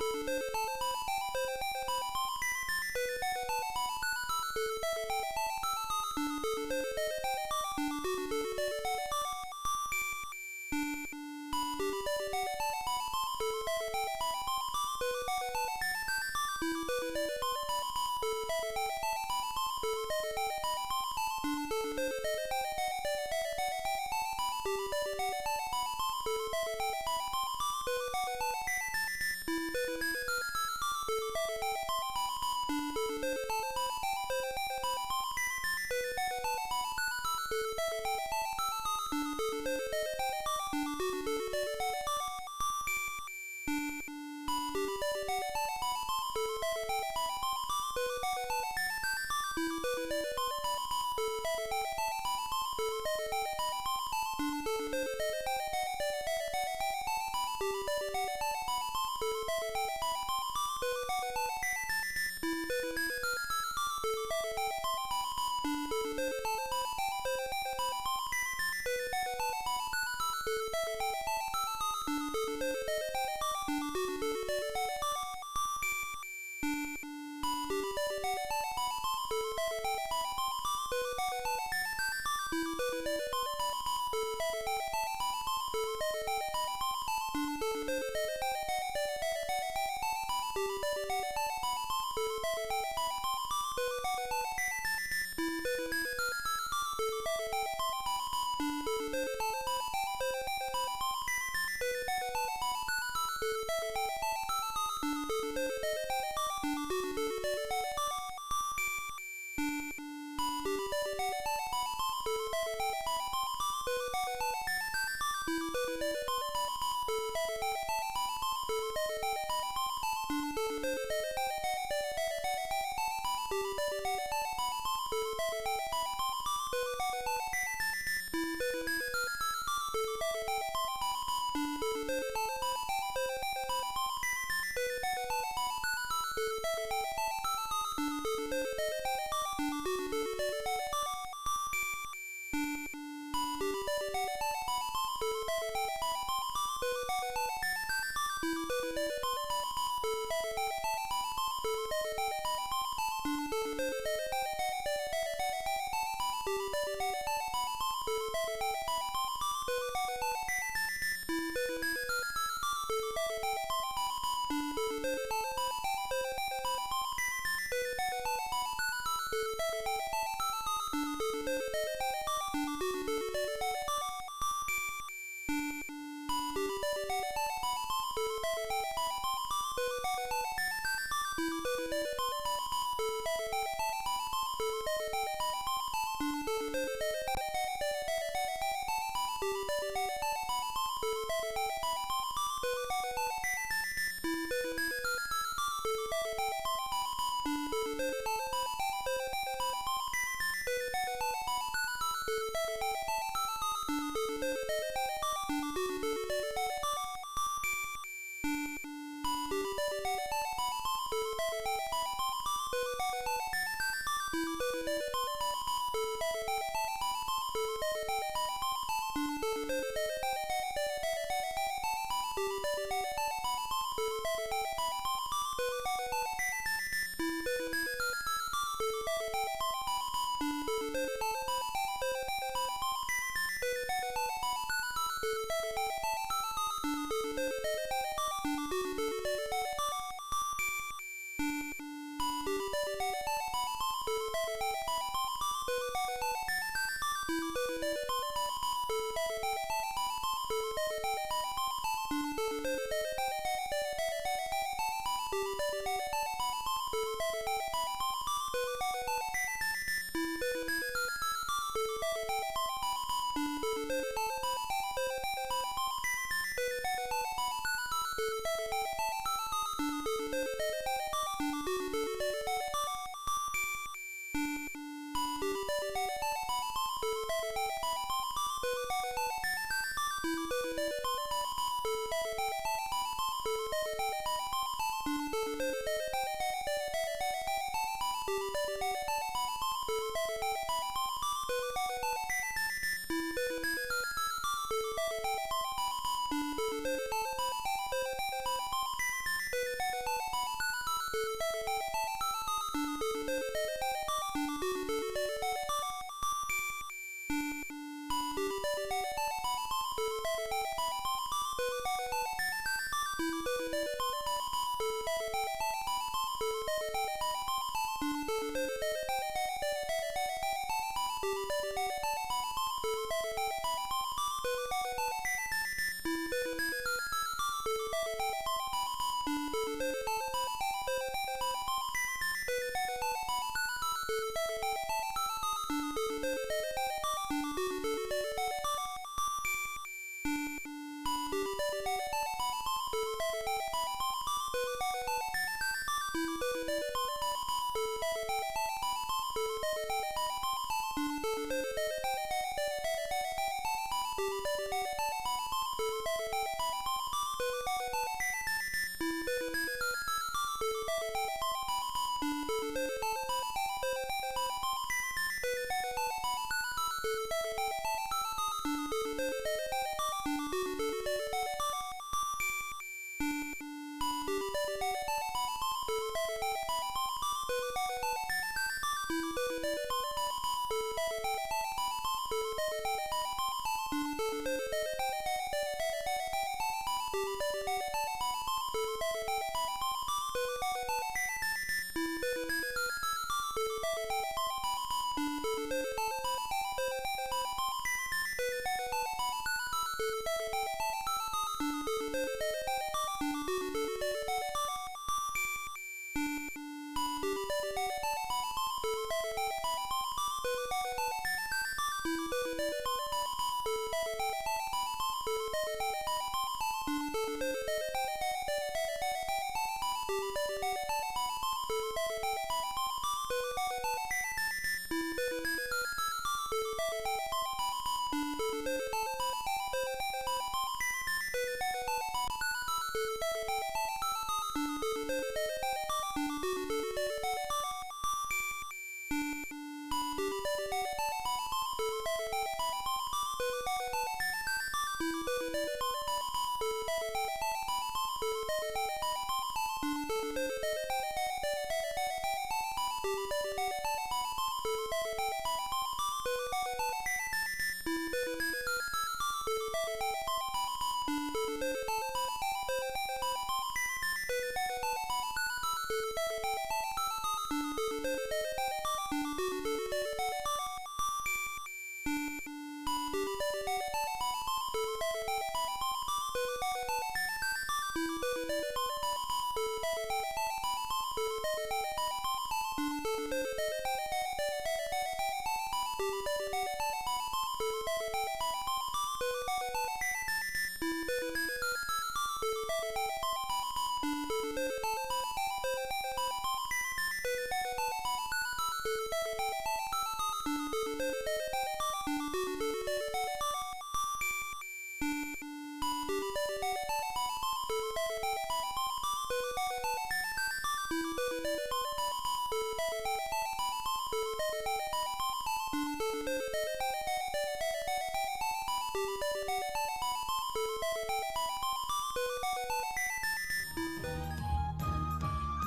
You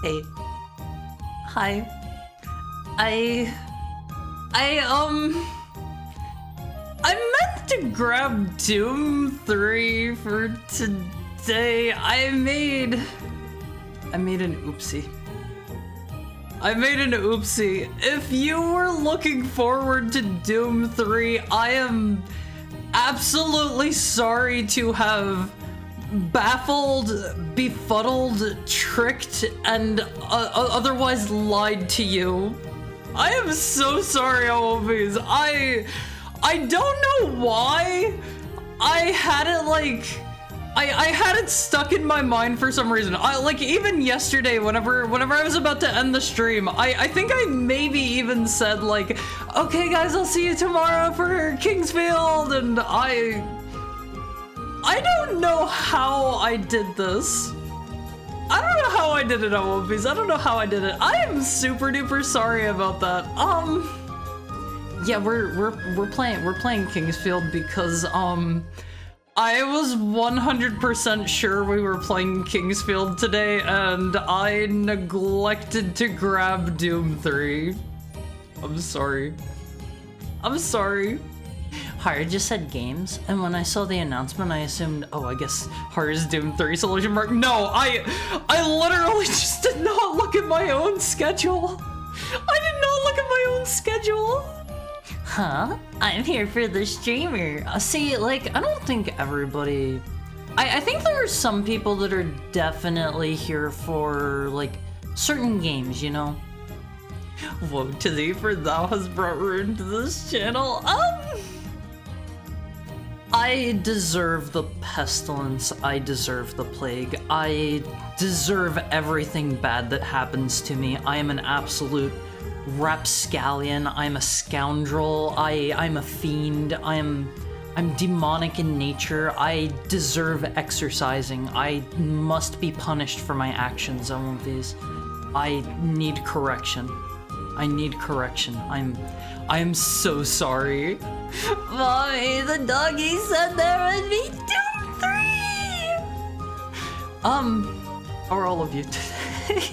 Hey. Hi. I meant to grab Doom 3 for today. I made an oopsie. If you were looking forward to Doom 3, I am absolutely sorry to have baffled, befuddled, tricked, and otherwise lied to you. I am so sorry, Always. I don't know why I had it I had it stuck in my mind for some reason. Even yesterday, whenever I was about to end the stream, I think I maybe even said okay guys, I'll see you tomorrow for Kingsfield, and I don't know how I did this. I don't know how I did it, Whoopies. I don't know how I did it. I am super duper sorry about that. Yeah, we're playing Kingsfield because I was 100% sure we were playing Kingsfield today, and I neglected to grab Doom 3. I'm sorry. Har just said games, and when I saw the announcement, I assumed, oh, I guess Har's Doom 3 solution mark. No, I literally just did not look at my own schedule. Huh? I'm here for the streamer. See, I don't think everybody I think there are some people that are definitely here for, like, certain games, you know? Woe to thee, for thou hast brought ruin to this channel. I deserve the pestilence. I deserve the plague. I deserve everything bad that happens to me. I am an absolute rapscallion. I'm a scoundrel. I'm a fiend. I'm demonic in nature. I deserve exercising. I must be punished for my actions, all of these. I need correction. I need correction. I am so sorry. Mommy, the doggy said there would be Doom 3! How are all of you today?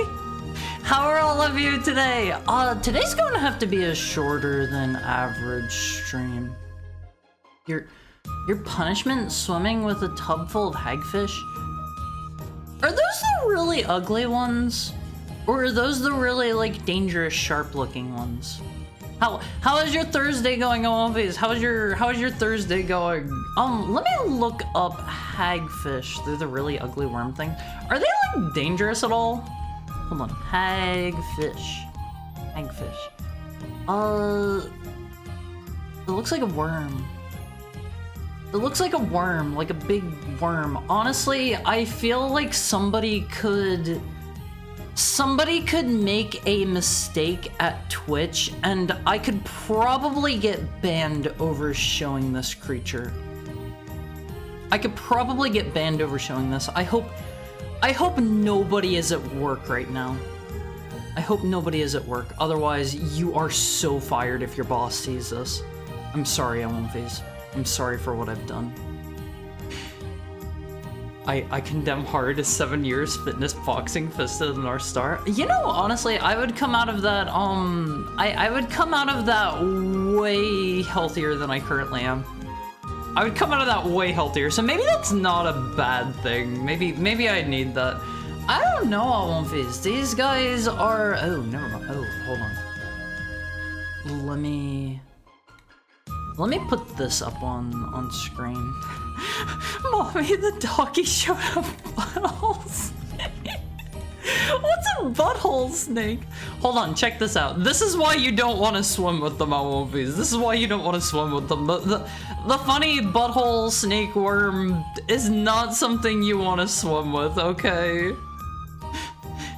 How are all of you today? Today's going to have to be a shorter than average stream. Your punishment, swimming with a tub full of hagfish? Are those the really ugly ones? Or are those the really, like, dangerous, sharp-looking ones? How is your Thursday going, OMVs? How is your Thursday going? Let me look up hagfish. They're the really ugly worm thing. Are they, like, dangerous at all? Hold on. Hagfish. Hagfish. It looks like a worm. It looks like a worm, like a big worm. Honestly, I feel like somebody could make a mistake at Twitch, and I could probably get banned over showing this creature. I could probably get banned over showing this. I hope nobody is at work right now. I hope nobody is at work. Otherwise, you are so fired if your boss sees this. I'm sorry, OMVs. I'm sorry for what I've done. I condemn hard 7 years fitness boxing fisted the North Star. You know, honestly, I would come out of that, I would come out of that way healthier than I currently am. I would come out of that way healthier, so maybe that's not a bad thing. Maybe I need that. I don't know, Alonfis. These guys are, oh, never mind. Oh, hold on. Let me put this up on screen. Mommy, the doggy showed a butthole snake. What's a butthole snake? Hold on, check this out. This is why you don't want to swim with them, OMVs. This is why you don't want to swim with them. The funny butthole snake worm is not something you want to swim with, okay?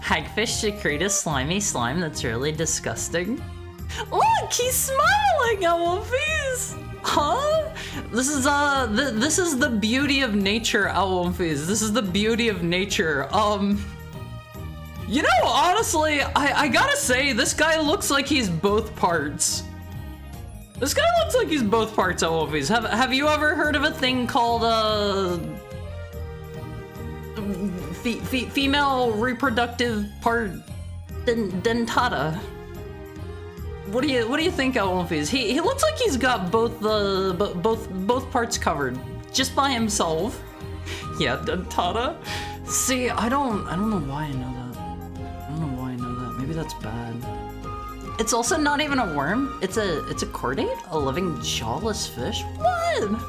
Hagfish secrete a slimy slime that's really disgusting. Look, he's smiling, OMVs! Huh? This is the beauty of nature, OMVs. This is the beauty of nature. You know, honestly, I gotta say, this guy looks like he's both parts. This guy looks like he's both parts, OMVs. Have you ever heard of a thing called, female reproductive part dentata? What do you think, OMVs? He looks like he's got both parts covered just by himself. Yeah, dentata. See, I don't know why I know that. I don't know why I know that. Maybe that's bad. It's also not even a worm. It's a chordate, a living jawless fish. What?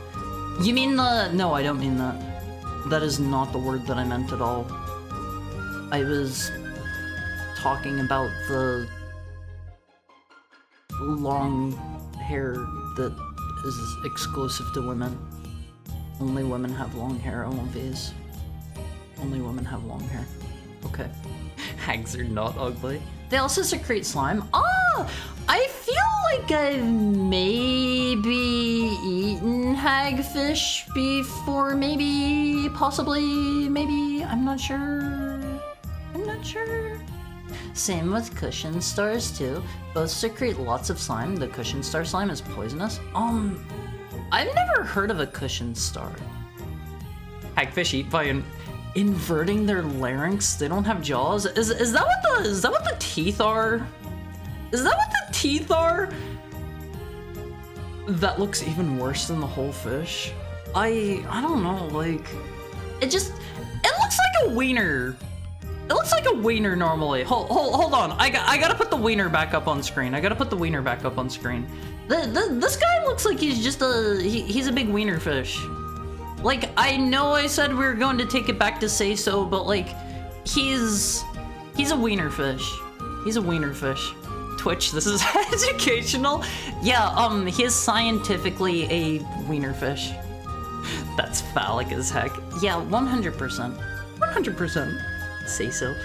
You mean no, I don't mean that. That is not the word that I meant at all. I was talking about the long hair that is exclusive to women. Only women have long hair, OMVs. Only women have long hair. Okay. Hags are not ugly. They also secrete slime. I feel like I've maybe eaten hagfish before, maybe, possibly, maybe, I'm not sure. Same with cushion stars too. Both secrete lots of slime. The cushion star slime is poisonous. I've never heard of a cushion star. Hagfish eat by Inverting their larynx. They don't have jaws. Is that what the teeth are? Is that what the teeth are? That looks even worse than the whole fish. I don't know, like, it looks like a wiener. It looks like a wiener normally. Hold on. I gotta put the wiener back up on screen. This guy looks like he's just he's a big wiener fish. Like, I know I said we were going to take it back to Say So, but like, he's a wiener fish. He's a wiener fish. Twitch, this is educational. Yeah, he is scientifically a wiener fish. That's phallic as heck. Yeah, 100%. 100%. Say So.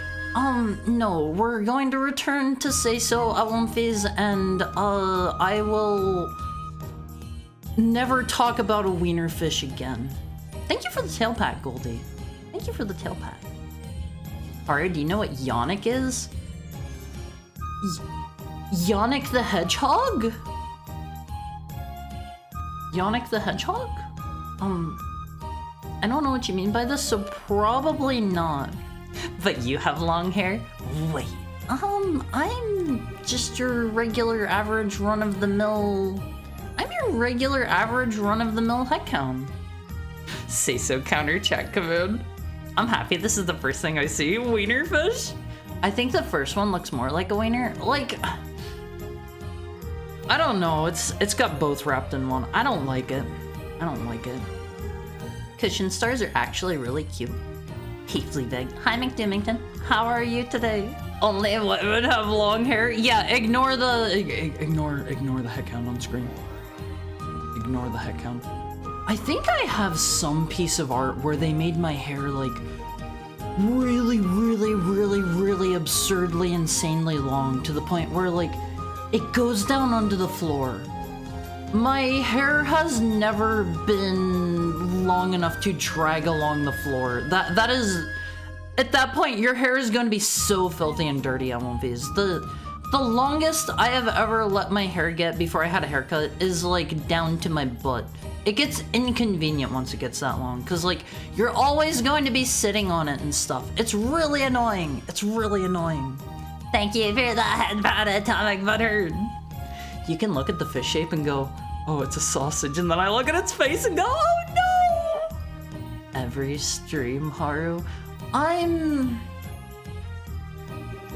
No, we're going to return to Say So, Awumfiz, and, I will never talk about a wiener fish again. Thank you for the tail pack, Goldie. Thank you for the tail pack. Alright, do you know what Yannick is? Yannick the Hedgehog? Yannick the Hedgehog? I don't know what you mean by this, so probably not. But you have long hair? Wait, I'm just your regular average run-of-the-mill... I'm your regular average run-of-the-mill heckhound. Say So counter chat command. I'm happy this is the first thing I see. Wiener fish? I think the first one looks more like a wiener. Like, I don't know. It's got both wrapped in one. I don't like it. I don't like it. Cushion stars are actually really cute. Hey, Fleabag. Hi, McDimmington. How are you today? Only women have long hair. Yeah, ignore the heckhound on screen. Ignore the heckhound. I think I have some piece of art where they made my hair like really absurdly, insanely long to the point where like it goes down onto the floor. My hair has never been long enough to drag along the floor. That is, at that point, your hair is going to be so filthy and dirty, Awumfiz. The longest I have ever let my hair get before I had a haircut is like down to my butt. It gets inconvenient once it gets that long, because like you're always going to be sitting on it and stuff. It's really annoying. It's really annoying. Thank you for the headband, Atomic Butter. You can look at the fish shape and go, oh, it's a sausage, and then I look at its face and go, oh no! Every stream, Haru. I'm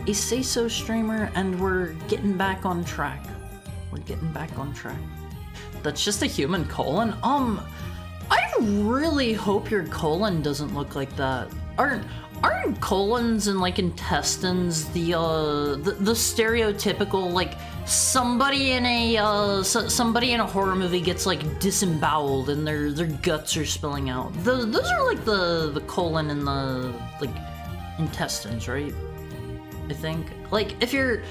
a Say So streamer, and we're getting back on track. We're getting back on track. That's just a human colon? I really hope your colon doesn't look like that. Aren't colons and like intestines the stereotypical like somebody in a horror movie gets like disemboweled and their guts are spilling out? Those are like the colon and the like intestines, right? I think. Like if your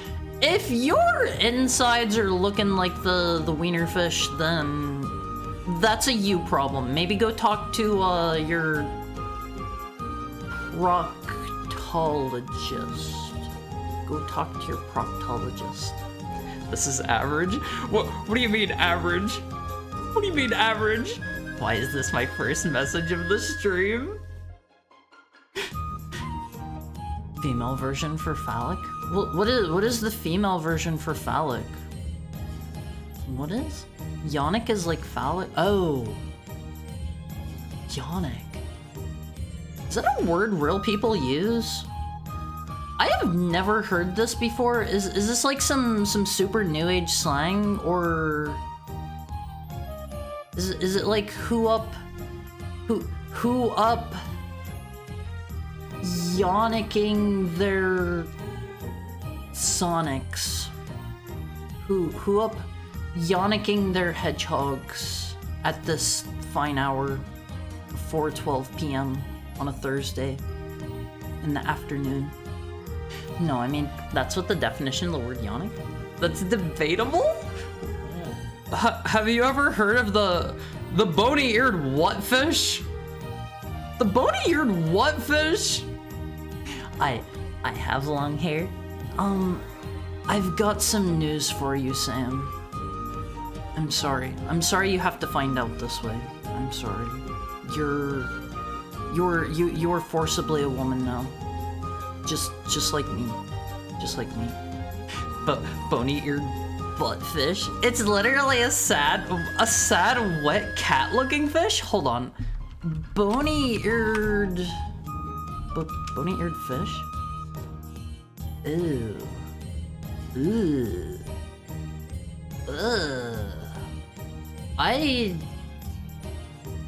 insides are looking like the wiener fish, then that's a you problem. Maybe go talk to your proctologist. Go talk to your proctologist. This is average? What do you mean average? What do you mean average? Why is this my first message of the stream? Female version for phallic? What is the female version for phallic? What is? Yannick is like phallic? Oh. Yannick. Is that a word real people use? I have never heard this before. Is this like some super new age slang, or is it like who up Yannicking their Sonics? Who up Yannicking their hedgehogs at this fine hour, 4:12 p.m. on a Thursday in the afternoon? No, I mean, that's what the definition of the word Yannick? That's debatable? Have you ever heard of the bony-eared whatfish? The bony-eared whatfish? I have long hair. I've got some news for you, Sam. I'm sorry. I'm sorry you have to find out this way. I'm sorry. You're forcibly a woman now. Just like me. Just like me. But bony-eared buttfish? It's literally a sad wet cat-looking fish? Hold on. Bony-eared fish? Ew. Ooh. Ugh.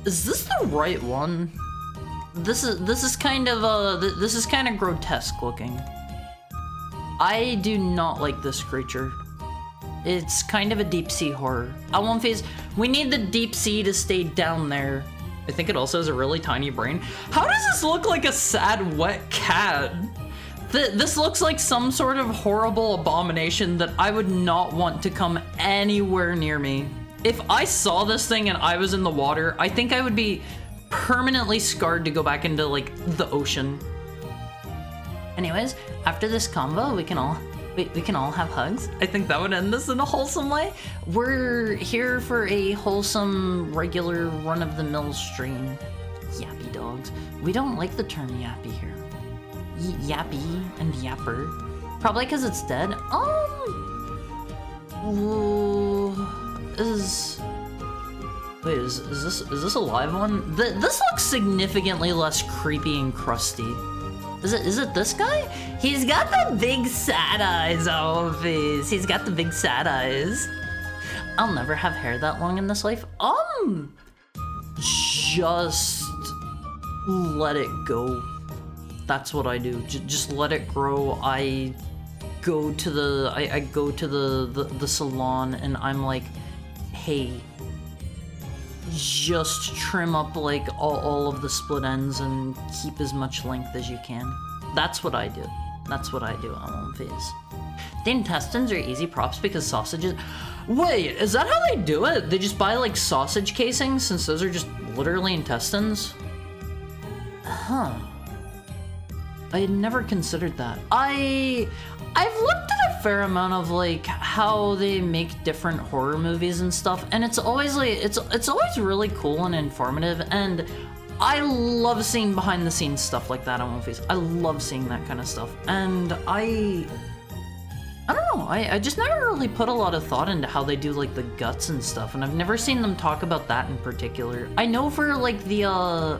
Is this the right one? This is kind of grotesque looking. I do not like this creature. It's kind of a deep sea horror. Alonphase, we need the deep sea to stay down there. I think it also has a really tiny brain. How does this look like a sad, wet cat? This looks like some sort of horrible abomination that I would not want to come anywhere near me. If I saw this thing and I was in the water, I think I would be permanently scarred to go back into, like, the ocean. Anyways, after this combo, we can all have hugs. I think that would end this in a wholesome way. We're here for a wholesome, regular, run-of-the-mill stream. Yappy dogs. We don't like the term yappy here. Yappy and yapper. Probably because it's dead. Is this a live one? This looks significantly less creepy and crusty. Is it this guy? He's got the big sad eyes, Alphys. He's got the big sad eyes. I'll never have hair that long in this life. Just let it go. That's what I do. Just let it grow. I go to the salon and I'm like, hey, just trim up like all of the split ends and keep as much length as you can. That's what I do. That's what I do on Alphys. The intestines are easy props because sausages... Wait, is that how they do it? They just buy like sausage casings since those are just literally intestines? Huh. I had never considered that. I've looked at a fair amount of like how they make different horror movies and stuff, and it's always like it's always really cool and informative, and I love seeing behind the scenes stuff like that on movies. I love seeing that kind of stuff, and I don't know, I just never really put a lot of thought into how they do like the guts and stuff, and I've never seen them talk about that in particular. I know for like the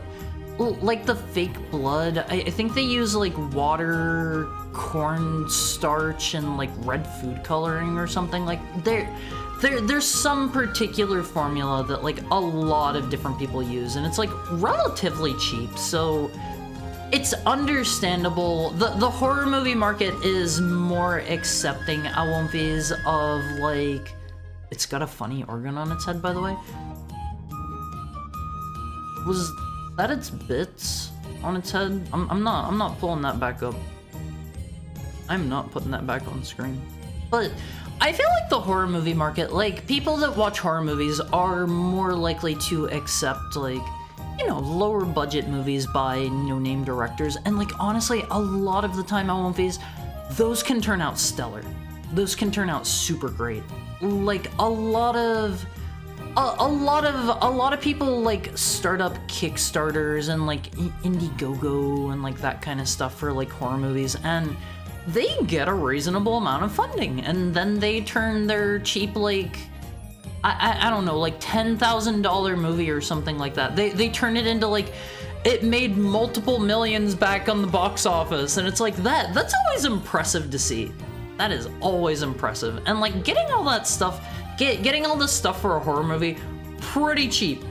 fake blood, I think they use like water, cornstarch, and like red food coloring or something. Like there's some particular formula that like a lot of different people use, and it's like relatively cheap, so it's understandable. The horror movie market is more accepting, Alphys, of like, it's got a funny organ on its head, by the way. Was that its bits on its head? I'm not pulling that back up. I'm not putting that back on screen. But I feel like the horror movie market, like people that watch horror movies are more likely to accept like, you know, lower budget movies by no-name directors, and like honestly, a lot of the time on movies, those can turn out stellar. Those can turn out super great. Like a lot of people like start up Kickstarters and like Indiegogo and like that kind of stuff for like horror movies, and they get a reasonable amount of funding, and then they turn their cheap like I don't know, like $10,000 movie or something like that. They turn it into like, it made multiple millions back on the box office, and it's like that's always impressive to see. That is always impressive. And like getting all that stuff, getting all this stuff for a horror movie, pretty cheap.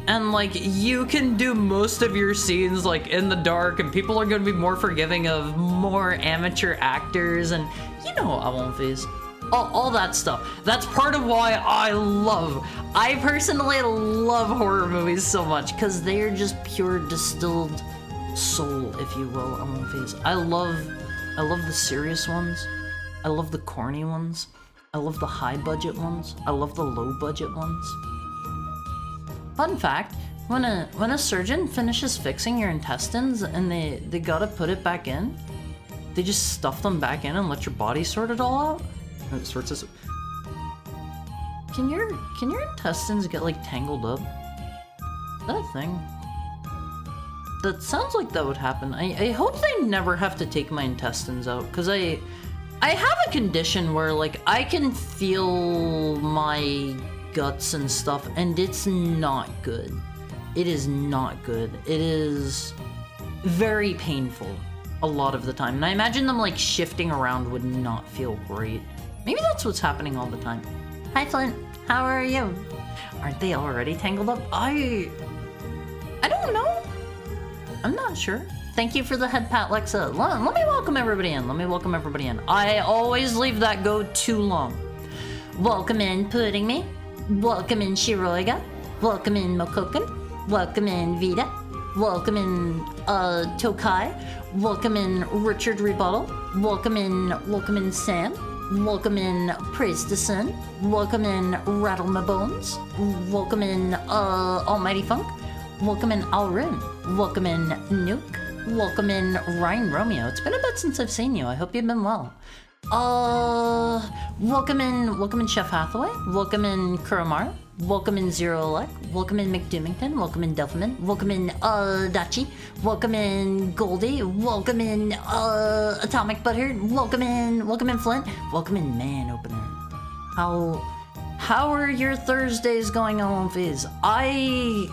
And like you can do most of your scenes like in the dark, and people are going to be more forgiving of more amateur actors, and you know, Alphys. All that stuff. That's part of why I personally love horror movies so much, because they are just pure distilled soul, if you will, Alphys. I love the serious ones. I love the corny ones. I love the high budget ones. I love the low budget ones. Fun fact, when a surgeon finishes fixing your intestines and they gotta put it back in, they just stuff them back in and let your body sort it all out. It sorts this. Can your intestines get like tangled up? Is that a thing? That sounds like that would happen. I hope they never have to take my intestines out, because I have a condition where like I can feel my guts and stuff, and it's not good. It is not good. It is very painful a lot of the time, and I imagine them like shifting around would not feel great. Maybe that's what's happening all the time. Hi Flint, how are you? Aren't they already tangled up? I don't know. I'm not sure. Thank you for the head pat, Lexa. Let me welcome everybody in. Let me welcome everybody in. I always leave that go too long. Welcome in, Pudding Me. Welcome in, Shiroiga. Welcome in, Mokoken. Welcome in, Vita. Welcome in, Tokai. Welcome in, Richard Rebuttal. Welcome in, Sam. Welcome in, Praise the Sun. Welcome in, Rattle My Bones. Welcome in, Almighty Funk. Welcome in, Alrune. Welcome in, Nuke. Welcome in, Ryan Romeo. It's been a bit since I've seen you. I hope you've been well. Welcome in Chef Hathaway. Welcome in Kuromara. Welcome in Zero Elect. Welcome in McDoomington. Welcome in Delphiman. Welcome in Dachi. Welcome in Goldie. Welcome in Atomic Butthurt. Welcome in Flint. Welcome in Man Opener. How are your Thursdays going on, Fizz? I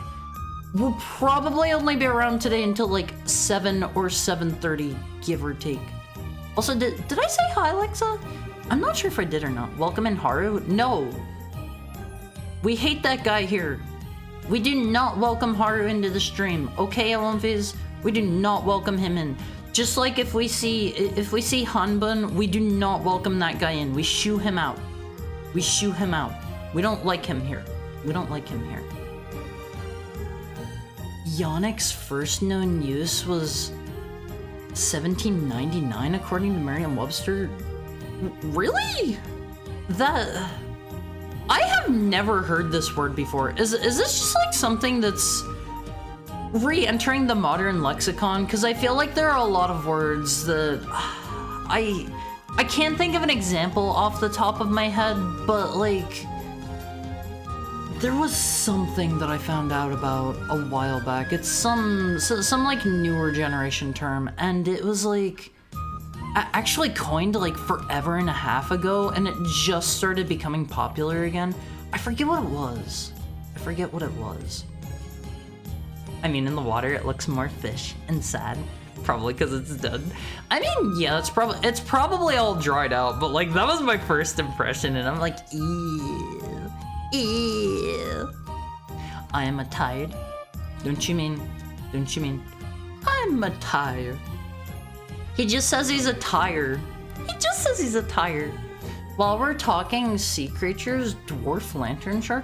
will probably only be around today until like 7 or 7:30, give or take. Also, did I say hi, Alexa? I'm not sure if I did or not. Welcome in Haru? No. We hate that guy here. We do not welcome Haru into the stream. Okay, Alonviz? We do not welcome him in. Just like if we see Hanbun, we do not welcome that guy in. We shoo him out. We shoo him out. We don't like him here. We don't like him here. Yannick's first known use was 1799 according to Merriam-Webster. Really? That... I have never heard this word before. Is this just like something that's re-entering the modern lexicon? Because I feel like there are a lot of words that I can't think of an example off the top of my head, but like there was something that I found out about a while back. It's some like newer generation term, and it was like actually coined like forever and a half ago, and it just started becoming popular again. I forget what it was. I mean, in the water it looks more fish and sad, probably because it's dead. I mean, yeah, it's probably all dried out, but like that was my first impression, and I'm like, ew. I am a tired. Don't you mean I'm a tire? He just says he's a tire. While we're talking sea creatures, dwarf lantern shark?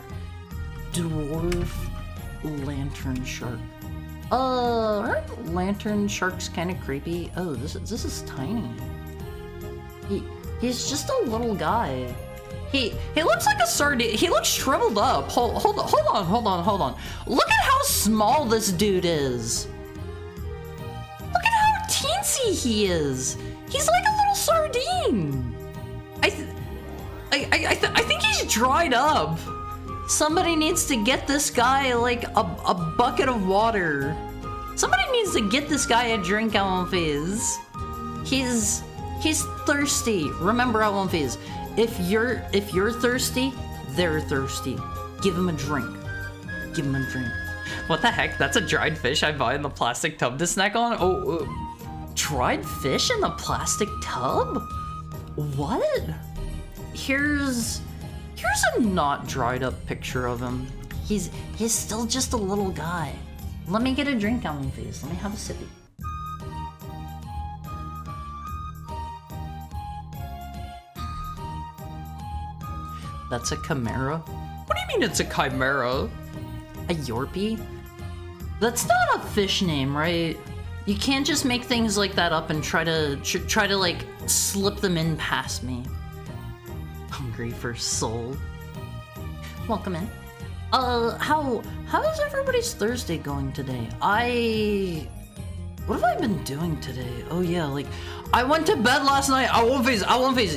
Aren't lantern sharks kind of creepy? Oh, this is tiny. He's just a little guy. He looks like a sardine. He looks shriveled up. Hold on. Look at how small this dude is. Look at how teensy he is. He's like a little sardine. I think he's dried up. Somebody needs to get this guy like a bucket of water. Somebody needs to get this guy a drink, Alonfiz. He's thirsty. Remember, Alonfiz, if you're thirsty, they're thirsty. Give him a drink. What the heck? That's a dried fish I buy in the plastic tub to snack on? Dried fish in the plastic tub? What? Here's a not dried up picture of him. He's still just a little guy. Let me get a drink, Alonfiz. Let me have a sippy. That's a chimera? What do you mean it's a chimera? A Yorpie? That's not a fish name, right? You can't just make things like that up and try to like slip them in past me. Hungry for soul. Welcome in. How is everybody's Thursday going today? What have I been doing today? Oh yeah, like I went to bed last night. I won't face.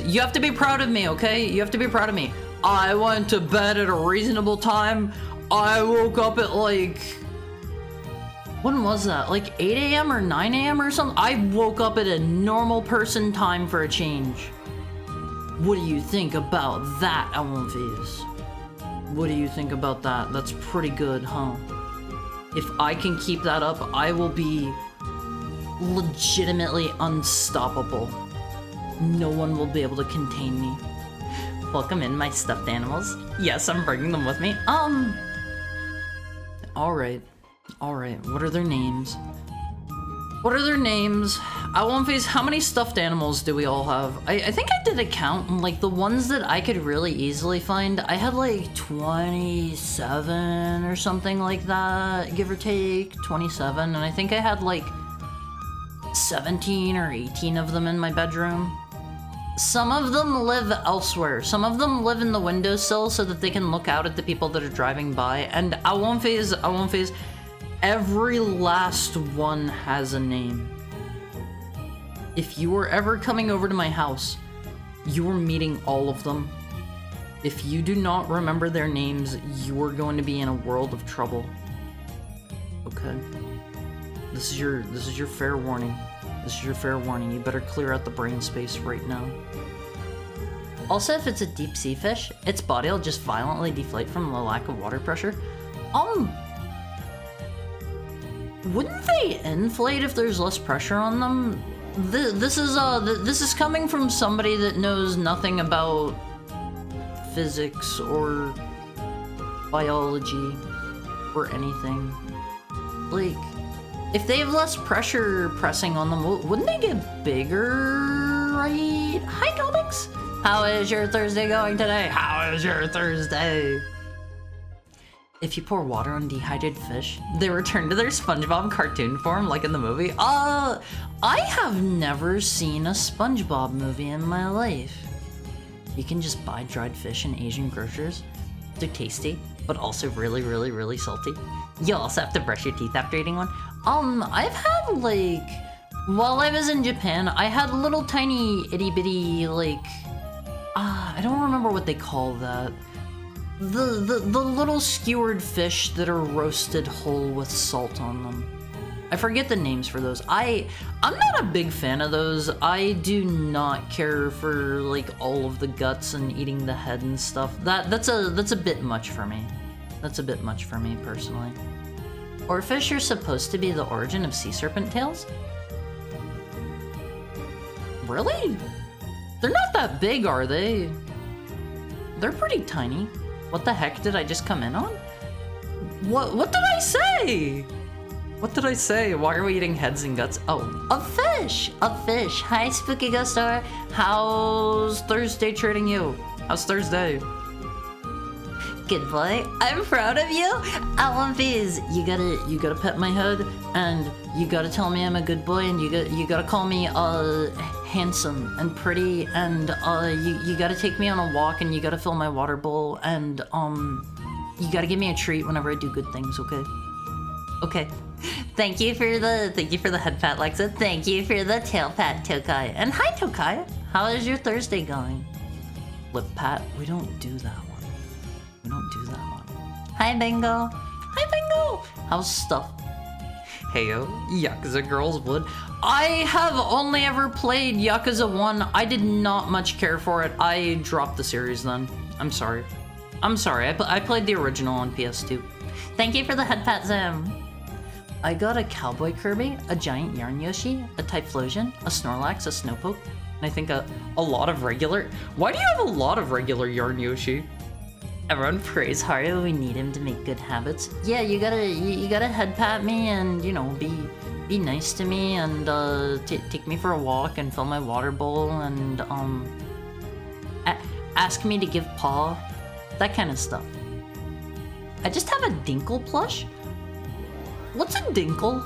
You have to be proud of me, okay? You have to be proud of me. I went to bed at a reasonable time. I woke up at like, when was that? Like 8 a.m. or 9 a.m. or something? I woke up at a normal person time for a change. What do you think about that, Alonfiz? What do you think about that? That's pretty good, huh? If I can keep that up, I will be legitimately unstoppable. No one will be able to contain me. Welcome in, my stuffed animals. Yes, I'm bringing them with me. Alright. What are their names? I won't face how many stuffed animals do we all have? I think I did a count, and like the ones that I could really easily find, I had like 27 or something like that, give or take, 27, and I think I had like 17 or 18 of them in my bedroom. Some of them live elsewhere. Some of them live in the windowsill so that they can look out at the people that are driving by, and I won't face, every last one has a name. If you were ever coming over to my house, you are meeting all of them. If you do not remember their names, you are going to be in a world of trouble. Okay? This is your fair warning. You better clear out the brain space right now. Also, if it's a deep sea fish, its body will just violently deflate from the lack of water pressure. Wouldn't they inflate if there's less pressure on them? This is coming from somebody that knows nothing about physics or biology or anything. Like, if they have less pressure pressing on them, wouldn't they get bigger, right? Hi, Comics! How is your Thursday going today? If you pour water on dehydrated fish, they return to their SpongeBob cartoon form, like in the movie. I have never seen a SpongeBob movie in my life. You can just buy dried fish in Asian grocers. They're tasty, but also really, really, really salty. You also have to brush your teeth after eating one. I've had, like, while I was in Japan, I had little tiny itty bitty, like, I don't remember what they call that. The little skewered fish that are roasted whole with salt on them. I forget the names for those. I'm not a big fan of those. I do not care for like all of the guts and eating the head and stuff. That's a bit much for me. That's a bit much for me personally. Oarfish are supposed to be the origin of sea serpent tails? Really? They're not that big, are they? They're pretty tiny. What the heck did I just come in on? What did I say? What did I say? Why are we eating heads and guts? Oh, a fish! A fish. Hi, Spooky Ghost Star. How's Thursday treating you? How's Thursday? Good boy. I'm proud of you. Alumpies, you gotta pet my head, and you gotta tell me I'm a good boy, and you gotta call me handsome and pretty, and you gotta take me on a walk, and you gotta fill my water bowl, and you gotta give me a treat whenever I do good things. Okay? Okay. Thank you for the head pat, Lexa. Thank you for the tail pat, Tokai. And hi, Tokai. How is your Thursday going? Lip pat. We don't do that one. Hi, Bingo. Hi, Bingo. How's stuff? Heyo, Yakuza Girls Wood. I have only ever played Yakuza 1. I did not much care for it. I dropped the series then. I'm sorry. I played the original on PS2. Thank you for the head pat, Zam. I got a Cowboy Kirby, a Giant Yarn Yoshi, a Typhlosion, a Snorlax, a Slowpoke, and I think a lot of regular... Why do you have a lot of regular Yarn Yoshi? Everyone praise Haru. We need him to make good habits. Yeah, you gotta head pat me and, you know, be nice to me and take me for a walk and fill my water bowl and ask me to give paw, that kind of stuff. I just have a Dinkle plush. What's a Dinkle?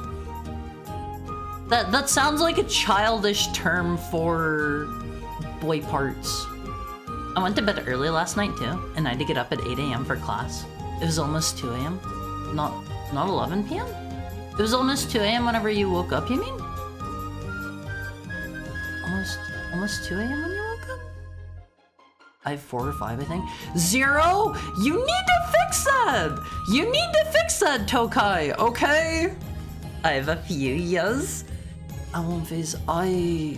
That sounds like a childish term for boy parts. I went to bed early last night too, and I had to get up at 8 a.m. for class. It was almost 2 a.m. Not 11 p.m.? It was almost 2 a.m. whenever you woke up, you mean? Almost 2 a.m. when you woke up? I have 4 or 5, I think. 0? You need to fix that! You need to fix that, Tokai, okay? I have a few, yes. Alumphase, I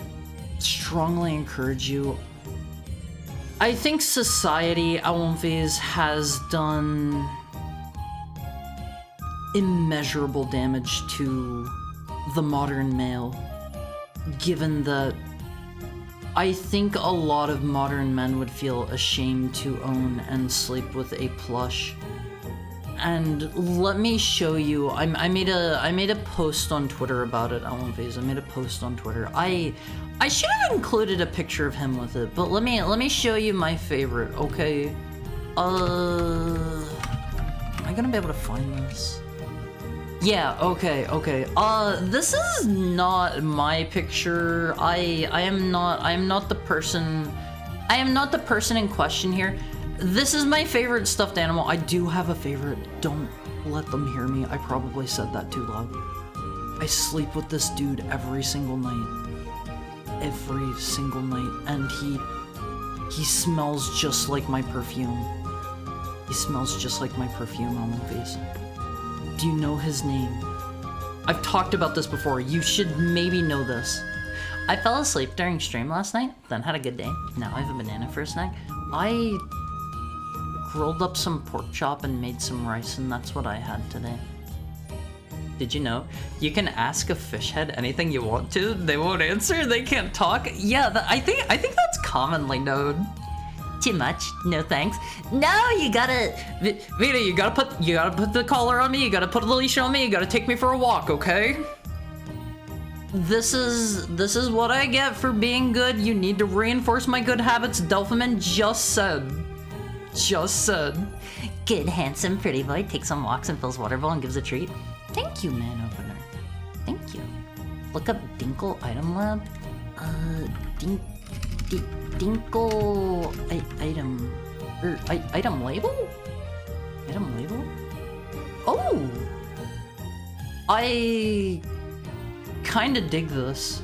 strongly encourage you. I think society, Alumphase, has done immeasurable damage to the modern male, given that I think a lot of modern men would feel ashamed to own and sleep with a plush. And let me show you. I made a post on Twitter about it, Alan-Vase. I made a post on Twitter. I should have included a picture of him with it, but let me show you my favorite, okay? Am I gonna be able to find this? Yeah, okay. This is not my picture. I am not the person in question here. This is my favorite stuffed animal. I do have a favorite. Don't let them hear me. I probably said that too loud. I sleep with this dude every single night. Every single night. And he smells just like my perfume. He smells just like my perfume on my face. Do you know his name? I've talked about this before. You should maybe know this. I fell asleep during stream last night, then had a good day. Now I have a banana for a snack. I rolled up some pork chop and made some rice, and that's what I had today. Did you know you can ask a fish head anything you want to? They won't answer. They can't talk. Yeah, I think that's commonly known. Too much? No thanks. No, you gotta, Vita. You gotta put the collar on me. You gotta put the leash on me. You gotta take me for a walk, okay? This is what I get for being good. You need to reinforce my good habits. Delphiman just said. Good, handsome, pretty boy takes some walks and fills water bowl and gives a treat. Thank you, man opener. Thank you. Look up Dinkle Item Lab. Dinkle item item label? Item label? Oh! I kinda dig this.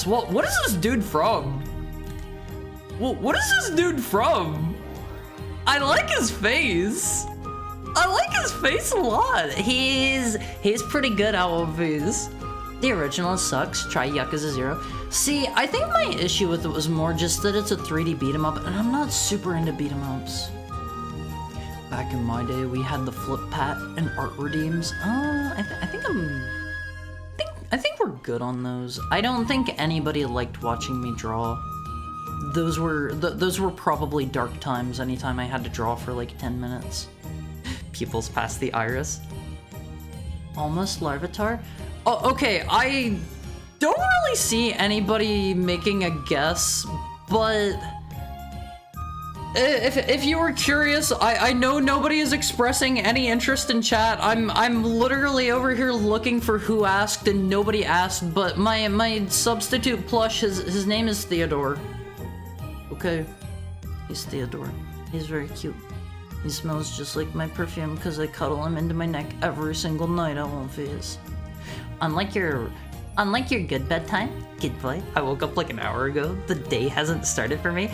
What is this dude from? What is this dude from? I like his face. I like his face a lot. He's pretty good, Alan-Vase. The original sucks. Try Yakuza 0. See, I think my issue with it was more just that it's a 3D beat 'em up, and I'm not super into beat 'em ups. Back in my day, we had the flip pat and art redeems. I think we're good on those. I don't think anybody liked watching me draw. Those were probably dark times anytime I had to draw for like 10 minutes. Pupils past the iris. Almost Larvitar? Oh, okay, I don't really see anybody making a guess, but if you were curious, I know nobody is expressing any interest in chat. I'm literally over here looking for who asked, and nobody asked, but my substitute plush, his name is Theodore. Okay, he's Theodore. He's very cute. He smells just like my perfume because I cuddle him into my neck every single night. Alan-Vase. Unlike your good bedtime, good boy. I woke up like an hour ago. The day hasn't started for me.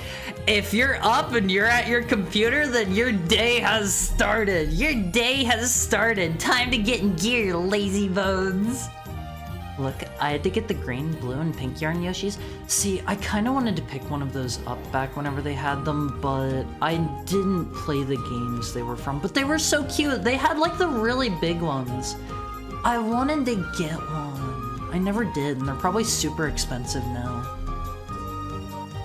If you're up and you're at your computer, then your day has started. Your day has started. Time to get in gear, lazy bones. Look, I had to get the green, blue, and pink yarn Yoshis. See, I kind of wanted to pick one of those up back whenever they had them, but I didn't play the games they were from. But they were so cute. They had like the really big ones. I wanted to get one. I never did, and they're probably super expensive now.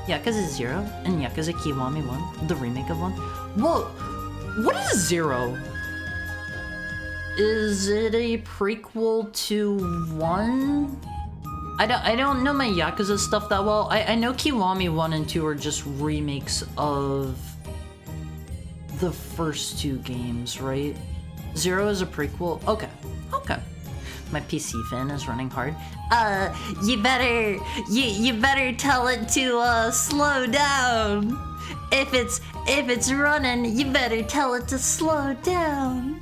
Yakuza 0 and Yakuza Kiwami 1, the remake of 1. Whoa, what is 0? Is it a prequel to 1? I don't know my Yakuza stuff that well. I know Kiwami 1 and 2 are just remakes of the first two games, right? 0 is a prequel? Okay. My PC fan is running hard. You better tell it to slow down. If it's running, you better tell it to slow down.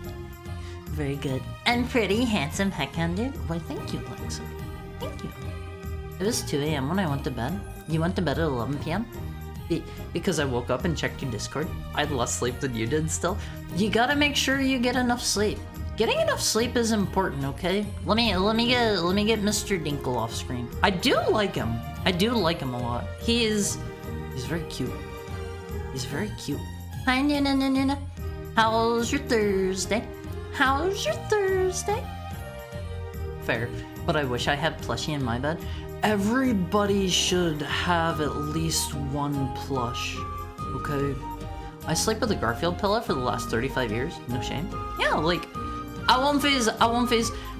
Very good. And pretty handsome heckhound dude. Why, thank you, Lexa. Thank you. It was 2 a.m. when I went to bed. You went to bed at 11 p.m.? Because I wook up and checked your Discord. I had less sleep than you did still. You gotta make sure you get enough sleep. Getting enough sleep is important, okay? Let me get Mr. Dinkle off screen. I do like him. I do like him a lot. He's very cute. He's very cute. Hi, Nina. How's your Thursday? How's your Thursday? Fair, but I wish I had plushie in my bed. everybody should have at least one plush, okay? I sleep with a Garfield pillow for the last 35 years, no shame. Yeah, like, I won't phase.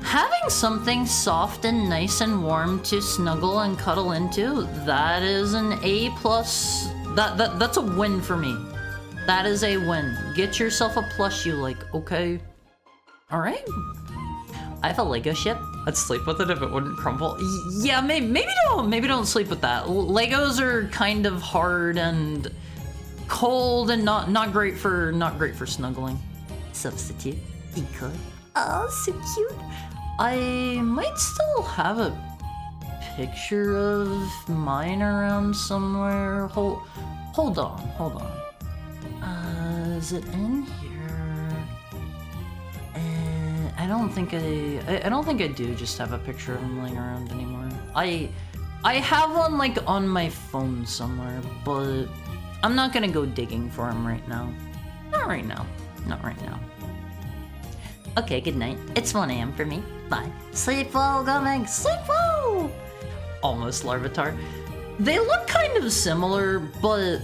Having something soft and nice and warm to snuggle and cuddle into, that is an A+. That's a win for me. That is a win. Get yourself a plush you like, okay? Alright. I have a Lego ship. I'd sleep with it if it wouldn't crumble. Yeah, maybe don't sleep with that. Legos are kind of hard and cold and not great for snuggling. Substitute. Decoy. Oh, so cute. I might still have a picture of mine around somewhere. Hold on. Is it in here? I don't think I do just have a picture of him laying around anymore. I have one like on my phone somewhere, but I'm not gonna go digging for him right now. Not right now. Okay, good night. It's 1 a.m. for me. Bye. Sleep well, Gumming. Sleep well. Almost Larvitar. They look kind of similar, but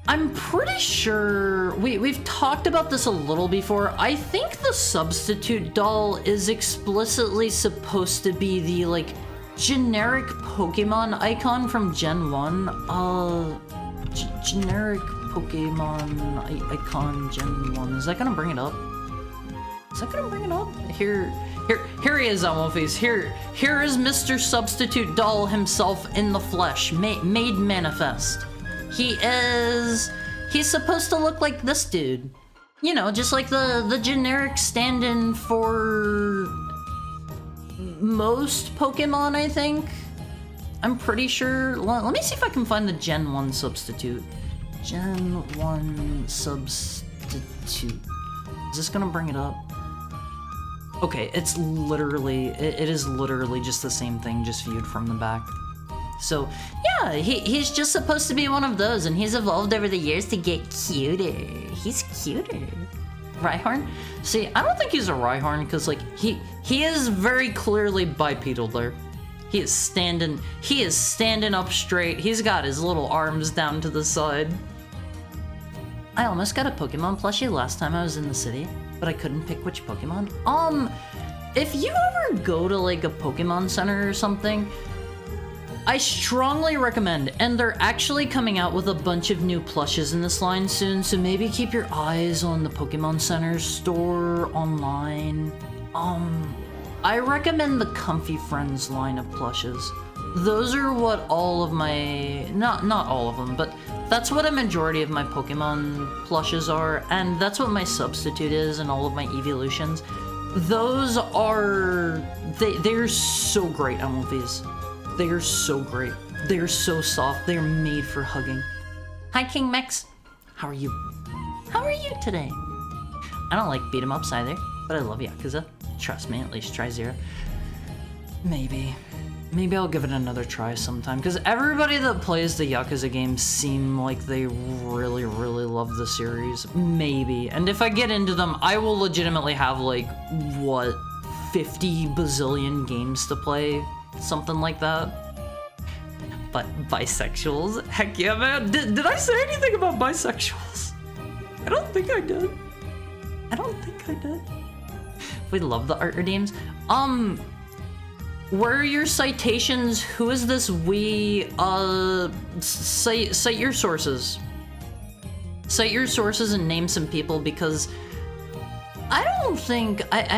I'm pretty sure we've talked about this a little before. I think the substitute doll is explicitly supposed to be the like generic Pokemon icon from Gen 1. Generic Pokemon icon Gen 1. Is that gonna bring it up? Here he is, Elmophis. Here is Mr. Substitute Doll himself in the flesh, made manifest. He's supposed to look like this dude. You know, just like the generic stand-in for most Pokemon, I think. I'm pretty sure. Let me see if I can find the Gen 1 substitute. Gen 1 substitute. Is this gonna bring it up? Okay, it is literally just the same thing, just viewed from the back. So, yeah, he's just supposed to be one of those, and he's evolved over the years to get cuter. He's cuter. Rhyhorn? See, I don't think he's a Rhyhorn, because, like, he is very clearly bipedal there. He is standing up straight. He's got his little arms down to the side. I almost got a Pokemon plushie last time I was in the city, but I couldn't pick which Pokemon. If you ever go to like a Pokemon Center or something, I strongly recommend, and they're actually coming out with a bunch of new plushes in this line soon, so maybe keep your eyes on the Pokemon Center store online. I recommend the Comfy Friends line of plushes. Those are what all of my, not all of them, but that's what a majority of my Pokemon plushes are, and that's what my substitute is and all of my evolutions. Those are, they're so great, Elmophis. They are so great. They are so soft. They are made for hugging. Hi, King Mex. How are you? How are you today? I don't like beat 'em ups either, but I love Yakuza. Trust me, at least try Zero. Maybe I'll give it another try sometime, because everybody that plays the Yakuza games seem like they really, really love the series. Maybe. And if I get into them, I will legitimately have, like, what, 50 bazillion games to play? Something like that. But bisexuals? Heck yeah, man. Did I say anything about bisexuals? I don't think I did. We love the art redeems. Where are your citations? Who is this we? Cite your sources. Cite your sources and name some people, because I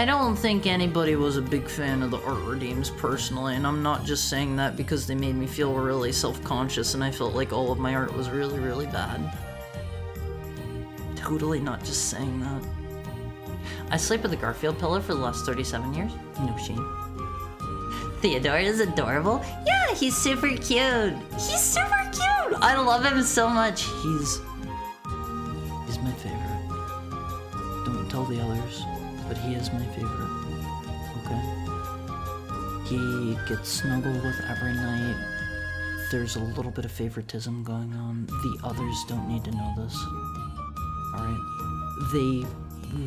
don't think anybody was a big fan of the art redeems personally, and I'm not just saying that because they made me feel really self-conscious and I felt like all of my art was really, really bad. Totally not just saying that. I sleep with a Garfield pillow for the last 37 years. No shame. Theodore is adorable. Yeah, he's super cute. I love him so much. He's my favorite. Don't tell the others, but he is my favorite. Okay? He gets snuggled with every night. There's a little bit of favoritism going on. The others don't need to know this. Alright? They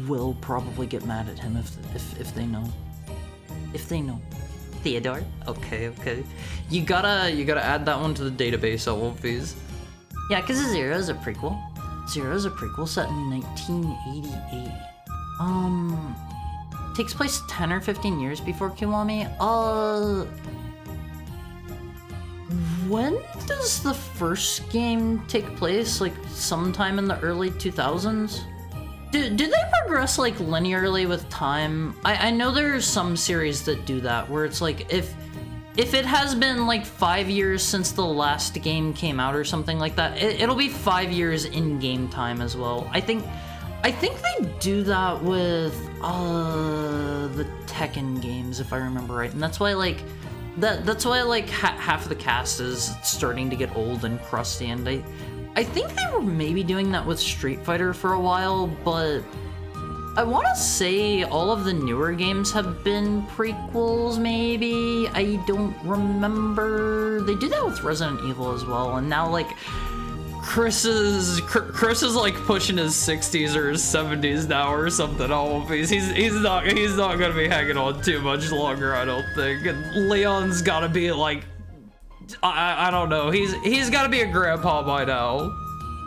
will probably get mad at him if they know. If they know. Theodore. Okay. You gotta add that one to the database, Wolfies. Yakuza 0 is a prequel. 0 is a prequel set in 1988. Takes place 10 or 15 years before Kiwami. When does the first game take place? Like sometime in the early 2000s? Do they progress like linearly with time? I know there's some series that do that, where it's like if it has been like 5 years since the last game came out or something like that, it'll be 5 years in game time as well. I think they do that with the Tekken games, if I remember right, and that's why like half of the cast is starting to get old and crusty, and I think they were maybe doing that with Street Fighter for a while, but I want to say all of the newer games have been prequels, maybe? I don't remember. They do that with Resident Evil as well, and now, like, Chris is like pushing his 60s or his 70s now or something. He's not gonna be hanging on too much longer, I don't think. And Leon's gotta be like, I don't know. He's gotta be a grandpa by now.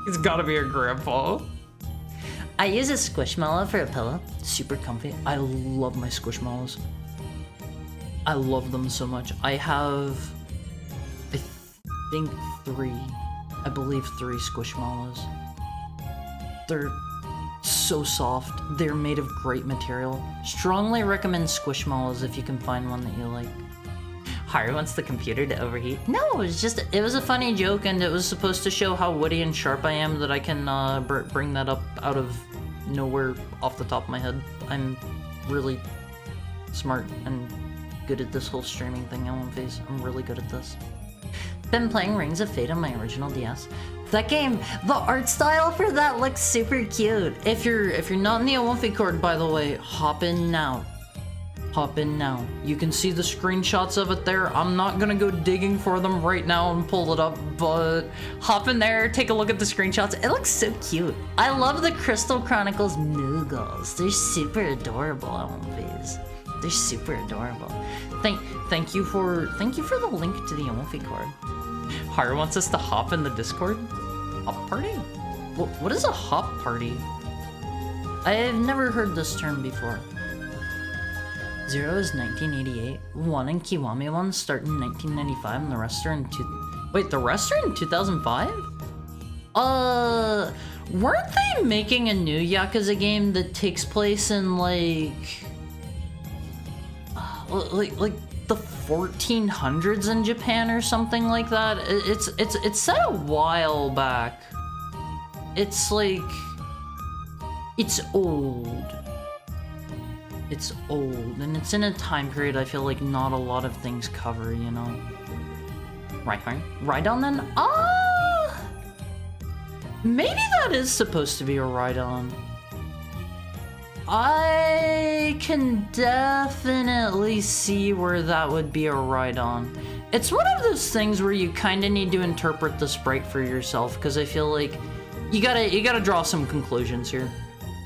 He's gotta be a grandpa. I use a Squishmallow for a pillow. Super comfy. I love my Squishmallows. I love them so much. I have, I think I believe three Squishmallows. They're so soft. They're made of great material. Strongly recommend Squishmallows if you can find one that you like. Haru wants the computer to overheat. No, it was a funny joke, and it was supposed to show how witty and sharp I am, that I can bring that up out of nowhere off the top of my head. I'm really smart and good at this whole streaming thing, Ellenface. I'm really good at this. Been playing Rings of Fate on my original DS. That game, the art style for that looks super cute. If you're not in the Wolfie Court, by the way, hop in now. Hop in now. You can see the screenshots of it there. I'm not gonna go digging for them right now and pull it up, but hop in there, take a look at the screenshots. It looks so cute. I love the Crystal Chronicles noogles. They're super adorable, Ellenface. They're super adorable. Thank you for the link to the Wolfie Court. Haru wants us to hop in the Discord? Hop party? What is a hop party? I've never heard this term before. 0 is 1988. 1 and Kiwami 1 start in 1995, and the rest are in Wait, the rest are in 2005? Weren't they making a new Yakuza game that takes place in like the 1400s in Japan or something like that? It's set a while back. It's like, it's old. It's old, and it's in a time period I feel like not a lot of things cover, you know? Ride-on then? Maybe that is supposed to be a ride-on. I can definitely see where that would be a ride-on. It's one of those things where you kind of need to interpret the sprite for yourself, because I feel like you gotta draw some conclusions here.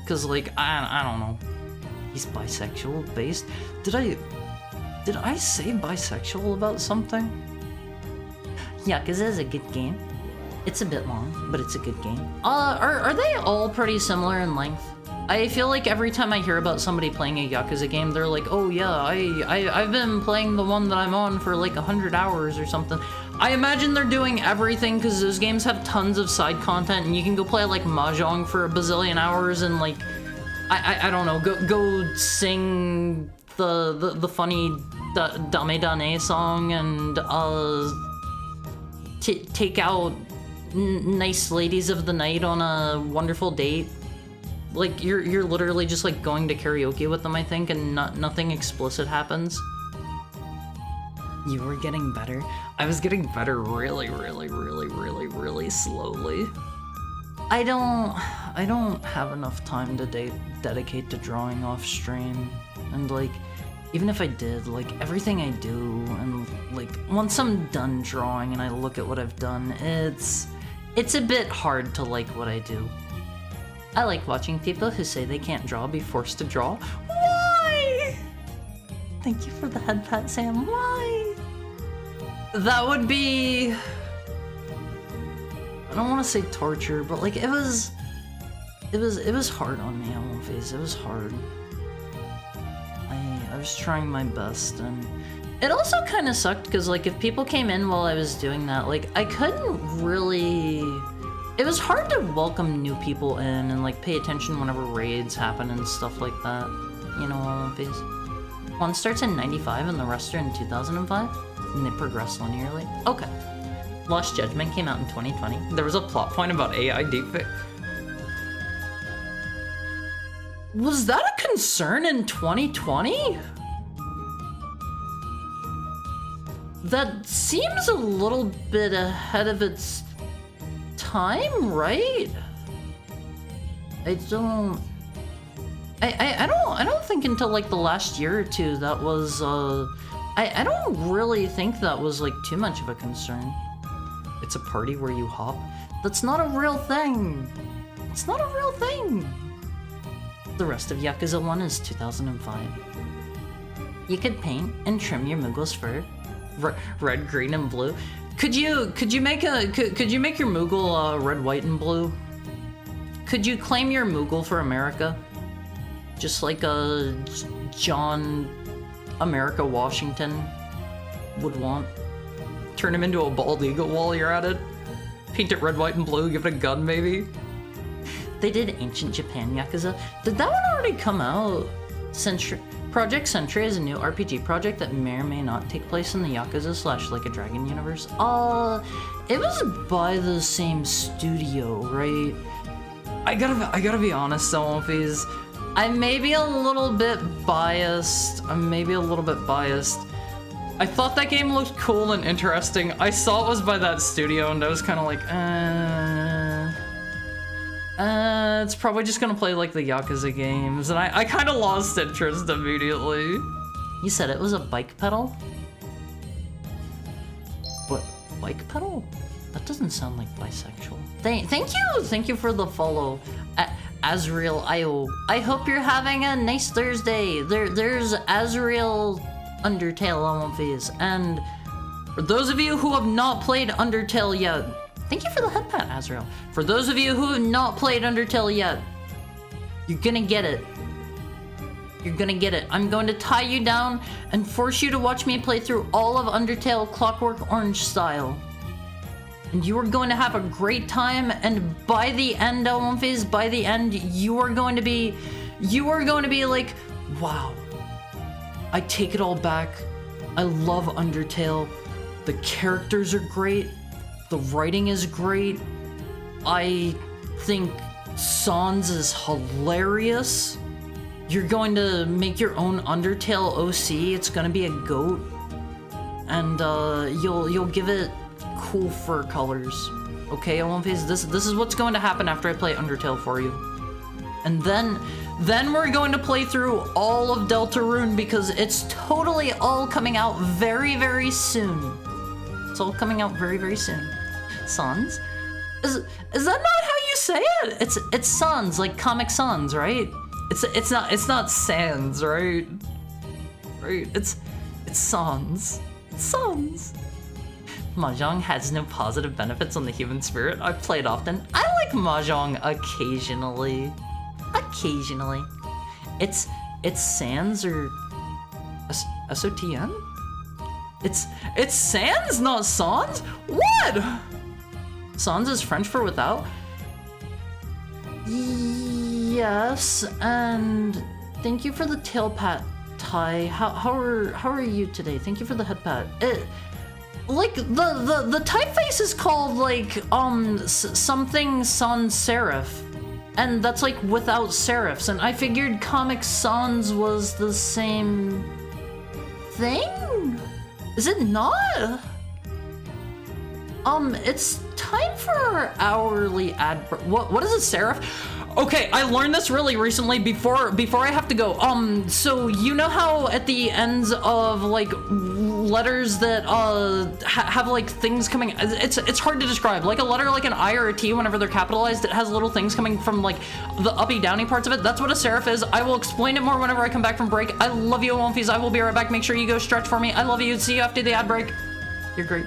Because, like, I don't know. He's bisexual based? Did I say bisexual about something? Yakuza is a good game. It's a bit long, but it's a good game. Are they all pretty similar in length? I feel like every time I hear about somebody playing a Yakuza game, they're like, oh yeah, I've been playing the one that I'm on for like 100 hours or something. I imagine they're doing everything, because those games have tons of side content, and you can go play like Mahjong for a bazillion hours, and like, I don't know, go sing the funny Dame Dane song, and take out nice ladies of the night on a wonderful date. Like, you're literally just like going to karaoke with them, I think, and nothing explicit happens. You were getting better? I was getting better really slowly. I don't have enough time to dedicate to drawing off stream, and like, even if I did, like, everything I do, and like, once I'm done drawing and I look at what I've done, it's a bit hard to like what I do. I like watching people who say they can't draw be forced to draw. Why? Thank you for the head pat, Sam. Why? That would be... I don't want to say torture, but like it was hard on me, I won't face. It was hard. I was trying my best, and it also kind of sucked because like if people came in while I was doing that, like I couldn't really... It was hard to welcome new people in and like pay attention whenever raids happen and stuff like that. You know, One Piece. One starts in 95 and the rest are in 2005, and they progress linearly. Okay. Lost Judgment came out in 2020. There was a plot point about AI deepfake. Was that a concern in 2020? That seems a little bit ahead of its time, right? I don't think until like the last year or two that was I don't really think that was like too much of a concern. It's a party where you hop. That's not a real thing. It's not a real thing. The rest of Yakuza 1 is 2005. You could paint and trim your Moogle's fur. Red, green, and blue. Could you make your Moogle red, white, and blue? Could you claim your Moogle for America? Just like John America Washington would want. Turn him into a bald eagle while you're at it. Paint it red, white, and blue. Give it a gun, maybe. They did Ancient Japan Yakuza. Did that one already come out? Project Sentry is a new RPG project that may or may not take place in the Yakuza / Like a Dragon universe. It was by the same studio, right? I gotta be honest though, Wolfies. I may be a little bit biased. I thought that game looked cool and interesting. I saw it was by that studio and I was kind of like, it's probably just gonna play like the Yakuza games, and I kind of lost interest immediately. You said it was a bike pedal? What? Bike pedal? That doesn't sound like bisexual. Thank you for the follow, Azrael Io. I hope you're having a nice Thursday. There's Azrael Undertale on One Piece, and for those of you who have not played Undertale yet, thank you for the head pat, Azrael. For those of you who have not played Undertale yet, you're gonna get it. You're gonna get it. I'm going to tie you down and force you to watch me play through all of Undertale Clockwork Orange style. And you are going to have a great time, and by the end, Elmphase, by the end, you are going to be like, wow, I take it all back. I love Undertale. The characters are great. The writing is great. I think Sans is hilarious. You're going to make your own Undertale OC. It's gonna be a goat, and you'll give it cool fur colors. Okay, Olympus, this is what's going to happen after I play Undertale for you. And then we're going to play through all of Deltarune, because it's totally all coming out very, very soon. It's all coming out very, very soon. Sans? Is that not how you say it? It's Sans, like Comic Sans, right? It's not Sans, right? Right? It's Sans. It's Sans. Mahjong has no positive benefits on the human spirit. I've played often. I like Mahjong occasionally. Occasionally. It's Sans or SOTN? It's Sans, not Sans? What? Sans is French for without? Yes, and thank you for the tail pat, Ty. How are you today? Thank you for the head pat. Like the typeface is called like something sans serif, and that's like without serifs, and I figured Comic Sans was the same thing. Is it not? It's time for our hourly ad. What is a serif? Okay, I learned this really recently before I have to go. So you know how at the ends of like letters that have like things coming. It's hard to describe. Like a letter, like an I or a T, whenever they're capitalized, it has little things coming from like the uppy downy parts of it. That's what a serif is. I will explain it more whenever I come back from break. I love you, Womfies. I will be right back. Make sure you go stretch for me. I love you. See you after the ad break. You're great.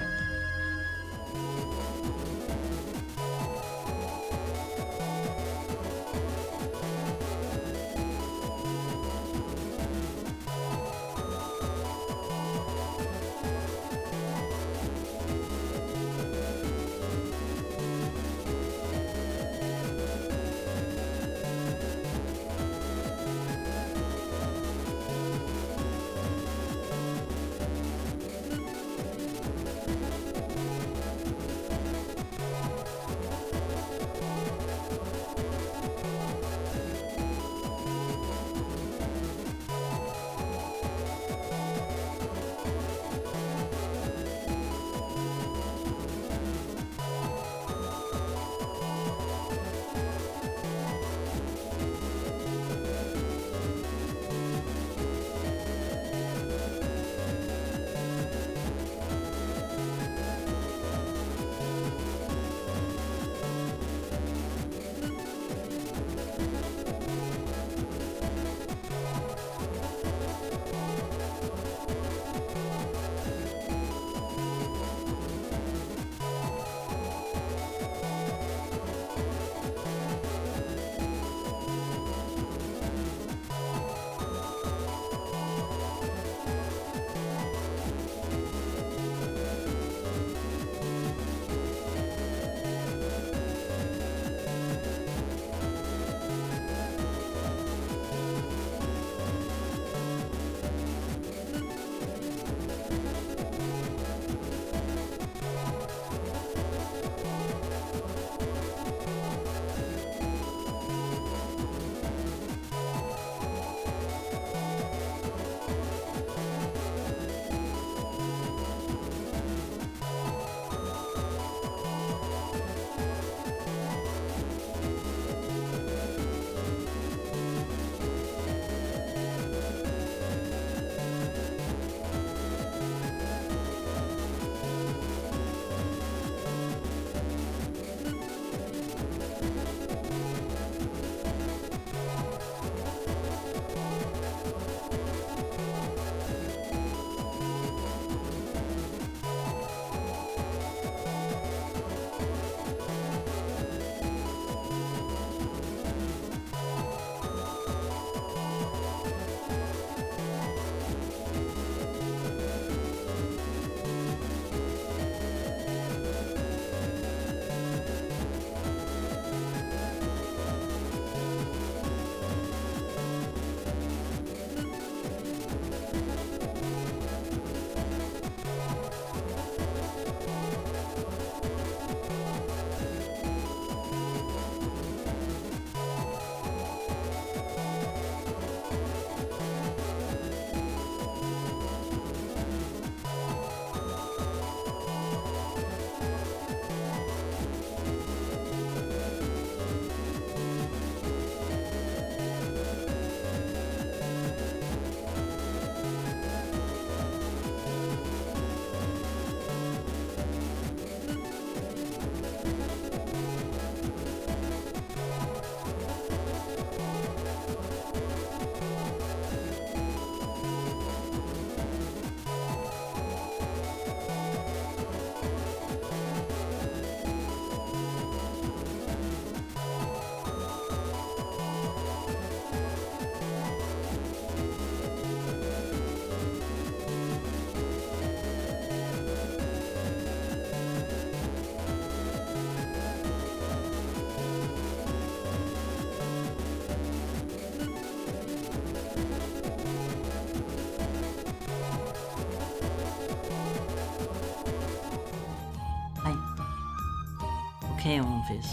Okay, Womfies.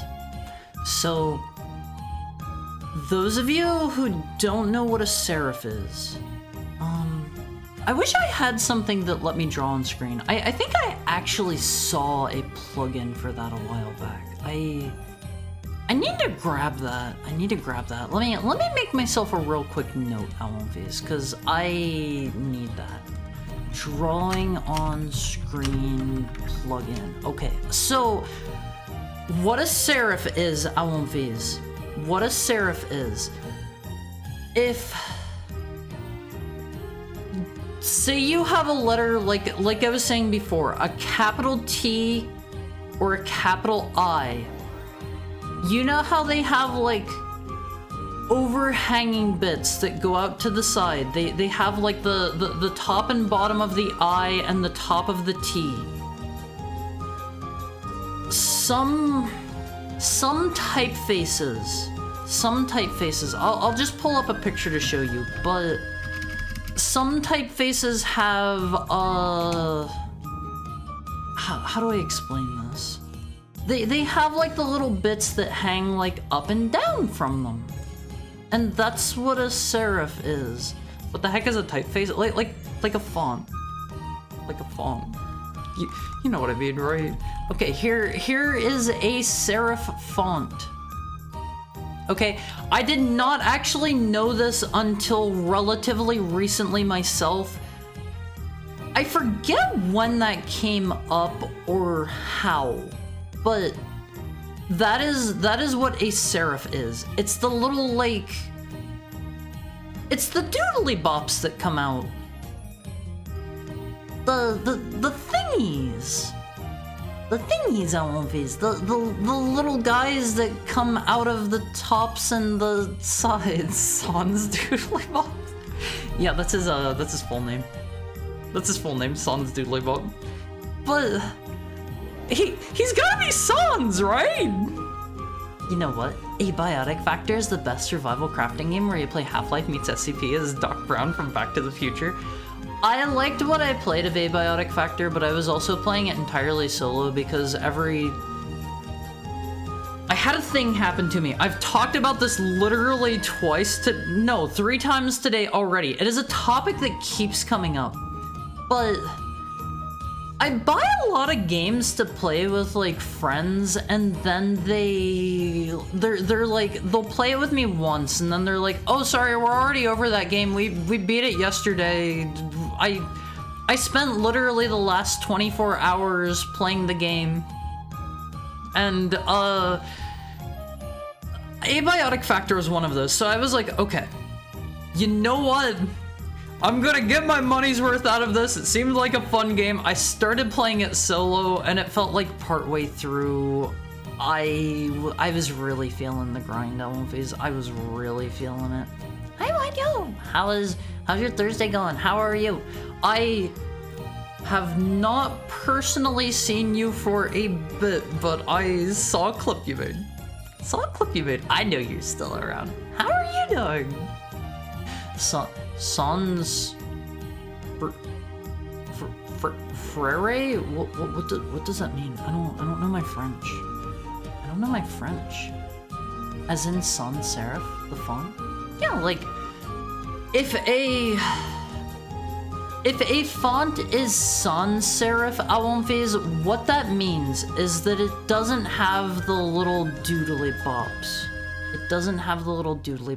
So, those of you who don't know what a serif is, I wish I had something that let me draw on screen. I think I actually saw a plugin for that a while back. I need to grab that. Let me make myself a real quick note, Womfies, because I need that. Drawing on screen plugin. Okay, so what a serif is, Alonviz. What a serif is. If say you have a letter like I was saying before, a capital T or a capital I. You know how they have like overhanging bits that go out to the side. They have like the top and bottom of the I and the top of the T. Some typefaces. I'll just pull up a picture to show you, but some typefaces have how do I explain this? They have like the little bits that hang like up and down from them. And that's what a serif is. What the heck is a typeface? Like a font. Like a font. You know what I mean, right? Okay, here is a serif font. Okay, I did not actually know this until relatively recently myself. I forget when that came up or how, but that is what a serif is. It's the little like, it's the doodly bops that come out. The thingies. The thingies, Alonviz. The little guys that come out of the tops and the sides. Sans Doodly Bops. Yeah, that's his full name. That's his full name, Sans Doodly Bop. But he's gotta be Sans, right? You know what? Abiotic Factor is the best survival crafting game where you play Half-Life meets SCP as Doc Brown from Back to the Future. I liked what I played of Abiotic Factor, but I was also playing it entirely solo because I had a thing happen to me. I've talked about this literally 3 times today already. It is a topic that keeps coming up. But I buy a lot of games to play with like friends, and then they're like, they'll play it with me once and then they're like, oh sorry, we're already over that game. We beat it yesterday. I spent literally the last 24 hours playing the game. And Abiotic Factor was one of those. So I was like, okay, you know what? I'm gonna get my money's worth out of this. It seemed like a fun game. I started playing it solo, and it felt like partway through, I was really feeling the grind element phase. I was really feeling it. Hi, Wadio. How's your Thursday going? How are you? I have not personally seen you for a bit, but I saw a clip you made. I know you're still around. How are you doing? Sans Frere? What does that mean? I don't know my French. As in sans serif, the font? Yeah, like if a font is sans serif, Alonviz, what that means is that it doesn't have the little doodly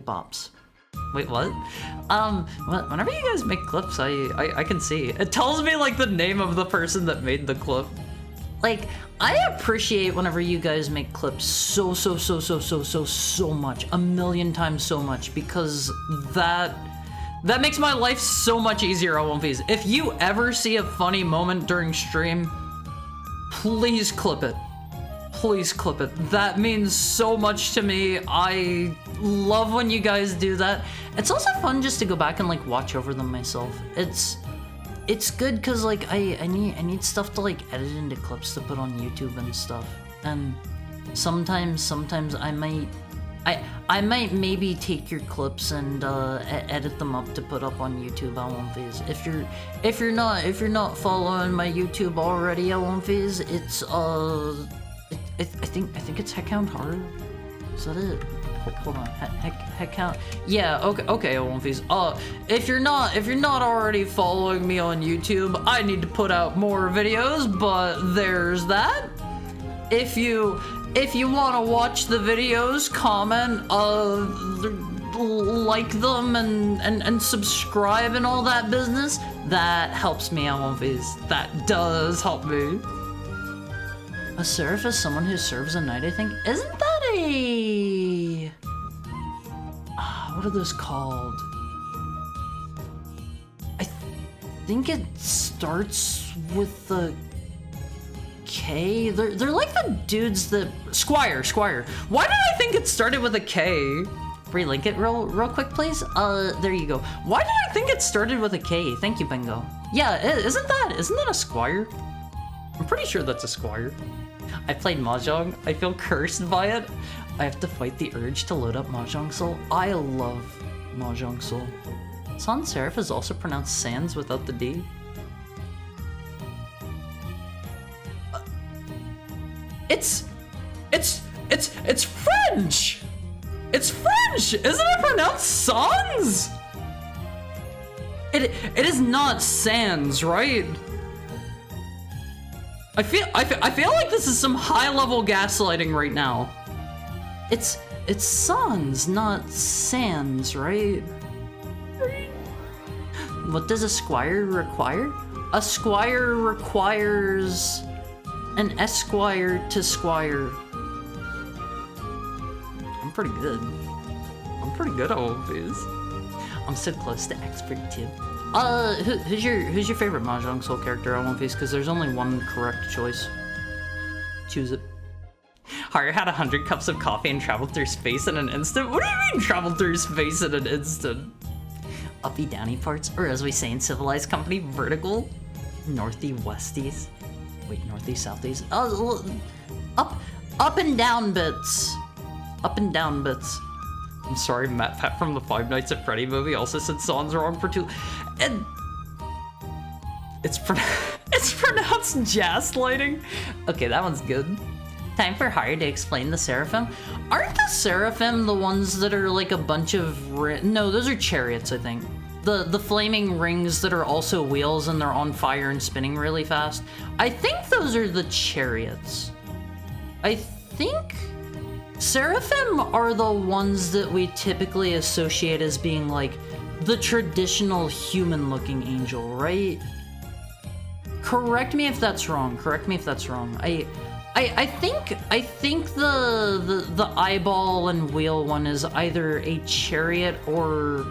bops. Wait, what? Whenever you guys make clips, I can see. It tells me, like, the name of the person that made the clip. Like, I appreciate whenever you guys make clips so much. A million times so much, because that makes my life so much easier, Alonviz. If you ever see a funny moment during stream, please clip it. That means so much to me. I love when you guys do that. It's also fun just to go back and like watch over them myself. It's good because like I need stuff to like edit into clips to put on YouTube and stuff. And sometimes I might maybe take your clips and edit them up to put up on YouTube, Alonviz. If you're not following my YouTube already, Alonviz, it's I think it's Heckhound Horror. Is that it? Hold on. Heckhound. Yeah. Okay. Alonviz. If you're not already following me on YouTube, I need to put out more videos. But there's that. If you want to watch the videos, comment. like them and subscribe and all that business, that helps me out on these. That does help me. A seraph is someone who serves a knight, I think. Isn't that a... what are those called? I think it starts with the K. They're like the dudes that... Squire. Why did I think it started with a K? Relink it real quick, please. There you go. Why did I think it started with a K? Thank you, Bingo. Yeah, isn't that a squire? I'm pretty sure that's a squire. I played Mahjong. I feel cursed by it. I have to fight the urge to load up Mahjong Soul. I love Mahjong Soul. Sans Serif is also pronounced Sans without the D. It's French! It's French! Isn't it pronounced Sans? It is not Sans, right? I feel like this is some high-level gaslighting right now. It's Sans, not Sans, right? What does a squire require? A squire requires an esquire to squire. I'm pretty good. I'm pretty good at all of these. I'm so close to expert too. Who's your favorite Mahjong Soul character on One Piece? Because there's only one correct choice. Choose it. Haru had 100 cups of coffee and traveled through space in an instant? What do you mean traveled through space in an instant? Uppy downy parts, or as we say in Civilized Company, vertical. Northy westies. Wait, northeast, southeast. Oh, up and down bits. Up and down bits. I'm sorry, Matt Pat from the Five Nights at Freddy movie also said Sans wrong for two. And it's pronounced gaslighting. Okay, that one's good. Time for Haru to explain the Seraphim. Aren't the Seraphim the ones that are like a bunch of no, those are chariots, I think. The flaming rings that are also wheels and they're on fire and spinning really fast. I think those are the chariots. I think Seraphim are the ones that we typically associate as being like the traditional human-looking angel, right? Correct me if that's wrong. I think the eyeball and wheel one is either a chariot or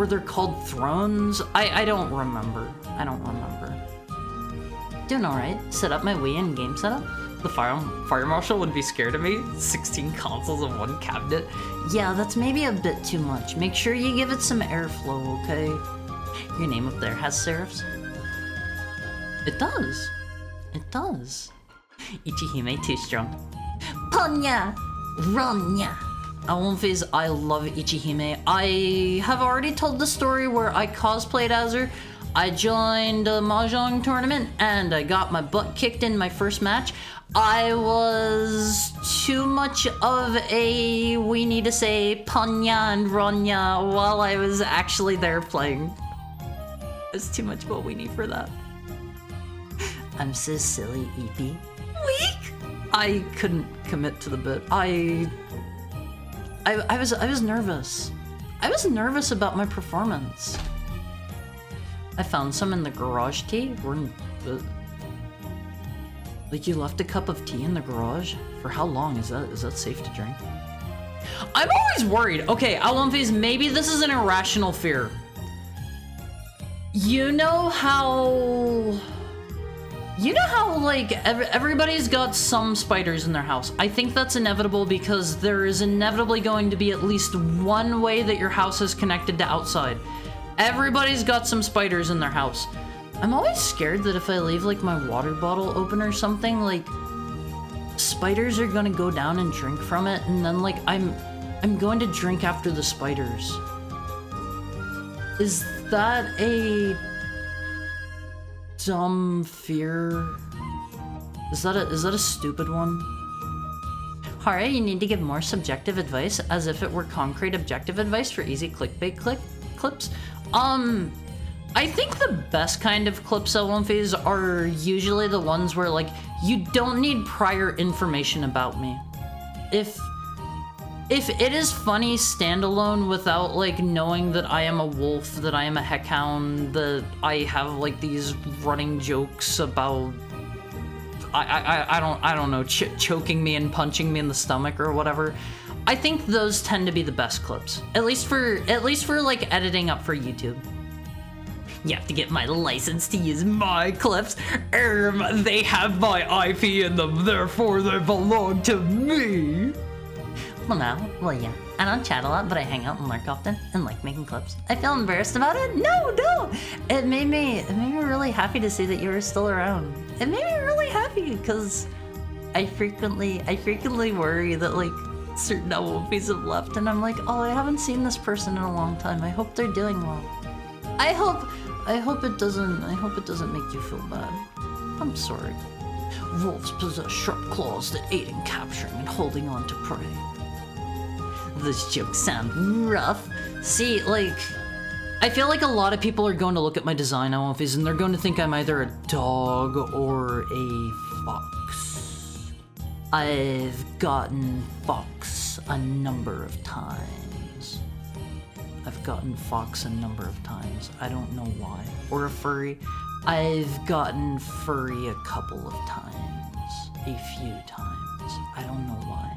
they're called thrones. I don't remember. Doing alright. Set up my Wii and game setup. The fire marshal would be scared of me. 16 consoles in one cabinet. Yeah, that's maybe a bit too much. Make sure you give it some airflow, okay? Your name up there has serifs? It does. Ichihime too strong. Ponya! Ronya! Alonphase, I love Ichihime. I have already told the story where I cosplayed as her. I joined a Mahjong tournament and I got my butt kicked in my first match. I was too much of a, we need to say, Ponya and Ronya while I was actually there playing. It's too much of a weenie for that. I'm so silly, Eepy. Weak! I couldn't commit to the bit. I was nervous. I was nervous about my performance. I found some in the garage tea. Like you left a cup of tea in the garage? For how long? Is that safe to drink? I'm always worried. Okay, Alonphase, maybe this is an irrational fear. You know how like everybody's got some spiders in their house. I think that's inevitable because there is inevitably going to be at least one way that your house is connected to outside. Everybody's got some spiders in their house. I'm always scared that if I leave like my water bottle open or something, like spiders are gonna go down and drink from it, and then like I'm going to drink after the spiders. Is that a dumb fear? Is that a stupid one? Hara, you need to give more subjective advice as if it were concrete objective advice for easy clickbait clips. I think the best kind of clips at One Phase are usually the ones where like you don't need prior information about me. If if it is funny standalone without like knowing that I am a wolf, that I am a heckhound, that I have like these running jokes about I don't know, choking me and punching me in the stomach or whatever, I think those tend to be the best clips. At least for like editing up for YouTube. You have to get my license to use my clips. They have my IP in them, therefore they belong to me. Well, yeah. I don't chat a lot, but I hang out and lurk often and like making clips. I feel embarrassed about it? No. It made me really happy to see that you were still around. It made me really happy because I frequently worry that like certain Wolfies have left, and I'm like, oh, I haven't seen this person in a long time. I hope they're doing well. I hope it doesn't make you feel bad. I'm sorry. Wolves possess sharp claws that aid in capturing and holding on to prey. Those jokes sound rough. See, like, I feel like a lot of people are going to look at my design Wolfies and they're going to think I'm either a dog or a fox. I've gotten fox a number of times. I don't know why. Or a furry. I've gotten furry a couple of times. A few times. I don't know why.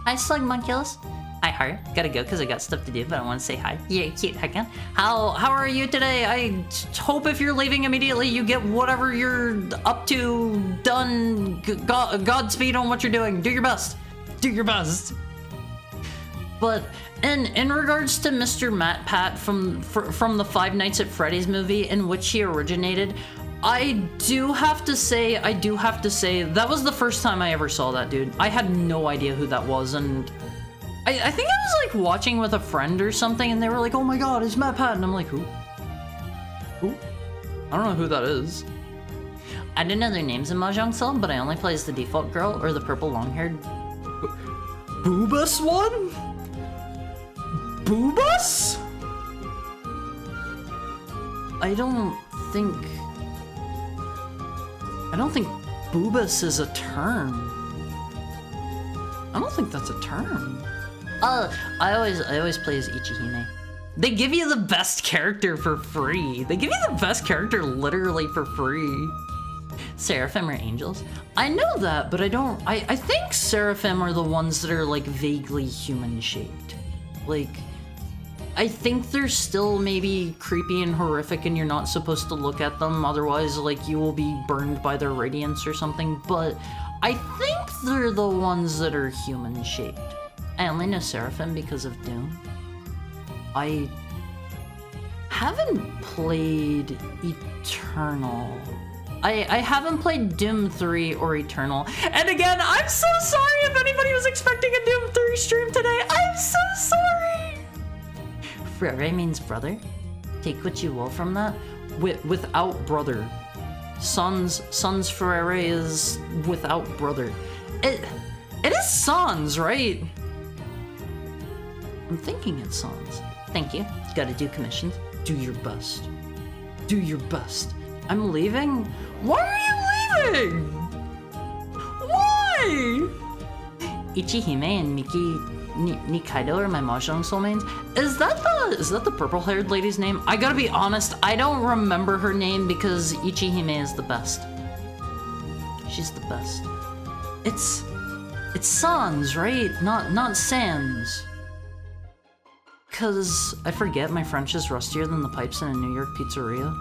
Hi, Slugmunculus. Hi, Heart. Gotta go because I got stuff to do, but I want to say hi. Yeah, cute. Heck. How are you today? I hope if you're leaving immediately, you get whatever you're up to done. Godspeed on what you're doing. Do your best. But in regards to Mr. MatPat from the Five Nights at Freddy's movie in which he originated, I do have to say that was the first time I ever saw that dude. I had no idea who that was, and I think I was like watching with a friend or something, and they were like, "Oh my God, it's MatPat," and I'm like, "Who? I don't know who that is." I didn't know their names in Mahjong Cell, but I only play as the default girl or the purple long-haired. Boobus one? Boobus? I don't think Boobus is a term. I don't think that's a term. I always play as Ichihime. They give you the best character for free. They give you the best character literally for free. Seraphim are angels. I know that, but I think Seraphim are the ones that are like vaguely human shaped. Like, I think they're still maybe creepy and horrific and you're not supposed to look at them, otherwise like you will be burned by their radiance or something, but I think they're the ones that are human shaped. I only know Seraphim because of Doom. I haven't played Eternal. I haven't played Doom 3 or Eternal. And again, I'm so sorry if anybody was expecting a Doom 3 stream today. I'm so sorry. Frere means brother. Take what you will from that. Without brother. Sons Frere is without brother. It is Sans, right? I'm thinking it's Sans. Thank you. Gotta do commissions. Do your best. Do your best. I'm leaving? Why are you leaving? Why? Ichihime and Miki Nikaido are my Mahjong soulmates. Is that the purple-haired lady's name? I gotta be honest, I don't remember her name because Ichihime is the best. She's the best. It's Sans, right? Not Sans. Cause I forget my French is rustier than the pipes in a New York pizzeria.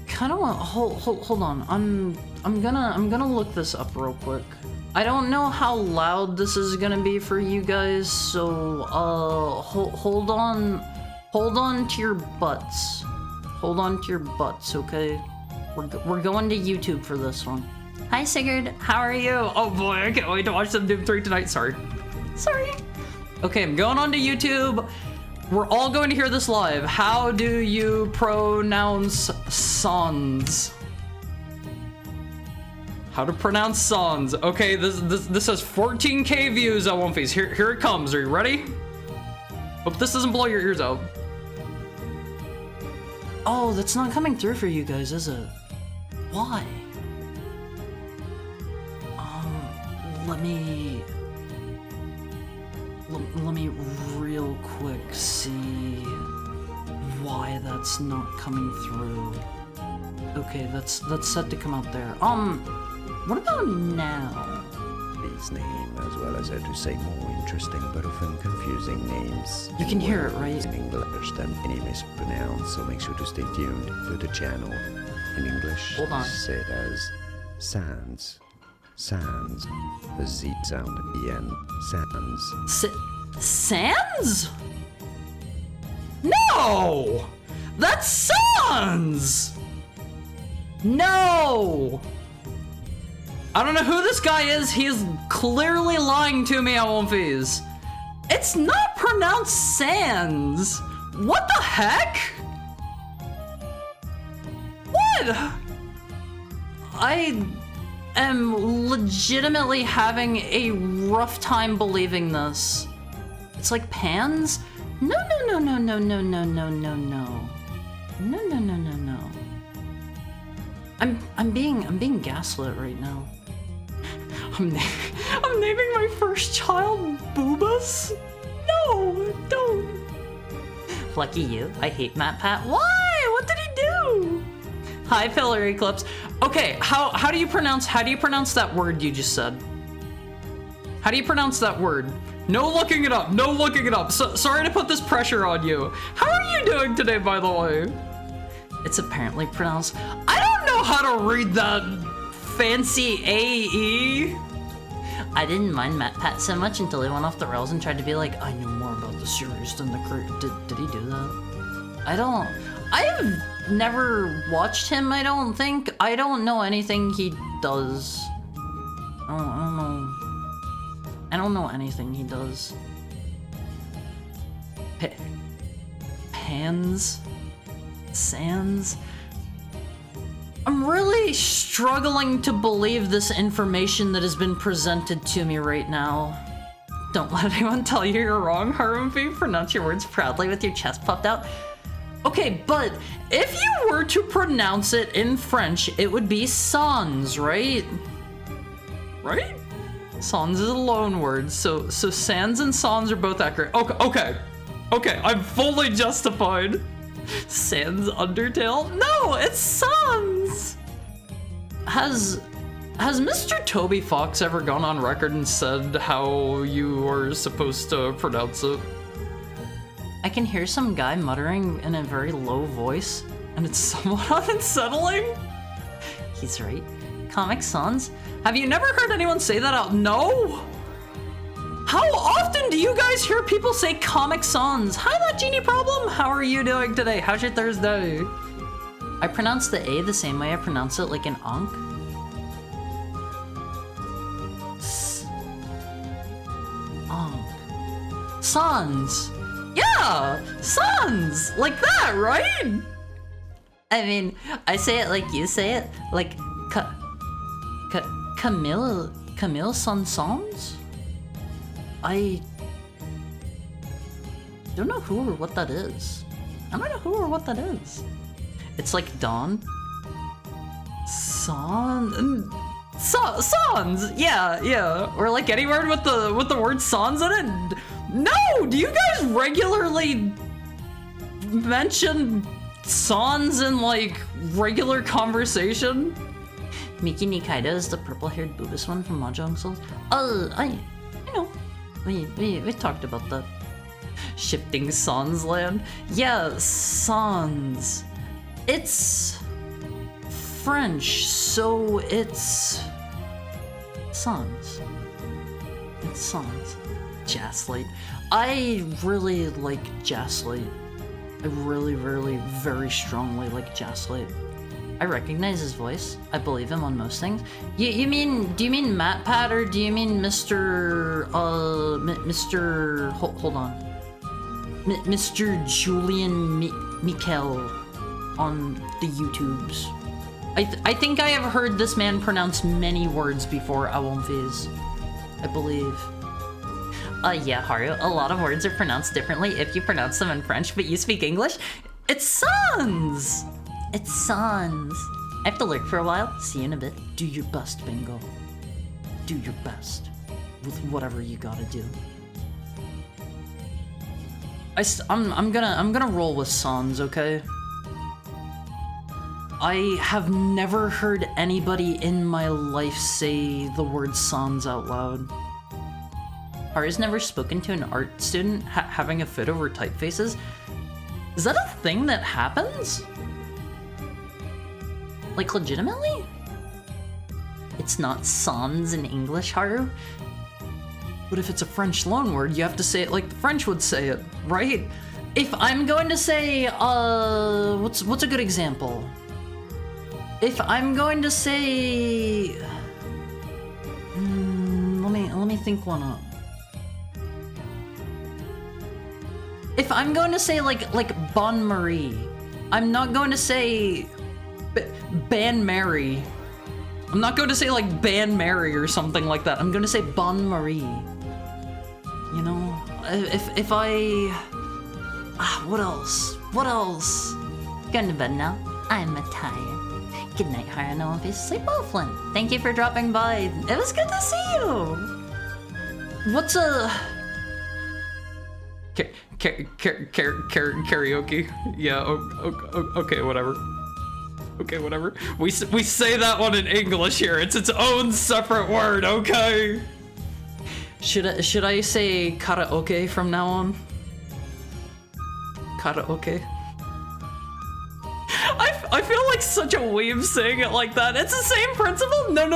Kind of want hold on. I'm gonna look this up real quick. I don't know how loud this is gonna be for you guys, so hold on to your butts. Hold on to your butts, okay? We're going to YouTube for this one. Hi Sigurd, how are you? Oh boy, I can't wait to watch some Doom 3 tonight. Sorry. Okay, I'm going on to YouTube. We're all going to hear this live. How do you pronounce Sans? How to pronounce Sans. Okay, this has 14K views on One Piece. Here it comes. Are you ready? Hope this doesn't blow your ears out. Oh, that's not coming through for you guys, is it? Why? let me real quick see why that's not coming through. Okay, that's set to come out there. What about now? His name, as well as how to say more interesting but often confusing names. You can hear it, right? In English that many mispronounce, so make sure to stay tuned to the channel. In English, Hold on. say it as Sans. Sans. The Z sound at the end. Sans. Sans? No! That's Sans! No! I don't know who this guy is. He is clearly lying to me, Awonfies. It's not pronounced Sans. What the heck? What? I am legitimately having a rough time believing this. It's like Pans? No. No. I'm being gaslit right now. I'm naming my first child Boobas? No, don't. Lucky you. I hate MatPat. Why? What did he do? Hi, Pillar Eclipse. Okay, how do you pronounce that word you just said? How do you pronounce that word? No looking it up. No looking it up. Sorry to put this pressure on you. How are you doing today, by the way? It's apparently pronounced. I don't know how to read that fancy AE. I didn't mind MatPat so much until he went off the rails and tried to be like, I knew more about the series than the crew. Did he do that? I've never watched him, I don't think. I don't know anything he does. I don't know. I don't know anything he does. Pans? Sans? I'm really struggling to believe this information that has been presented to me right now. Don't let anyone tell you you're wrong, Harumfi. Pronounce your words proudly with your chest puffed out. Okay, but if you were to pronounce it in French, it would be sans, right? Right? Sans is a loan word, so sans and sans are both accurate. Okay, I'm fully justified. Sans Undertale? No, it's sans! Has Mr. Toby Fox ever gone on record and said how you are supposed to pronounce it? I can hear some guy muttering in a very low voice, and it's somewhat unsettling. He's right. Comic Sans? Have you never heard anyone say that out? No? How often do you guys hear people say Comic Sans? Hi, that genie problem. How are you doing today? How's your Thursday? I pronounce the A the same way I pronounce it, like an Ankh. Ankh. Sans. Yeah, sans. Like that, right? I mean, I say it like you say it, like Camille Saint-Saëns? I don't know who or what that is. I don't know who or what that is. It's like Dawn. Sans, yeah. Or like any word with the word sans in it. No, do you guys regularly mention sans in like regular conversation? Miki Nikaido is the purple-haired Boobas one from Mahjong Souls. I know. We talked about that. Shifting Sans land. Yeah, Sans. It's French, so it's Sans. It's Sans. Jazzlight. I really like Jazzlight. I really, very strongly like Jazzlight. I recognize his voice. I believe him on most things. Do you mean MatPat or do you mean Mr. Hold on. Mr. Julian Mikel on the YouTubes? I think I have heard this man pronounce many words before, Awonfies. I believe. Yeah, Haru, a lot of words are pronounced differently if you pronounce them in French, but you speak English. It's sans! It's sans. I have to lurk for a while. See you in a bit. Do your best, Bingo. Do your best. with whatever you gotta do. I'm gonna roll with sans, okay? I have never heard anybody in my life say the word sans out loud. Hari's never spoken to an art student having a fit over typefaces? Is that a thing that happens? Like, legitimately? It's not sans in English, Haru? But if it's a French loanword, you have to say it like the French would say it, right? If I'm going to say, what's a good example? If I'm going to say, let me think one up. If I'm going to say like Bon Marie, I'm not going to say Ban Mary. I'm not going to say like Ban Mary or something like that. I'm going to say Bon Marie. You know, if I, what else? What else? Going to bed now. I'm tired. Good night, Haru. No one sleep well, Flint. Thank you for dropping by. It was good to see you. What's a karaoke? Yeah. Okay. Whatever. Okay. Whatever. We say that one in English here. It's its own separate word. Okay. Should I say karaoke from now on? Karaoke. I feel like such a weeb saying it like that. It's the same principle. No.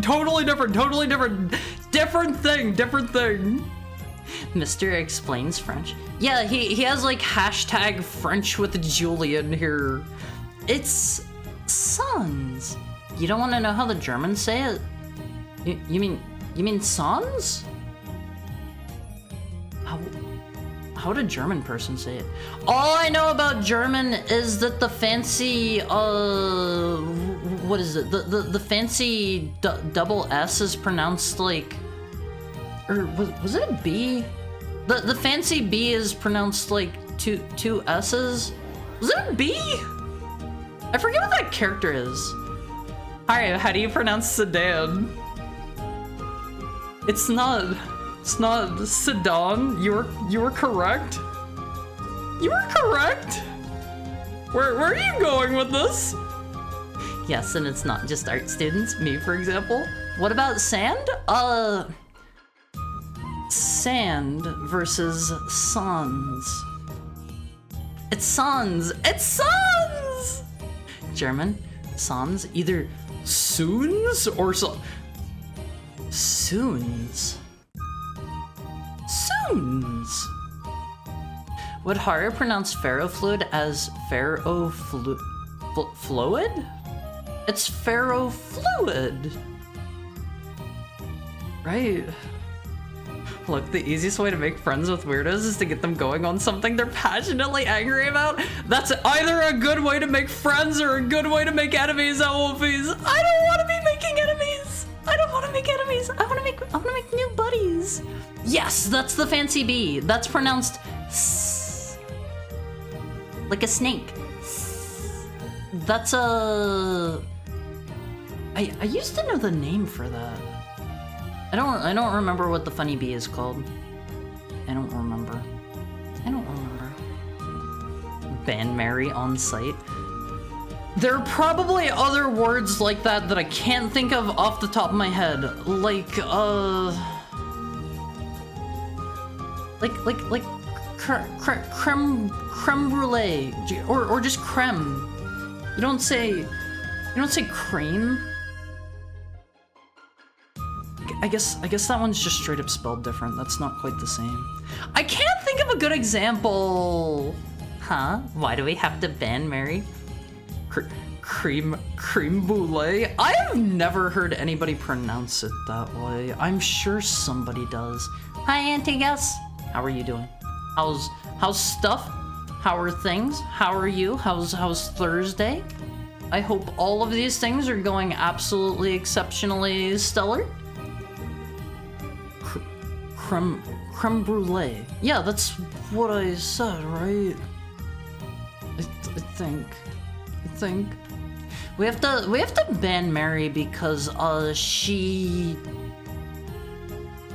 Totally different. Different thing. Mr. explains French. Yeah, he has like hashtag French with Julian here. It's sans. You don't want to know how the Germans say it? You mean sans? How would a German person say it? All I know about German is that the fancy, what is it? The fancy double S is pronounced like, or was it a B? The fancy B is pronounced like two S's. Was it a B? I forget what that character is. Haru, how do you pronounce sedan? It's not sedan. You were correct. You were correct. Where are you going with this? Yes, and it's not just art students. Me, for example. What about sand? Sand versus sans. It's sans. It's sans. German sans, either soons or soons. Soons. Would Haru pronounce ferrofluid as fluid? It's ferrofluid. Right. Look, the easiest way to make friends with weirdos is to get them going on something they're passionately angry about. That's either a good way to make friends or a good way to make enemies at Wolfies. I don't want to be making enemies. I don't want to make enemies. I want to make new buddies. Yes, that's the fancy B. That's pronounced s, like a snake. That's a. I used to know the name for that. I don't remember what the funny bee is called. I don't remember. Ban Mary on site. There are probably other words like that I can't think of off the top of my head. Like creme brulee, or just creme. You don't say cream. I guess that one's just straight up spelled different. That's not quite the same. I can't think of a good example. Huh? Why do we have to ban Mary? Creme brulee? I have never heard anybody pronounce it that way. I'm sure somebody does. Hi, Auntie Gus. How are you doing? How's stuff? How are things? How are you? How's Thursday? I hope all of these things are going absolutely exceptionally stellar. Creme brulee. Yeah, that's what I said, right? I think. We have to ban Mary because she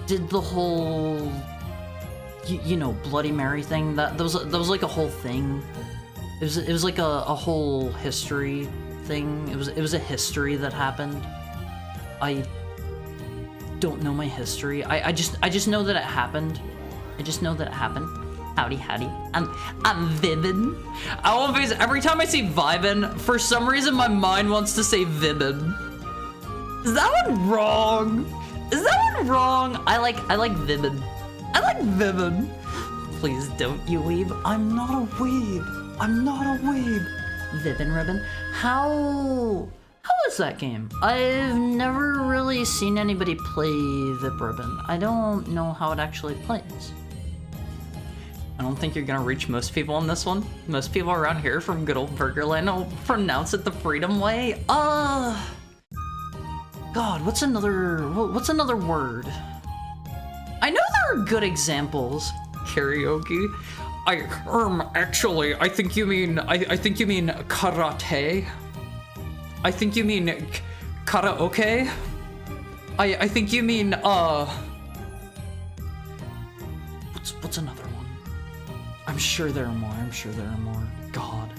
did the whole you know, Bloody Mary thing. That was like a whole thing. It was like a whole history thing. It was a history that happened. I don't know my history. I just know that it happened. I just know that it happened. Howdy, howdy. I'm Vibin. I always, every time I see Vibin, for some reason my mind wants to say Vibin. Is that one wrong? Is that one wrong? I like Vibin. I like Vibin. Please don't you weeb. I'm not a weeb. I'm not a weeb. Vibin Ribbon. How is that game? I've never really seen anybody play Vib Ribbon. I don't know how it actually plays. I don't think you're gonna reach most people on this one. Most people around here from good old Burgerland will pronounce it the Freedom Way. God, what's another word? I know there are good examples. Karaoke. Actually, I think you mean karate. I think you mean karaoke. I think you mean what's another one? I'm sure there are more. God.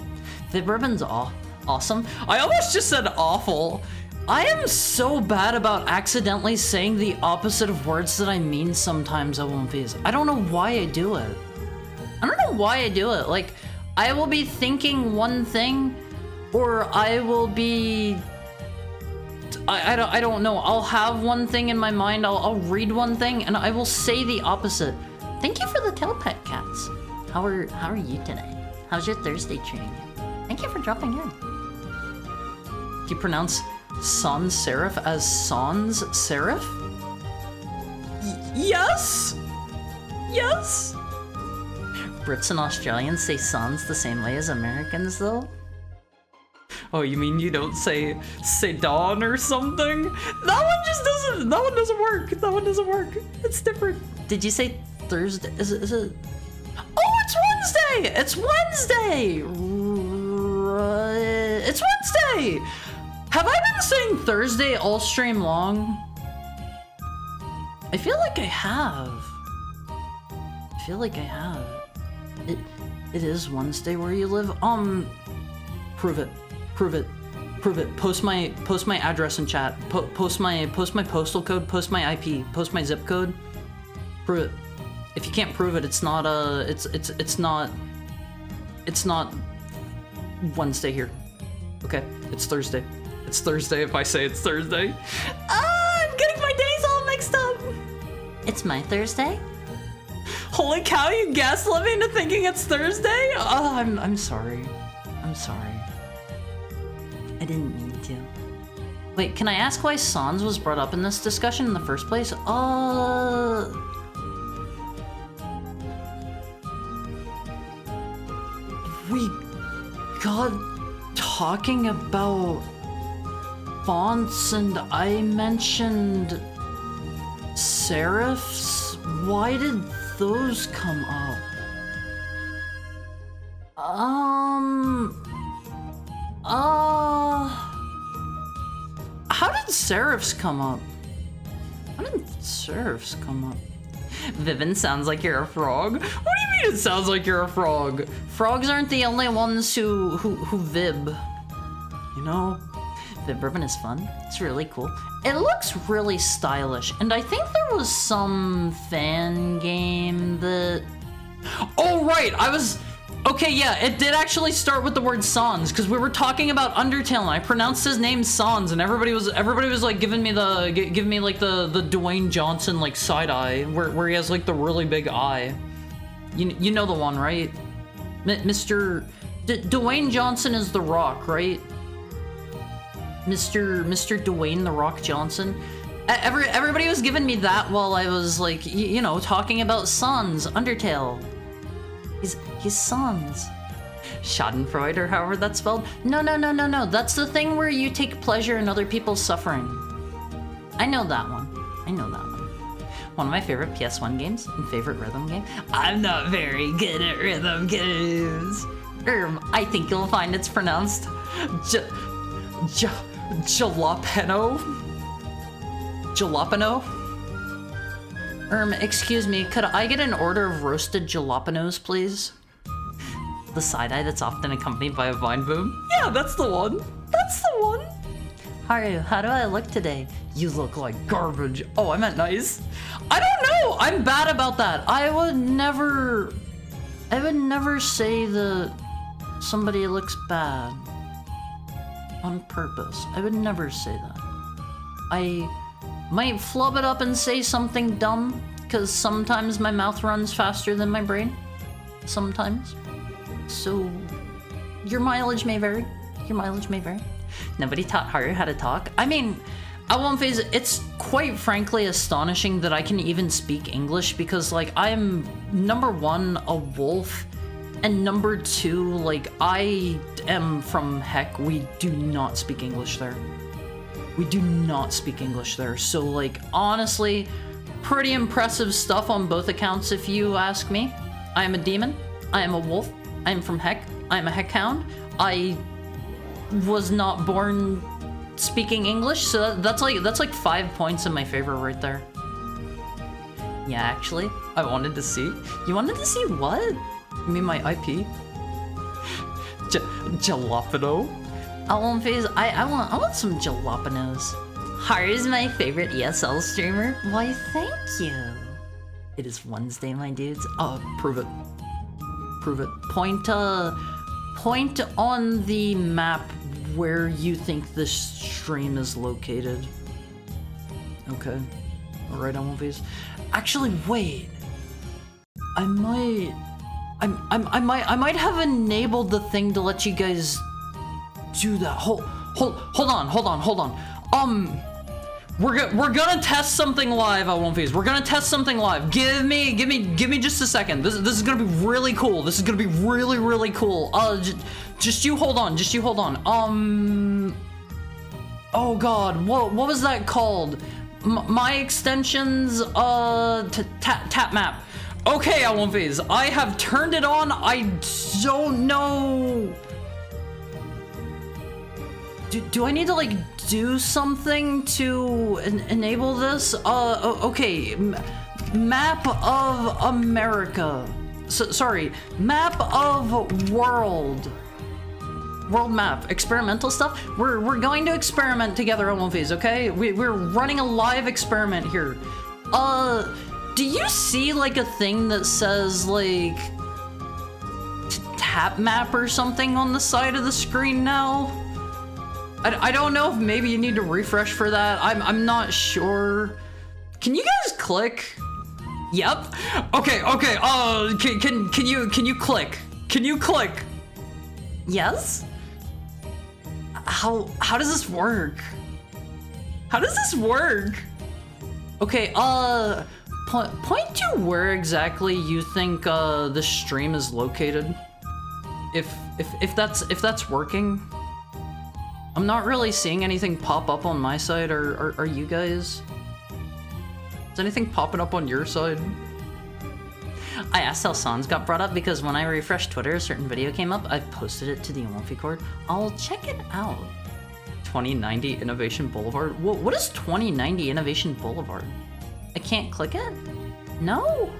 Vib Ribbon's awesome. I almost just said awful. I am so bad about accidentally saying the opposite of words that I mean sometimes at One Piece. I don't know why I do it. Like, I will be thinking one thing, or I will be... I don't know. I'll have one thing in my mind, I'll read one thing, and I will say the opposite. Thank you for the tail pet cats. How are you today? How's your Thursday treating you? Thank you for dropping in. Do you pronounce sans serif as sans serif? Yes! Yes! Brits and Australians say sans the same way as Americans, though? Oh, you mean you don't say dawn or something? That one doesn't work. It's different. Did you say Thursday? Is it? Oh, it's Wednesday! It's Wednesday! It's Wednesday! Have I been saying Thursday all stream long? I feel like I have. It is Wednesday where you live. Prove it. Post my address in chat. Post my postal code. Post my IP. Post my zip code. Prove it. If you can't prove it, it's not Wednesday here. Okay, it's Thursday. It's Thursday if I say it's Thursday. I'm getting my days all mixed up. It's my Thursday? Holy cow, you gaslit me into thinking it's Thursday? I'm sorry. I didn't mean to. Wait, can I ask why Sans was brought up in this discussion in the first place? We got talking about fonts and I mentioned serifs. Why did those come up? How did serifs come up? Vivin sounds like you're a frog. What do you mean it sounds like you're a frog? Frogs aren't the only ones who vib. You know? Vib Ribbon is fun. It's really cool. It looks really stylish, and I think there was some fan game that... Oh, right! Okay, yeah, it did actually start with the word Sans, because we were talking about Undertale, and I pronounced his name Sans, and everybody was like giving me like the Dwayne Johnson like side eye, where he has like the really big eye. You know the one, right? Mr. Dwayne Johnson is The Rock, right? Mr. Dwayne The Rock Johnson. Everybody was giving me that while I was like, you know, talking about Sans, Undertale. He's Sans. Schadenfreude, or however that's spelled. No. That's the thing where you take pleasure in other people's suffering. I know that one. One of my favorite PS1 games and favorite rhythm game. I'm not very good at rhythm games. I think you'll find it's pronounced Jalapeno? Jalapeno? Excuse me, could I get an order of roasted jalapenos, please? The side-eye that's often accompanied by a vine boom? Yeah, that's the one. That's the one. Haru, how do I look today? You look like garbage. Oh, I meant nice. I don't know! I'm bad about that. I would never say that somebody looks bad on purpose. I would never say that. I might flub it up and say something dumb, because sometimes my mouth runs faster than my brain. Sometimes. So, your mileage may vary. Your mileage may vary. Nobody taught Haru how to talk. I mean, I won't phase it. It's quite frankly astonishing that I can even speak English because, like, I'm number one, a wolf, and number two, like, I am from Heck. We do not speak English there. We do not speak English there. So, like, honestly, pretty impressive stuff on both accounts if you ask me. I am a demon. I am a wolf. I am from Heck. I am a Heck hound. I was not born speaking English, so that's like 5 points in my favor right there. Yeah, actually, I wanted to see. You wanted to see what? You mean my IP? Jalapeno? I want some jalapenos. Haru's my favorite ESL streamer. Why, thank you. It is Wednesday, my dudes. Prove it. Prove it. Point on the map where you think this stream is located. Okay. Alright, I'm obvious. Actually, wait. I might have enabled the thing to let you guys do that. Hold on. We're gonna test something live, Wonfies. We're gonna test something live. Give me just a second. This is gonna be really cool. This is gonna be really cool. Just you hold on. Oh God, what was that called? My extensions, tap map. Okay, Wonfies, I have turned it on. I don't know. Do I need to, like, do something to enable this? Okay. Map of America. Sorry. Map of world. World map. Experimental stuff? We're going to experiment together on Wonfies, okay? We're running a live experiment here. Do you see, like, a thing that says, like, tap map or something on the side of the screen now? I don't know if maybe you need to refresh for that. I'm not sure. Can you guys click? Yep. Okay. Can you click? Can you click? Yes. How does this work? How does this work? Okay. Point to where exactly you think the stream is located. If that's working. I'm not really seeing anything pop up on my side, or are you guys? Is anything popping up on your side? I asked how Sans got brought up because when I refreshed Twitter, a certain video came up. I posted it to the Amalfi Court. I'll check it out. 2090 Innovation Boulevard? What is 2090 Innovation Boulevard? I can't click it? No?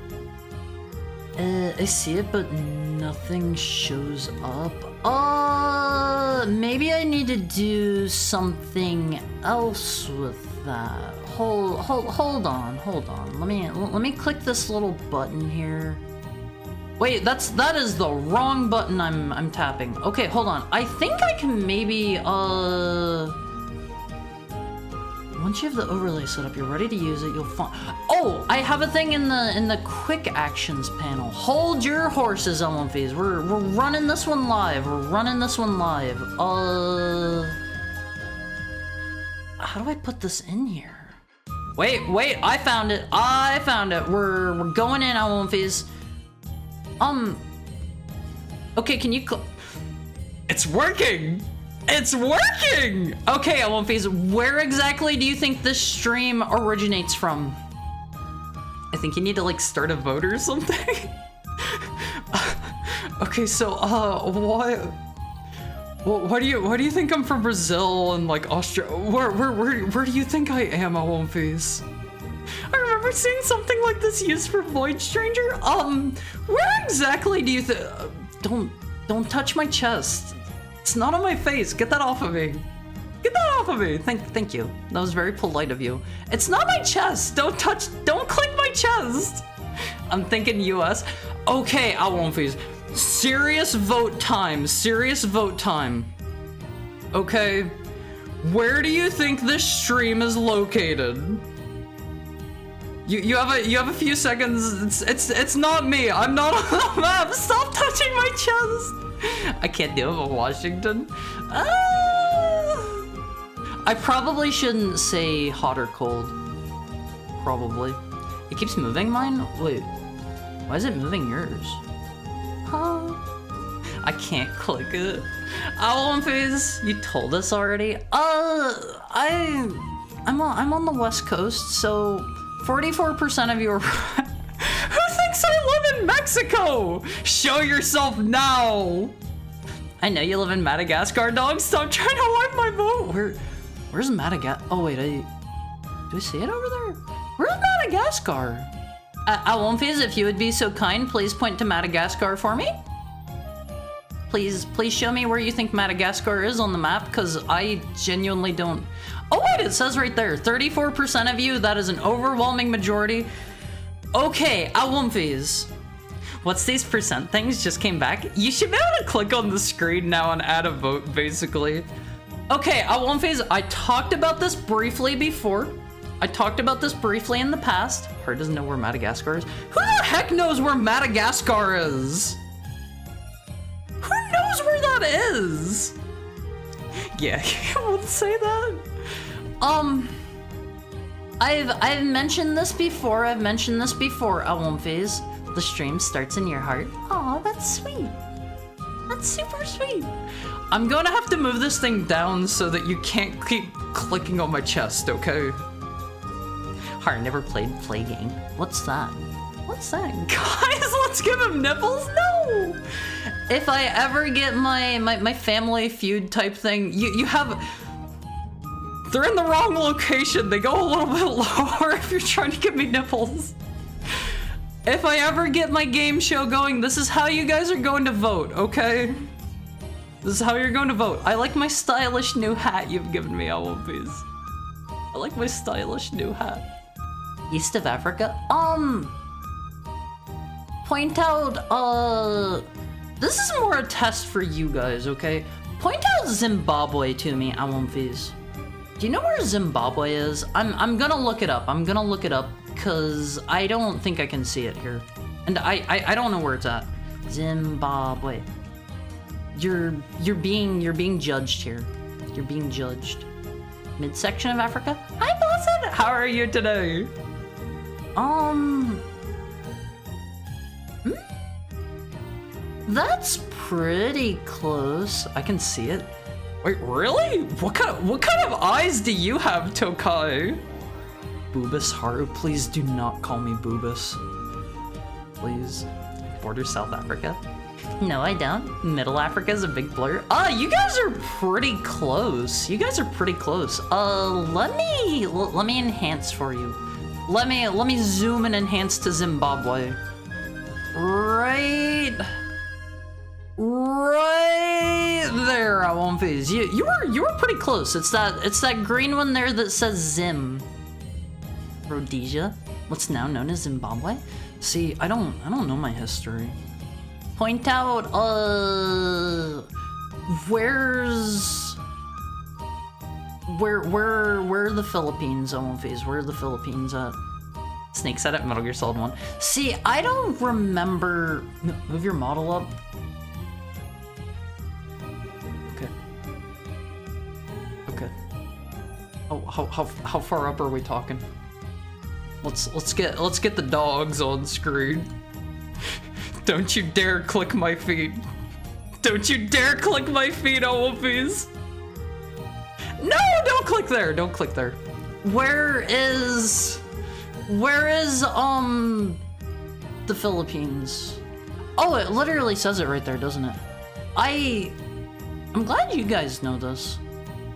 I see it, but nothing shows up. Maybe I need to do something else with that. Hold on. Let me click this little button here. Wait, that is the wrong button I'm tapping. Okay, hold on. I think I can maybe once you have the overlay set up, you're ready to use it, you'll find... Oh, I have a thing in the quick actions panel. Hold your horses, Wonfies. We're running this one live. How do I put this in here? Wait, I found it. We're going in, Wonfies. Okay, can you It's working! It's working! Okay, Wonfies, where exactly do you think this stream originates from? I think you need to, like, start a vote or something. Okay, so, Well, why do you think I'm from Brazil and like Austria? Where do you think I am, Awomfies? I remember seeing something like this used for Void Stranger. Where exactly do you don't touch my chest. It's not on my face. Get that off of me. Get that off of me. Thank you. That was very polite of you. It's not my chest. Don't click my chest. I'm thinking US. Okay, Awomfies. Serious vote time. Serious vote time. Okay. Where do you think this stream is located? You have a few seconds. It's not me. I'm not on the map. Stop touching my chest. I can't deal with Washington. I probably shouldn't say hot or cold. Probably. It keeps moving mine? Wait. Why is it moving yours? Huh? I can't click it. Awomfies, you told us already. I'm on the West Coast, so 44% of you are. Who thinks I live in Mexico? Show yourself now. I know you live in Madagascar, dog. Stop trying to wipe my vote. Where's Madagascar? Oh wait, do I see it over there? Where's Madagascar? Awomfies, if you would be so kind, please point to Madagascar for me. Please show me where you think Madagascar is on the map, because I genuinely don't. Oh wait, it says right there, 34% of you, that is an overwhelming majority. Okay, Awomfies. What's these percent things just came back? You should be able to click on the screen now and add a vote, basically. Okay, Awomfies, I talked about this briefly before. I talked about this briefly in the past. Hard doesn't know where Madagascar is. Who the heck knows where Madagascar is? Who knows where that is? Yeah, you won't say that. I've mentioned this before. Awomfies. The stream starts in your heart. Aw, that's sweet. That's super sweet. I'm gonna have to move this thing down so that you can't keep clicking on my chest, okay? Har never played Play Game. What's that? What's that? Guys, let's give him nipples? No! If I ever get my Family Feud type thing, you have... They're in the wrong location. They go a little bit lower if you're trying to give me nipples. If I ever get my game show going, this is how you guys are going to vote, okay? This is how you're going to vote. I like my stylish new hat you've given me, Awomfies. I like my stylish new hat. East of Africa? Point out, this is more a test for you guys, okay? Point out Zimbabwe to me, Awomfies. Do you know where Zimbabwe is? I'm gonna look it up. Because I don't think I can see it here. And I don't know where it's at. Zimbabwe. You're being judged here. You're being judged. Midsection of Africa? Hi, Blessed! How are you today? That's pretty close. I can see it. Wait, really? What kind of eyes do you have, Tokai? Boobus Haru, please do not call me Boobus. Please. Border South Africa? No, I don't. Middle Africa is a big blur. You guys are pretty close. Let me enhance for you. Let me zoom and enhance to Zimbabwe. Right there, Awomfies. You were pretty close. It's that green one there that says Zim. Rhodesia, what's now known as Zimbabwe. See, I don't know my history. Point out, where are the Philippines, Awomfies? Where are the Philippines at? Snake said it, Metal Gear Solid 1. See, I don't remember. Move your model up. Okay. Oh, how far up are we talking? Let's get the dogs on screen. Don't you dare click my feet. Don't you dare click my feet, Awomfies. No, don't click there. Don't click there. Where is the Philippines? Oh, it literally says it right there, doesn't it? I'm glad you guys know this.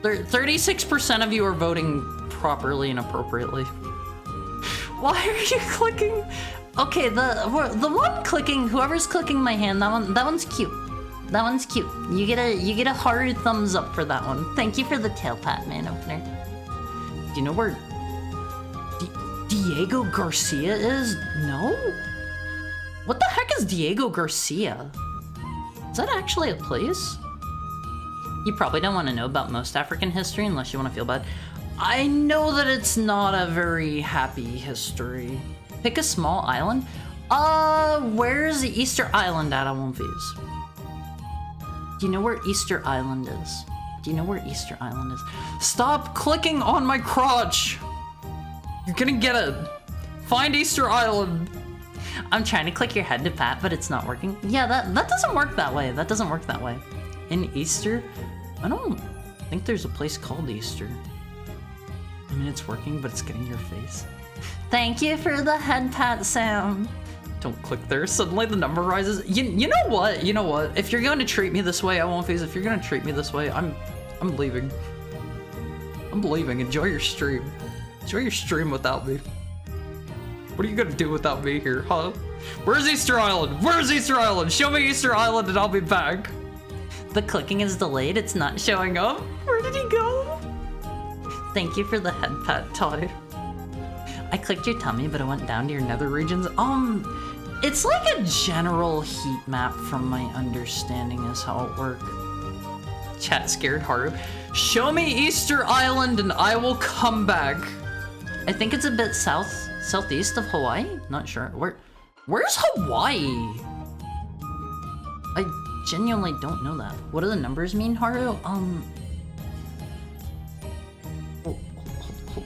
36% of you are voting properly and appropriately. Why are you clicking? Okay, the one clicking, whoever's clicking my hand, that one's cute. That one's cute. You get a hard thumbs up for that one. Thank you for the tail pat, man opener. Do you know where Diego Garcia is? No? What the heck is Diego Garcia? Is that actually a place? You probably don't want to know about most African history unless you want to feel bad. I know that it's not a very happy history. Pick a small island. Where's Easter Island at, Wonfies? Do you know where Easter Island is? Do you know where Easter Island is? Stop clicking on my crotch! You're gonna get it. Find Easter Island. I'm trying to click your head to pat, but it's not working. Yeah, that doesn't work that way. That doesn't work that way. In Easter, I don't think there's a place called Easter. I mean, it's working, but it's getting your face. Thank you for the head pat, Sam. Don't click there. Suddenly the number rises. You know what? You know what? If you're going to treat me this way, I won't face. If you're going to treat me this way, I'm leaving. I'm leaving. Enjoy your stream. Enjoy your stream without me. What are you gonna do without me here, huh? Where's Easter Island? Where's Easter Island? Show me Easter Island and I'll be back. The clicking is delayed. It's not showing up. Where did he go? Thank you for the head pat, Todd. I clicked your tummy, but it went down to your nether regions. It's like a general heat map from my understanding is how it works. Chat scared Haru. Show me Easter Island and I will come back. I think it's a bit southeast of Hawaii? Not sure. Where's Hawaii? I genuinely don't know that. What do the numbers mean, Haru?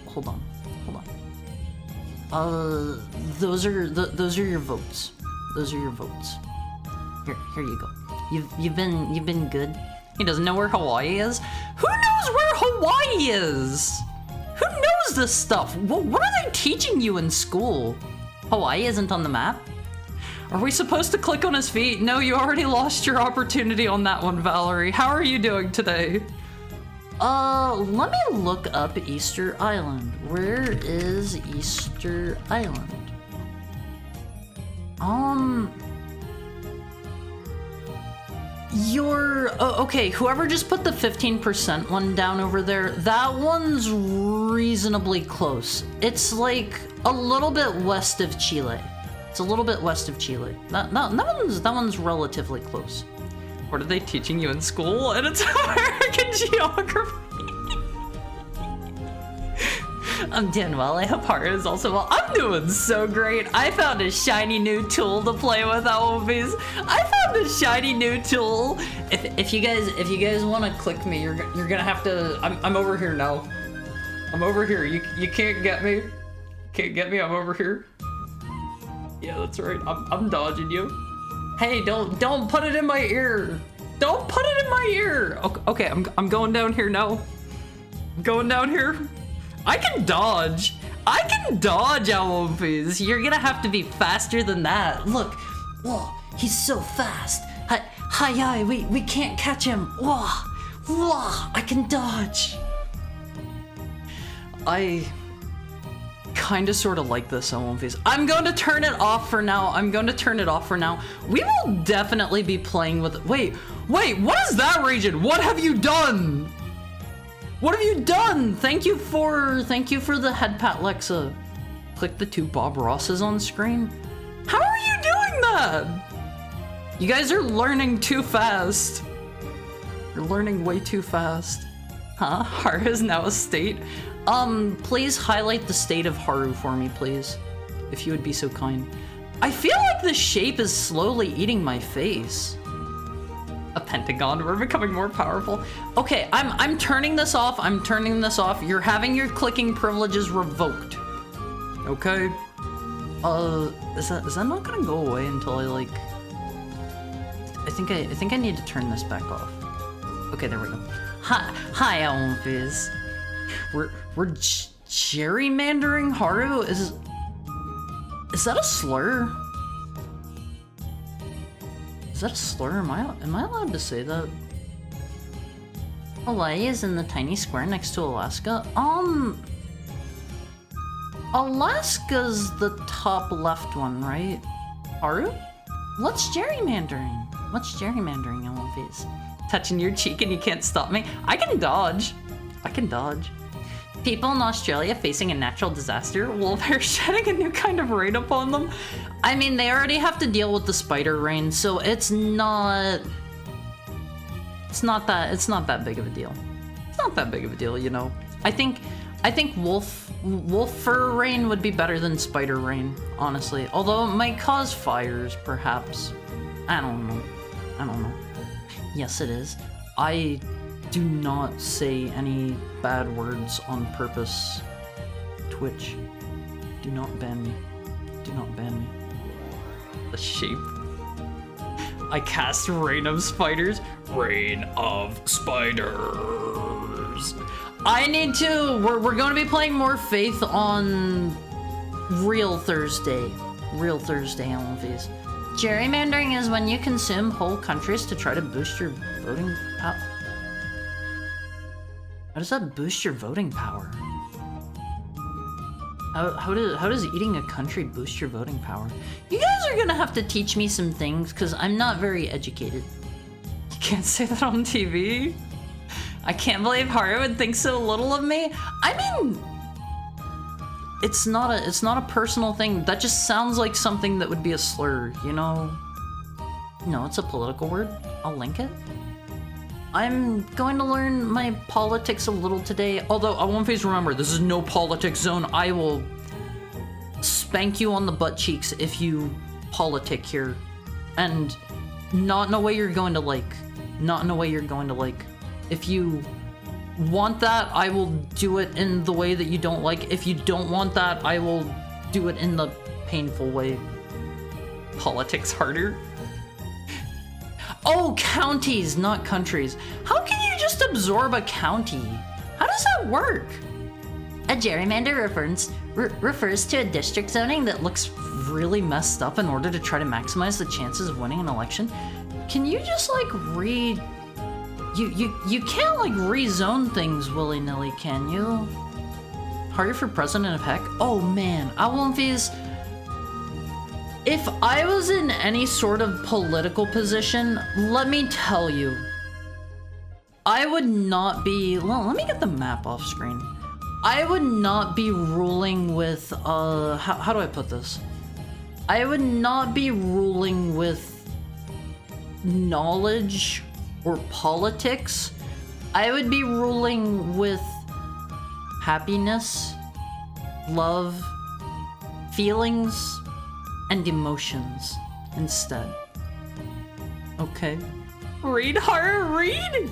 Hold on. Those are your votes. Those are your votes. Here you go. You've been good. He doesn't know where Hawaii is? Who knows where Hawaii is? Who knows this stuff? What are they teaching you in school? Hawaii isn't on the map? Are we supposed to click on his feet? No, you already lost your opportunity on that one, Valerie. How are you doing today? Let me look up Easter Island. Where is Easter Island? Okay, whoever just put the 15% one down over there, that one's reasonably close. It's like a little bit west of Chile. It's a little bit west of Chile. That one's relatively close. What are they teaching you in school? And it's American geography. I'm doing well. I hope Haru is also well. I'm doing so great. I found a shiny new tool to play with, Owlbees. I found a shiny new tool. If you guys want to click me, you're gonna have to. I'm over here now. I'm over here. You can't get me. Can't get me. I'm over here. Yeah, that's right. I'm dodging you. Hey, don't put it in my ear. Don't put it in my ear. Okay, I'm going down here now. I'm going down here. I can dodge. I can dodge, Owlbees. You're gonna have to be faster than that. Look. Whoa, he's so fast. Hi, we can't catch him. Whoa, I can dodge. I kinda sorta like this, Owlbees. I'm going to turn it off for now. We will definitely be playing with. Wait, what is that region? What have you done? What have you done? Thank you for the head pat, Lexa. Click the two Bob Rosses on screen. How are you doing that? You guys are learning too fast. You're learning way too fast. Huh? Haru is now a state. Please highlight the state of Haru for me, please. If you would be so kind. I feel like the shape is slowly eating my face. A pentagon. We're becoming more powerful. Okay, I'm turning this off. You're having your clicking privileges revoked. Okay. Is that not gonna go away until I like? I think I need to turn this back off. Okay, there we go. Hi, Owlbees. We're gerrymandering Haru. Is that a slur? Is that a slur? Am I allowed to say that? Hawaii is in the tiny square next to Alaska. Alaska's the top left one, right? Haru? What's gerrymandering? What's gerrymandering, LMVs? Touching your cheek and you can't stop me? I can dodge. I can dodge. People in Australia facing a natural disaster? Well, they're shedding a new kind of rain upon them. I mean, they already have to deal with the spider rain, so it's not that big of a deal. It's not that big of a deal, you know. I think wolf fur rain would be better than spider rain, honestly. Although it might cause fires, perhaps. I don't know. Yes, it is. I do not say any bad words on purpose. Twitch, do not ban me. Do not ban me. The sheep. I cast Rain of Spiders. Rain of Spiders. I need to. We're going to be playing more Faith on Real Thursday. Real Thursday, LMVs. Gerrymandering is when you consume whole countries to try to boost your voting power. How does that boost your voting power? How does eating a country boost your voting power? You guys are gonna have to teach me some things because I'm not very educated. You can't say that on TV. I can't believe Haru would think so little of me. I mean, it's not a personal thing. That just sounds like something that would be a slur, you know? No, it's a political word. I'll link it. I'm going to learn my politics a little today, although I won't face remember, this is no politics zone. I will spank you on the butt cheeks if you politic here. And not in a way you're going to like. Not in a way you're going to like. If you want that, I will do it in the way that you don't like. If you don't want that, I will do it in the painful way. Politics harder. Oh, counties, not countries. How can you just absorb a county? How does that work? A gerrymander refers to a district zoning that looks Really messed up in order to try to maximize the chances of winning an election. Can you just like You can't like rezone things willy-nilly, can you? Harder for president of heck? Oh man, I won't these. If I was in any sort of political position, let me tell you, I would not be, well, let me get the map off screen. I would not be ruling with, how do I put this? I would not be ruling with knowledge or politics. I would be ruling with happiness, love, feelings, and emotions instead. Okay. Read, Haru, read!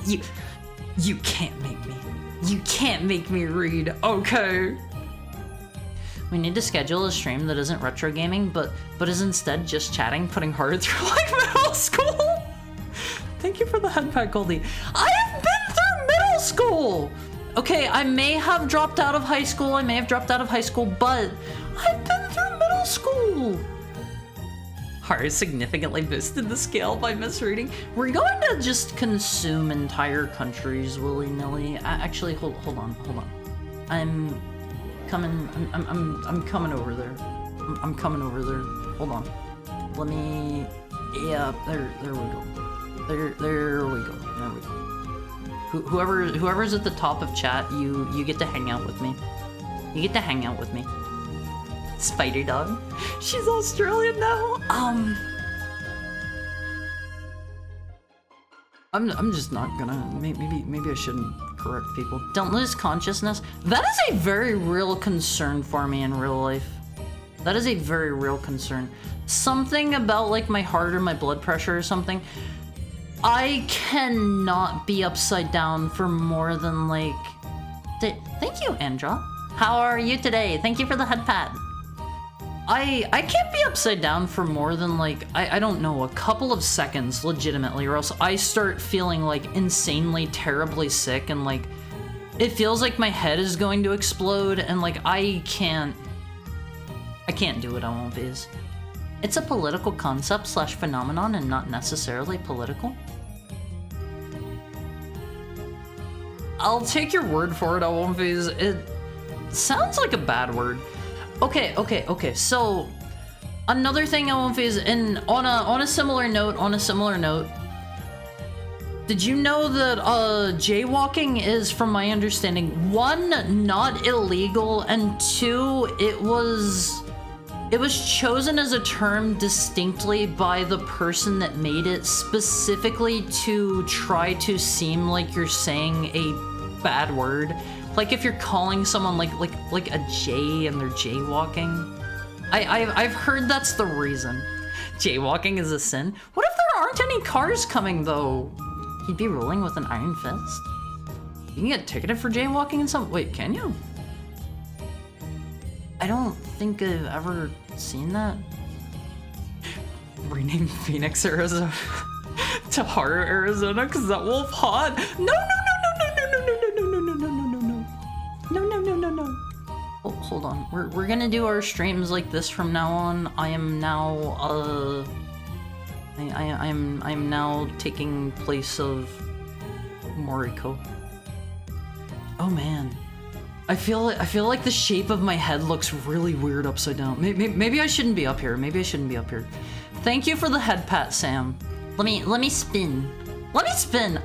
You can't make me. You can't make me read. Okay. We need to schedule a stream that isn't retro gaming, but is instead just chatting, putting Haru through like middle school. Thank you for the head pat, Goldie. I have been through middle school! Okay, I may have dropped out of high school, but I've been through middle school! Haru significantly boosted the scale by misreading. We're going to just consume entire countries willy-nilly. Actually, hold on. I'm coming over there. I'm coming over there. Hold on. Let me, yeah, there we go. There we go. Whoever's at the top of chat, you get to hang out with me. You get to hang out with me. Spider dog. She's Australian now. I'm just not gonna. Maybe I shouldn't correct people. Don't lose consciousness. That is a very real concern for me in real life. That is a very real concern. Something about like my heart or my blood pressure or something. I cannot be upside down for more than like. Thank you, Andra. How are you today? Thank you for the head pat. I can't be upside down for more than like, I don't know, a couple of seconds legitimately, or else I start feeling like insanely terribly sick and like it feels like my head is going to explode and like I can't do it, I won't be. It's a political concept / phenomenon and not necessarily political. I'll take your word for it, Alonphys. It sounds like a bad word. Okay. So another thing, Alonphys, and on a similar note, did you know that jaywalking is, from my understanding, 1, not illegal, and 2, it was chosen as a term distinctly by the person that made it, specifically to try to seem like you're saying a bad word. Like if you're calling someone like a J and they're jaywalking. I've heard that's the reason. Jaywalking is a sin. What if there aren't any cars coming though? You'd be rolling with an iron fist. You can get ticketed for jaywalking in some. Wait, can you? I don't think I've ever seen that. Rename Phoenix, Arizona to Haru, Arizona, because that wolf hot. No. Oh, hold on. We're gonna do our streams like this from now on. I am now I'm now taking place of Moriko. Oh man. I feel like the shape of my head looks really weird upside down. Maybe I shouldn't be up here. Thank you for the head pat, Sam. Let me spin.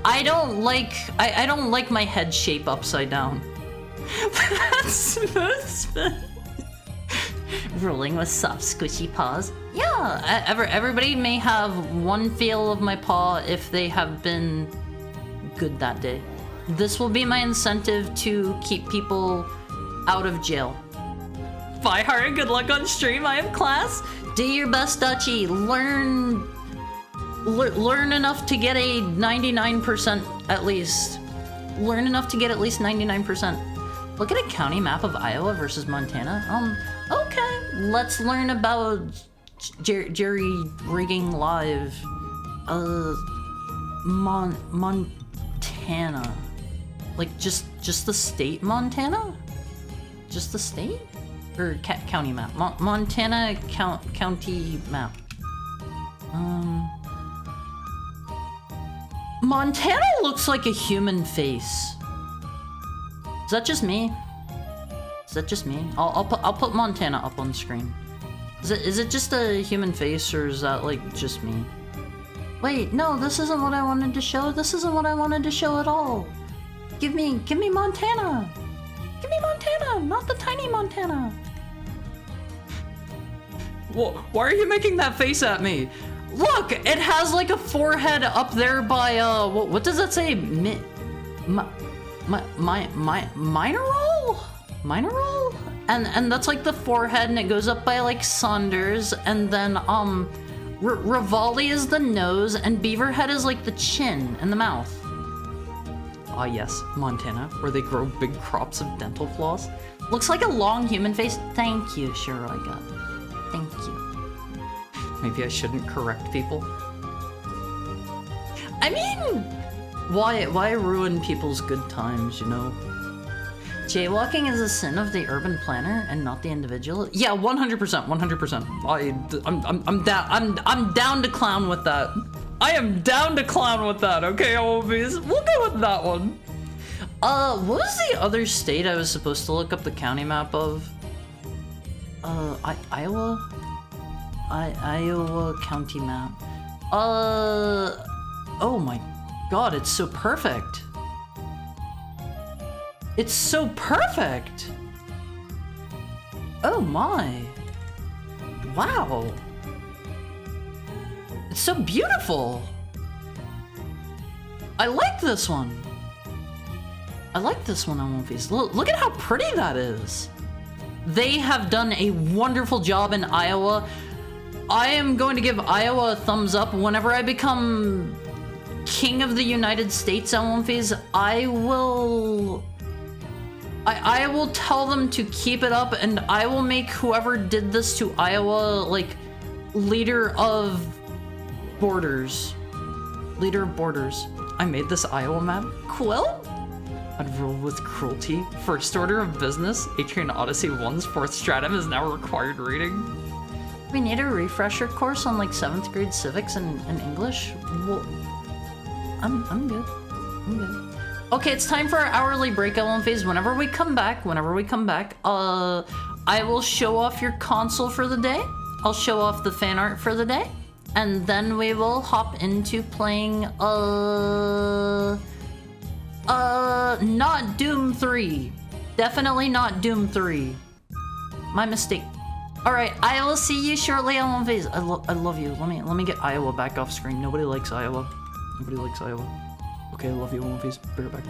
I don't like my head shape upside down. Smooth spin. Rolling with soft, squishy paws. Yeah, everybody may have one feel of my paw if they have been good that day. This will be my incentive to keep people out of jail. Bye, Haru. Good luck on stream. I have class. Do your best, Dutchie. Learn enough to get a 99% at least. Learn enough to get at least 99%. Look at a county map of Iowa versus Montana. Okay. Let's learn about Jerry rigging live. Montana. Like just the state Montana? Just the state? Or county map? Montana county map. Montana looks like a human face. Is that just me? I'll put Montana up on screen. Is it just a human face, or is that like just me? Wait, no, this isn't what I wanted to show. This isn't what I wanted to show at all. Give me Montana. Give me Montana, not the tiny Montana. Why are you making that face at me? Look, it has like a forehead up there by what does that say? Mineral? And that's like the forehead, and it goes up by like Saunders, and then Rivali is the nose, and Beaverhead is like the chin and the mouth. Ah yes, Montana, where they grow big crops of dental floss. Looks like a long human face. Thank you, Shiroiga. Thank you. Maybe I shouldn't correct people. I mean, why ruin people's good times, you know? Jaywalking is a sin of the urban planner and not the individual. Yeah, 100%. I'm down to clown with that. I am down to clown with that. Okay, Alonphys, we'll go with that one. What was the other state I was supposed to look up the county map of? Iowa? Iowa county map. Oh my god, it's so perfect. It's so perfect! Oh my. Wow. It's so beautiful. I like this one. Alonphys. Look at how pretty that is. They have done a wonderful job in Iowa. I am going to give Iowa a thumbs up. Whenever I become King of the United States, Alonphys, I will tell them to keep it up, and I will make whoever did this to Iowa, like, leader of borders. I made this Iowa map. Quill? I'd rule with cruelty. First order of business. Atrian Odyssey 1's 4th stratum is now required reading. We need a refresher course on, like, 7th grade civics and English? Well, I'm good. Okay, it's time for our hourly breakout on phase. Whenever we come back, I will show off your console for the day. I'll show off the fan art for the day. And then we will hop into playing, not Doom 3. Definitely not Doom 3. My mistake. Alright, I will see you shortly on phase. I love you. Let me get Iowa back off screen. Nobody likes Iowa. Nobody likes Iowa. Okay, I love you, One Piece. Be right back.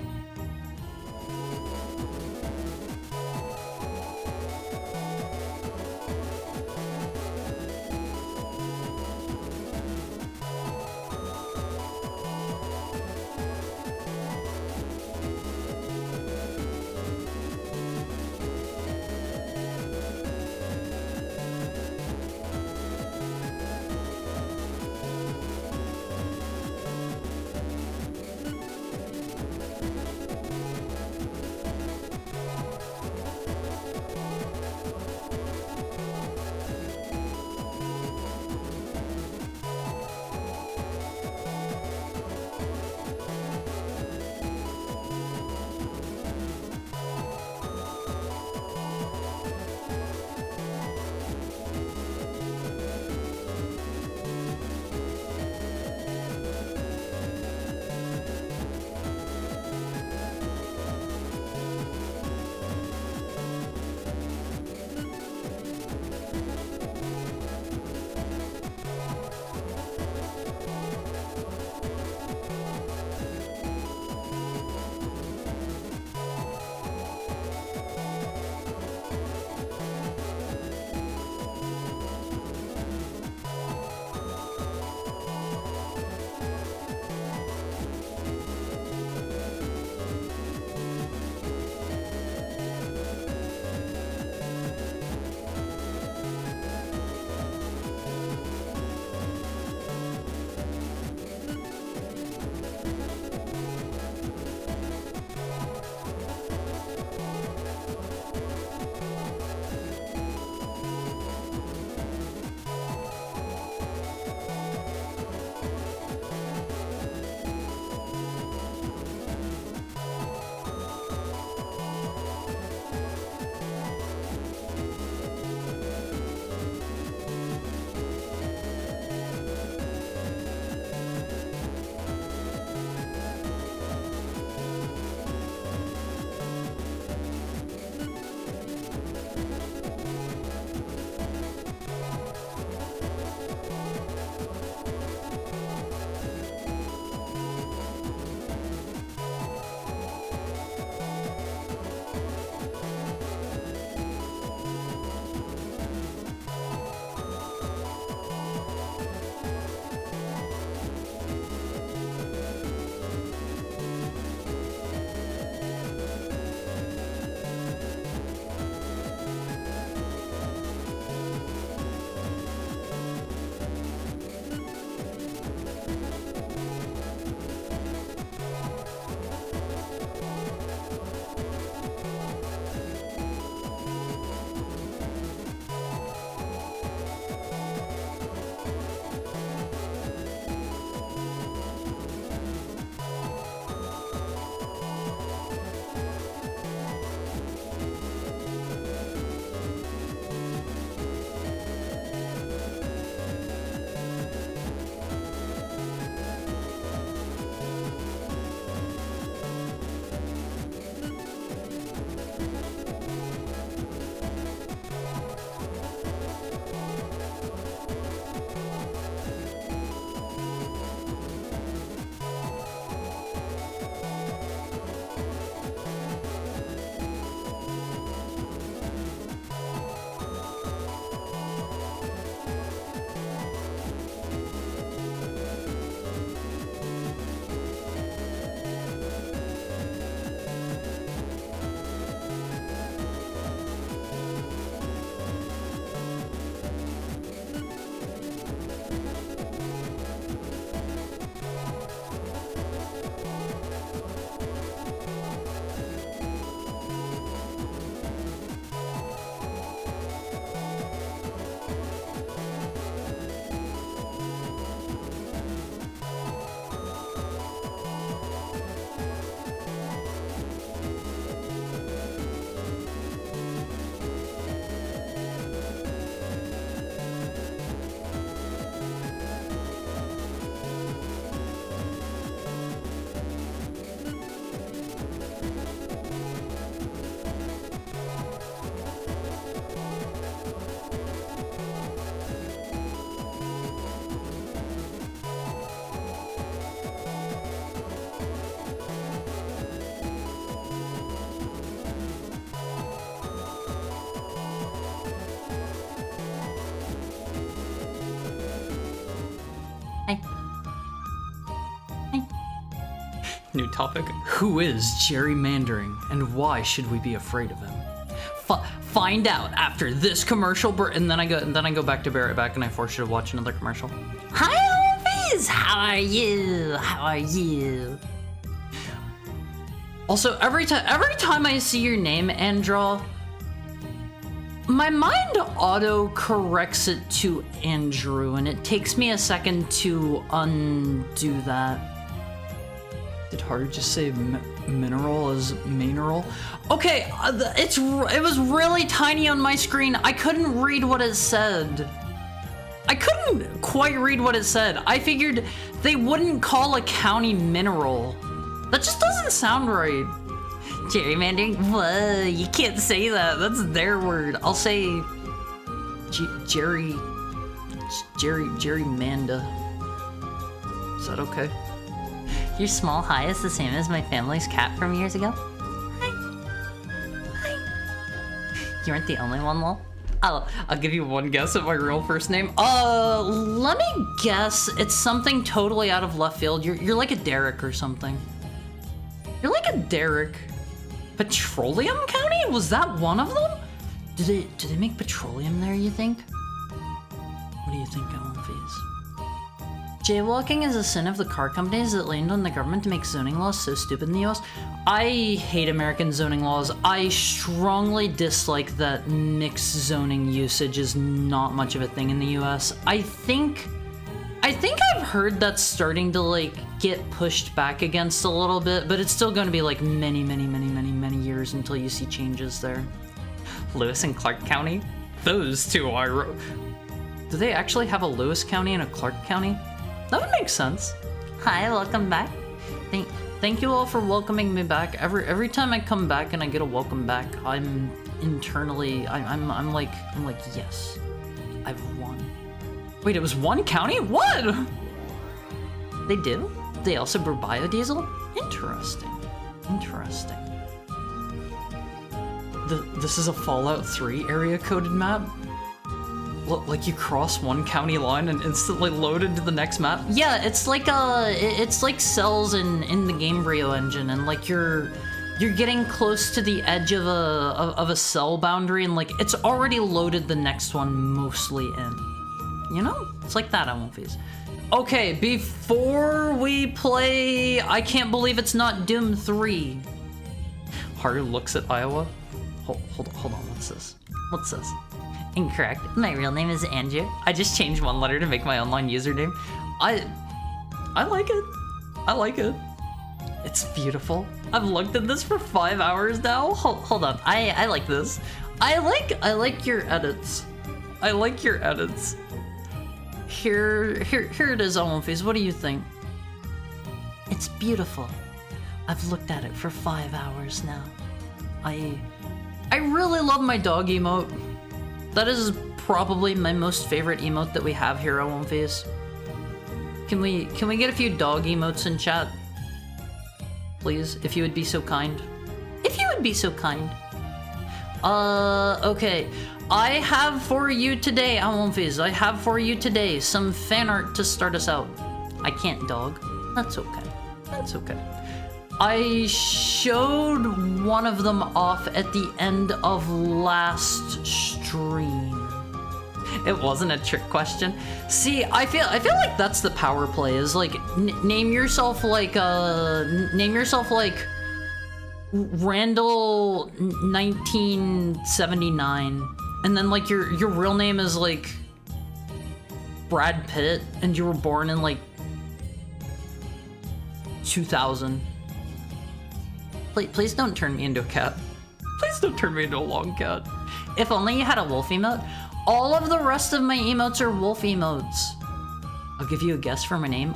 New topic. Who is gerrymandering and why should we be afraid of him? Find out after this commercial and then I go back to Barrett back and I force you to watch another commercial. Hi, Olvies! How are you? How are you? Also, every time I see your name, Andra, my mind auto corrects it to Andrew, and it takes me a second to undo that. Did Haru just say mineral as mineral? Okay, it was really tiny on my screen. I couldn't read what it said. I couldn't quite read what it said. I figured they wouldn't call a county mineral. That just doesn't sound right. Gerrymandering? Whoa, you can't say that. That's their word. I'll say Jerrymanda. Is that okay? Your small hi is the same as my family's cat from years ago? Hi. You weren't the only one, lol. I'll give you one guess at my real first name. Let me guess. It's something totally out of left field. You're like a Derek or something. You're like a Derek. Petroleum County? Was that one of them? Do they make petroleum there, you think? What do you think, Elfies? Jaywalking is a sin of the car companies that leaned on the government to make zoning laws so stupid in the US. I hate American zoning laws. I strongly dislike that mixed zoning usage is not much of a thing in the US. I think I've heard that's starting to like get pushed back against a little bit, but it's still going to be like many years until you see changes there. Lewis and Clark County? Those two are... Do they actually have a Lewis County and a Clark County? That would make sense. Hi, welcome back. Thank you all for welcoming me back. Every time I come back and I get a welcome back, I'm internally I'm like yes, I've won. Wait, it was one county? What? They do? They also brew biodiesel? Interesting. This is a Fallout 3 area coded map? Like you cross one county line and instantly load into the next map? Yeah, it's like cells in the Gamebryo engine, and like you're getting close to the edge of a cell boundary, and like it's already loaded the next one mostly in. You know? It's like that on Wolfies. Okay, before we play I Can't Believe It's Not Doom 3. Haru looks at Iowa. Hold on, what's this? Incorrect. My real name is Andrew. I just changed one letter to make my online username. I like it. It's beautiful. I've looked at this for 5 hours now. Hold on. I like this. I like your edits. Here it is, Olympies. What do you think? It's beautiful. I've looked at it for 5 hours now. I really love my dog emote. That is probably my most favorite emote that we have here at One Face. Can we get a few dog emotes in chat? Please, if you would be so kind. Okay. I have for you today, I have for you today some fan art to start us out. I can't dog. That's okay. I showed one of them off at the end of last stream. It wasn't a trick question. See, I feel like that's the power play, is like name yourself like Randall 1979, and then like your real name is like Brad Pitt, and you were born in like 2000. Please don't turn me into a cat. Please don't turn me into a long cat. If only you had a wolf emote. All of the rest of my emotes are wolf emotes. I'll give you a guess for my name.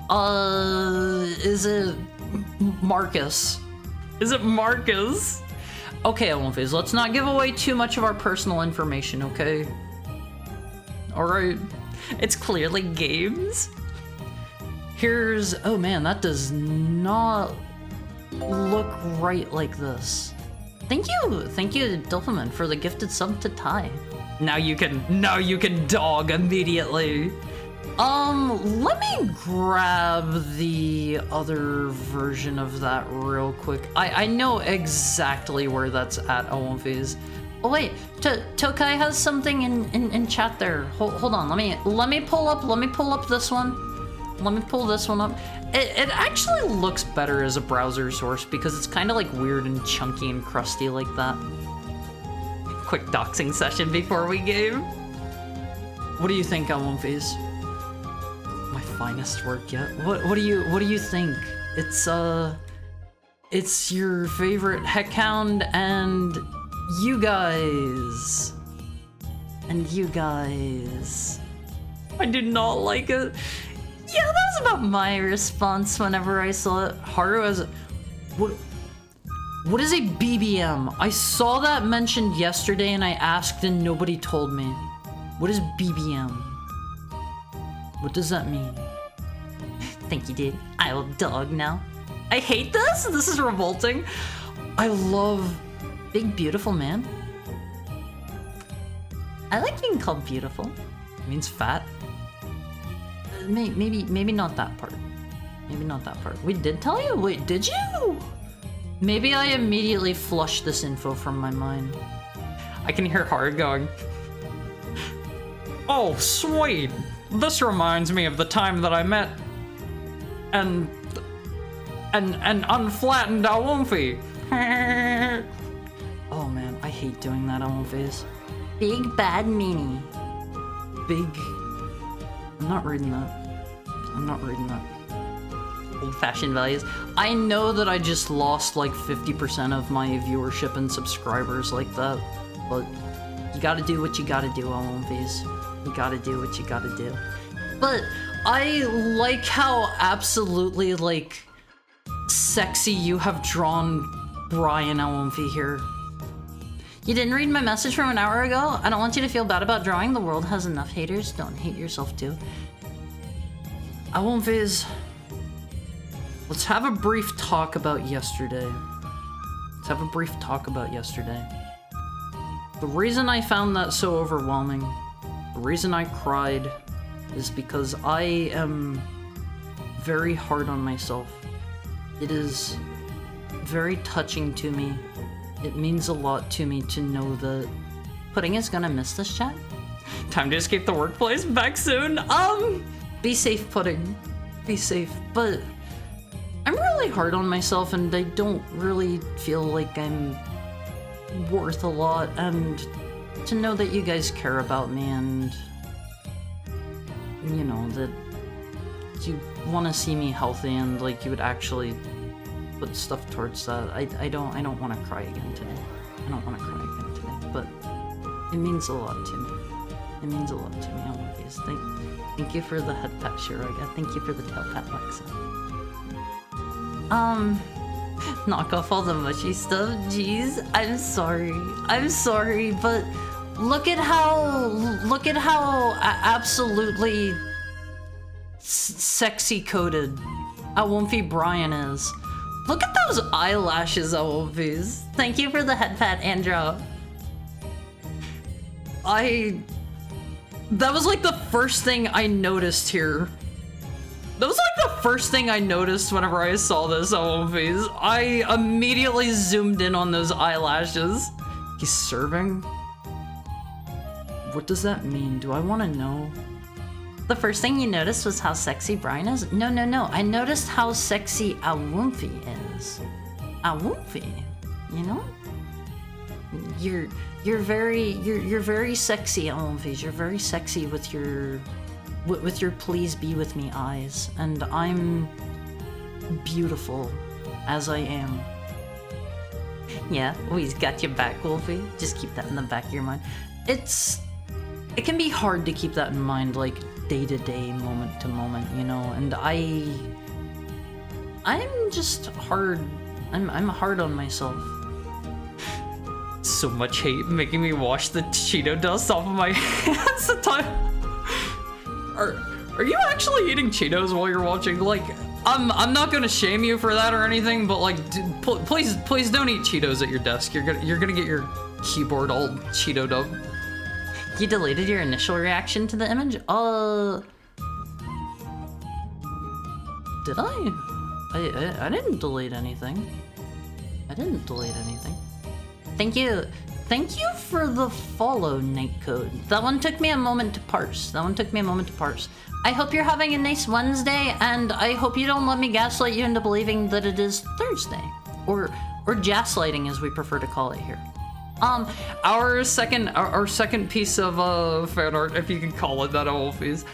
Is it Marcus? Okay, Olympies, let's not give away too much of our personal information, okay? Alright. It's clearly games. Here's... Oh man, that does not look right like this. Thank you, Dilphaman, for the gifted sub to Ty. Now you can dog immediately. Let me grab the other version of that real quick. I know exactly where that's at, Awomfies. Oh wait, Tokai has something in chat there. Hold on, let me pull up this one. Let me pull this one up. It actually looks better as a browser source because it's kind of like weird and chunky and crusty like that. Quick doxing session before we game. What do you think, Awomfies? My finest work yet. What do you think? It's your favorite Heckhound and you guys. I did not like it. Yeah, that was about my response whenever I saw it. Haru has what is a BBM? I saw that mentioned yesterday and I asked and nobody told me. What is BBM? What does that mean? Thank you, dude. I will dog now. I hate this. This is revolting. I love Big beautiful man. I like being called beautiful. it means fat. Maybe not that part. Maybe not that part. We did tell you? Wait, did you? Maybe I immediately flushed this info from my mind. I can hear Haru going, oh, sweet. This reminds me of the time that I met and unflattened Awomfi. Oh man, I hate doing that Awomfies. Big bad meanie. Big. I'm not reading that. Old-fashioned values. I know that I just lost like 50% of my viewership and subscribers like that, but you gotta do what you gotta do, Awomfies. You gotta do what you gotta do. But I like how absolutely like sexy you have drawn Brian Awomfi here. You didn't read my message from an hour ago? I don't want you to feel bad about drawing. The world has enough haters. Don't hate yourself too. Awomfies, let's have a brief talk about yesterday. The reason I found that so overwhelming, the reason I cried, is because I am very hard on myself. It is very touching to me. It means a lot to me to know that Pudding is gonna miss this chat. time to escape the workplace. Back soon. Be safe, Pudding. Be safe. But I'm really hard on myself and I don't really feel like I'm worth a lot, and to know that you guys care about me and you know that you want to see me healthy and like you would actually put stuff towards that. I don't want to cry again today. But it means a lot to me. I love these. Thank you for the head pat, Shiraga. Thank you for the tail pat, Lexa. Knock off all the mushy stuff. Jeez, I'm sorry, but look at how absolutely Sexy coated Awomfi Brian is. Look at those eyelashes, Awomfies. thank you for the head pat, Andrew. That was like the first thing I noticed here. That was like the first thing I noticed whenever I saw this, Awomfies. I immediately zoomed in on those eyelashes. He's serving? What does that mean? Do I want to know? The first thing you noticed was how sexy Brian is? No. I noticed how sexy Awomfi is. Awomfi, you know? You're very sexy, Awomfies. You're very sexy with your please be with me eyes, and I'm beautiful as I am. Yeah, he's got your back, Wolfie. Just keep that in the back of your mind. It can be hard to keep that in mind, like day to day, moment to moment, you know. And I'm just hard. I'm hard on myself. So much hate making me wash the Cheeto dust off of my hands. Are you actually eating Cheetos while you're watching? Like, I'm not gonna shame you for that or anything, but like, please don't eat Cheetos at your desk. You're gonna get your keyboard all Cheetoed up. You deleted your initial reaction to the image? Did I? I didn't delete anything. I didn't delete anything. Thank you. Thank you for the follow, Nightcode. That one took me a moment to parse. I hope you're having a nice Wednesday, and I hope you don't let me gaslight you into believing that it is Thursday. Or gaslighting, as we prefer to call it here. Our second piece of fan art, if you can call it that, Wolfies,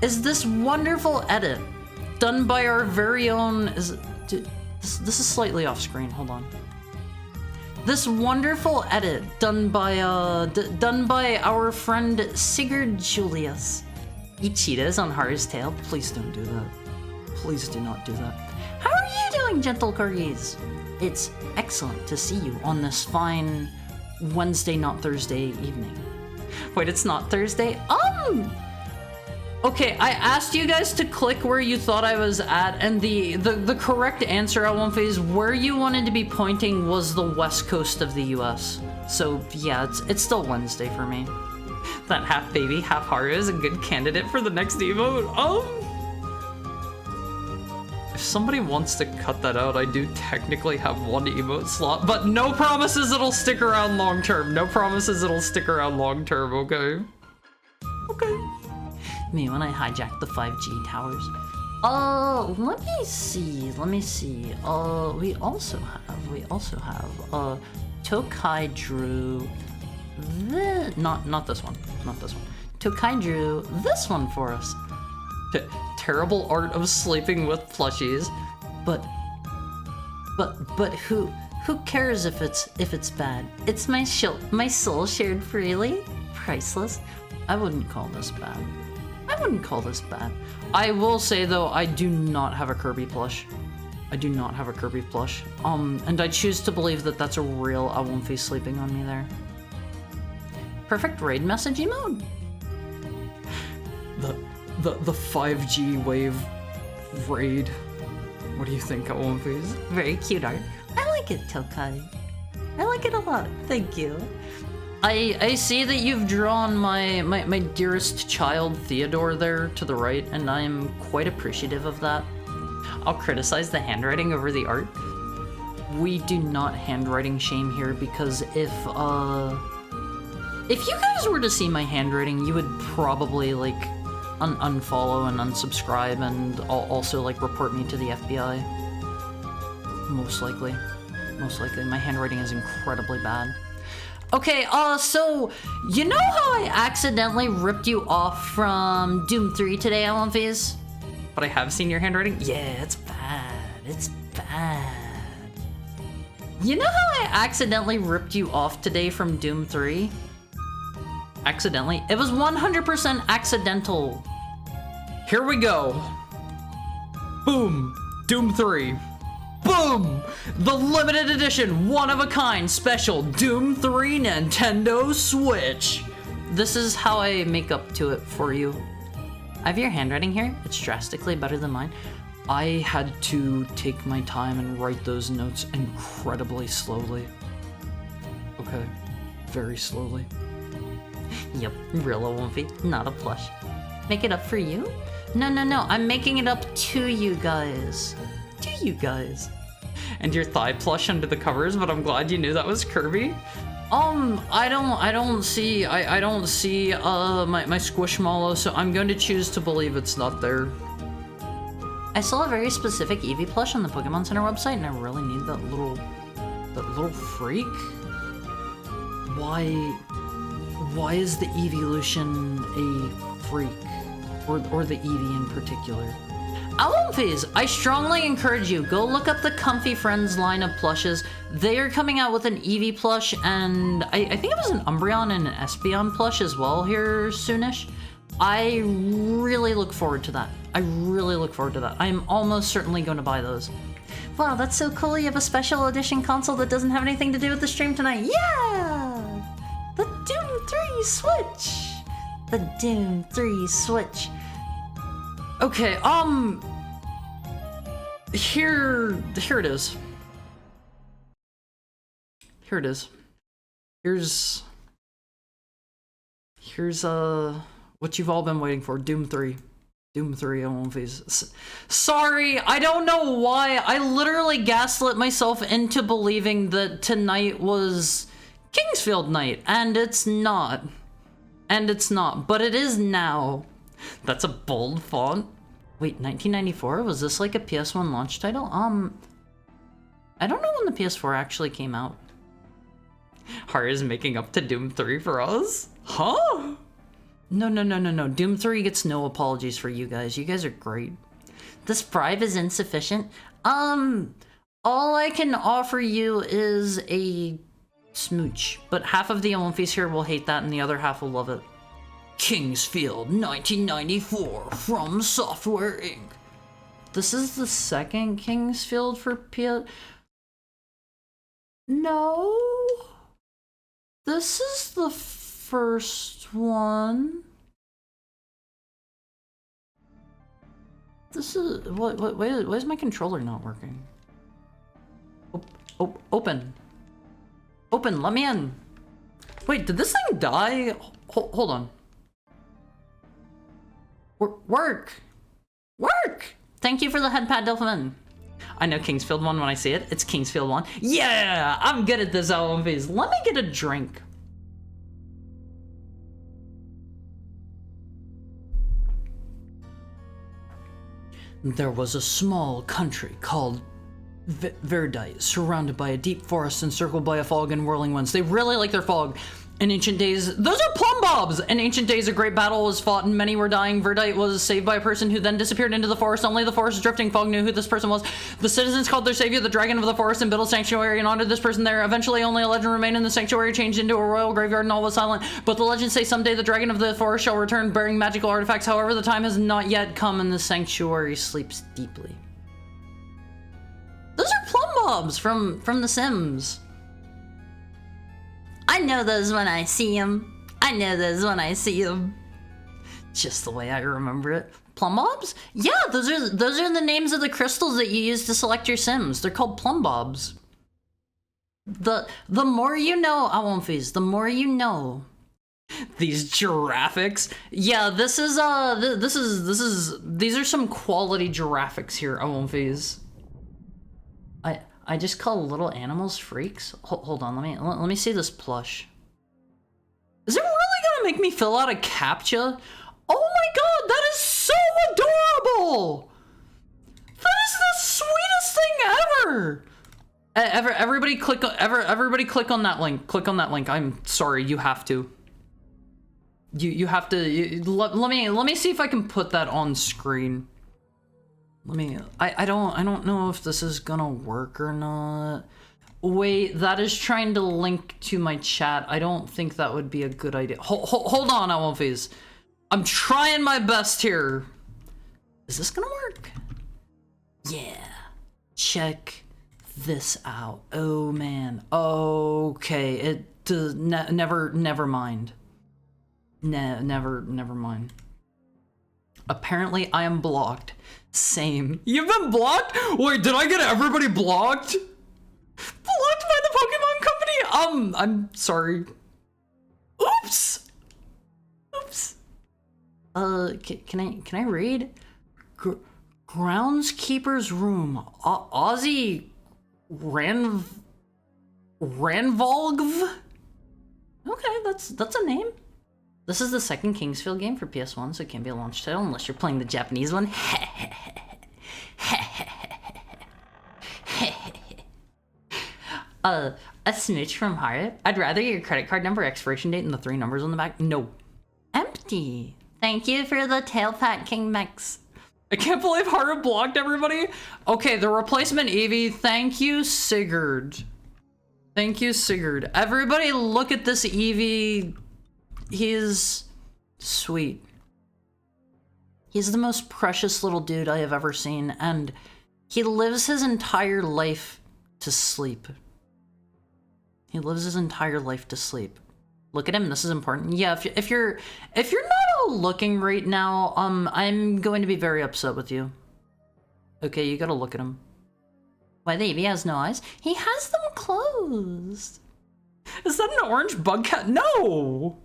is this wonderful edit done by our very own... This is slightly off screen, hold on. This wonderful edit done by our friend Sigurd Julius. Eat cheetahs on Haru's tail. Please don't do that. Please do not do that. How are you doing, gentle corgis? It's excellent to see you on this fine Wednesday, not Thursday evening. Wait, it's not Thursday? Okay, I asked you guys to click where you thought I was at, and the correct answer, Alonphase, where you wanted to be pointing was the west coast of the US. So yeah, it's still Wednesday for me. that half baby, half Haru is a good candidate for the next emote. If somebody wants to cut that out, I do technically have one emote slot, but no promises it'll stick around long term. No promises it'll stick around long term, okay? Okay. Me when I hijacked the 5G towers. Let me see. We also have, Tokai drew not this one. Tokai drew this one for us. Terrible art of sleeping with plushies. But who cares if it's bad? It's my soul shared freely, priceless. I wouldn't call this bad. I will say though, I do not have a Kirby plush. And I choose to believe that that's a real Alonphase sleeping on me there. Perfect raid message emote. The 5G wave raid. What do you think, Alonphase? Very cute art. I like it, Tokai. I like it a lot. Thank you. I see that you've drawn my dearest child Theodore there to the right, and I am quite appreciative of that. I'll criticize the handwriting over the art. We do not handwriting shame here, because if you guys were to see my handwriting, you would probably like unfollow and unsubscribe, and also like report me to the FBI. Most likely. My handwriting is incredibly bad. Okay, so, you know how I accidentally ripped you off from Doom 3 today, Alonphase? But I have seen your handwriting? Yeah, it's bad. You know how I accidentally ripped you off today from Doom 3? Accidentally? It was 100% accidental. Here we go. Boom. Doom 3. Boom! The limited edition, one-of-a-kind special Doom 3 Nintendo Switch. This is how I make up to it for you. I have your handwriting here. It's drastically better than mine. I had to take my time and write those notes incredibly slowly. Okay, very slowly. Yep, real Wolfie, not a plush. Make it up for you? No, I'm making it up to you guys. And your thigh plush under the covers, but I'm glad you knew that was Kirby. I don't see my Squishmallow, so I'm going to choose to believe it's not there. I saw a very specific Eevee plush on the Pokemon Center website, and I really need that little freak. Why is the Eeveelution a freak? Or the Eevee in particular? Alonphase, I strongly encourage you, go look up the Comfy Friends line of plushes. They are coming out with an Eevee plush, and I think it was an Umbreon and an Espeon plush as well here soonish. I really look forward to that. I'm almost certainly going to buy those. Wow, that's so cool. You have a special edition console that doesn't have anything to do with the stream tonight. Yeah! The Doom 3 Switch! The Doom 3 Switch. Okay, here it is. Here's what you've all been waiting for, Doom 3. Doom 3 on Face. Sorry, I don't know why. I literally gaslit myself into believing that tonight was Kingsfield night, and it's not. And it's not, but it is now. That's a bold font. Wait, 1994? Was this like a PS1 launch title? I don't know when the PS4 actually came out. Har is making up to Doom 3 for us? Huh? No. Doom 3 gets no apologies for you guys. You guys are great. This bribe is insufficient. All I can offer you is a smooch, but half of the Olympies here will hate that and the other half will love it. Kingsfield 1994 from Software Inc. This is the second Kingsfield for PS... No. This is the first one. This is... Why is my controller not working? Open. Open, let me in. Wait, did this thing die? Hold on. Work! Thank you for the headpad, Delphin. I know Kingsfield 1 when I see it. It's Kingsfield 1. Yeah! I'm good at this LMVs. Let me get a drink. There was a small country called Verdite, surrounded by a deep forest, encircled by a fog and whirling winds. They really like their fog. In ancient days, those are plumb bobs! In ancient days, a great battle was fought and many were dying. Verdite was saved by a person who then disappeared into the forest. Only the forest's drifting fog knew who this person was. The citizens called their savior the Dragon of the Forest and built a sanctuary and honored this person there. Eventually, only a legend remained in the sanctuary, changed into a royal graveyard, and all was silent. But the legends say someday the Dragon of the Forest shall return, bearing magical artifacts. However, the time has not yet come and the sanctuary sleeps deeply. Those are plumb bobs from The Sims. I know those when I see them. Just the way I remember it. Plumb bobs? Yeah, those are the names of the crystals that you use to select your Sims. They're called plumb bobs. The more you know, Awomfis, the more you know. These giraffics. Yeah, these are some quality giraffics here, Awomfis. I just call little animals freaks. Hold on, let me see this plush. Is it really gonna make me fill out a CAPTCHA? Oh my god, that is so adorable! That is the sweetest thing ever! Everybody click on that link. Click on that link. I'm sorry, you have to. You have to. Let me see if I can put that on screen. I don't know if this is gonna work or not. Wait, that is trying to link to my chat. I don't think that would be a good idea. Hold on, Awomfis. I'm trying my best here. Is this gonna work? Yeah. Check this out. Oh man. Okay. It does never mind. Never mind. Apparently I am blocked. Same. You've been blocked? Wait, did I get everybody blocked? Blocked by the Pokemon Company? I'm sorry. Oops. Can I read? Groundskeeper's room. Ozzy Ranvolgv? Okay, that's a name. This is the second Kingsfield game for PS1, so it can't be a launch title unless you're playing the Japanese one. A smooch from Heart. I'd rather your credit card number, expiration date, and the 3 numbers on the back. No. Empty. Thank you for the tail pat, King Mex. I can't believe Haru blocked everybody. Okay, the replacement Eevee. Thank you, Sigurd. Everybody look at this Eevee. He's sweet. He's the most precious little dude I have ever seen, and he lives his entire life to sleep. Look at him, this is important. Yeah, if you're not all looking right now, I'm going to be very upset with you. Okay, you gotta look at him. Why, the Eevee has no eyes? He has them closed. Is that an orange bug cat? No!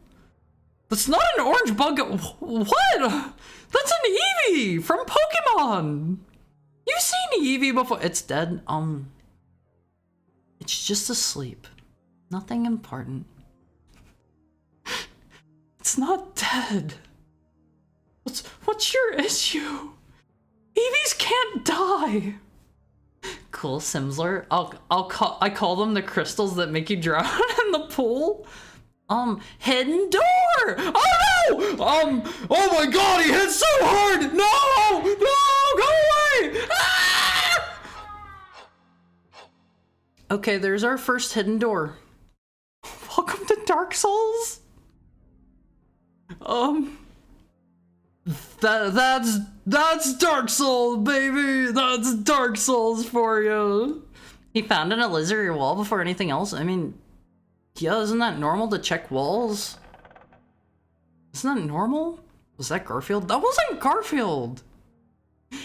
That's not an orange bug. What? That's an Eevee from Pokemon. You've seen Eevee before. It's dead. It's just asleep. Nothing important. It's not dead. What's your issue? Eevees can't die. Cool, Simsler. I call them the crystals that make you drown in the pool. Hidden door! Oh no! Oh my god, he hit so hard! No! No! Go away! Ah! Okay, there's our first hidden door. Welcome to Dark Souls. That's Dark Souls, baby. That's Dark Souls for you. He found an illusory wall before anything else. I mean, yeah, isn't that normal to check walls? Isn't that normal? Was that Garfield? That wasn't Garfield.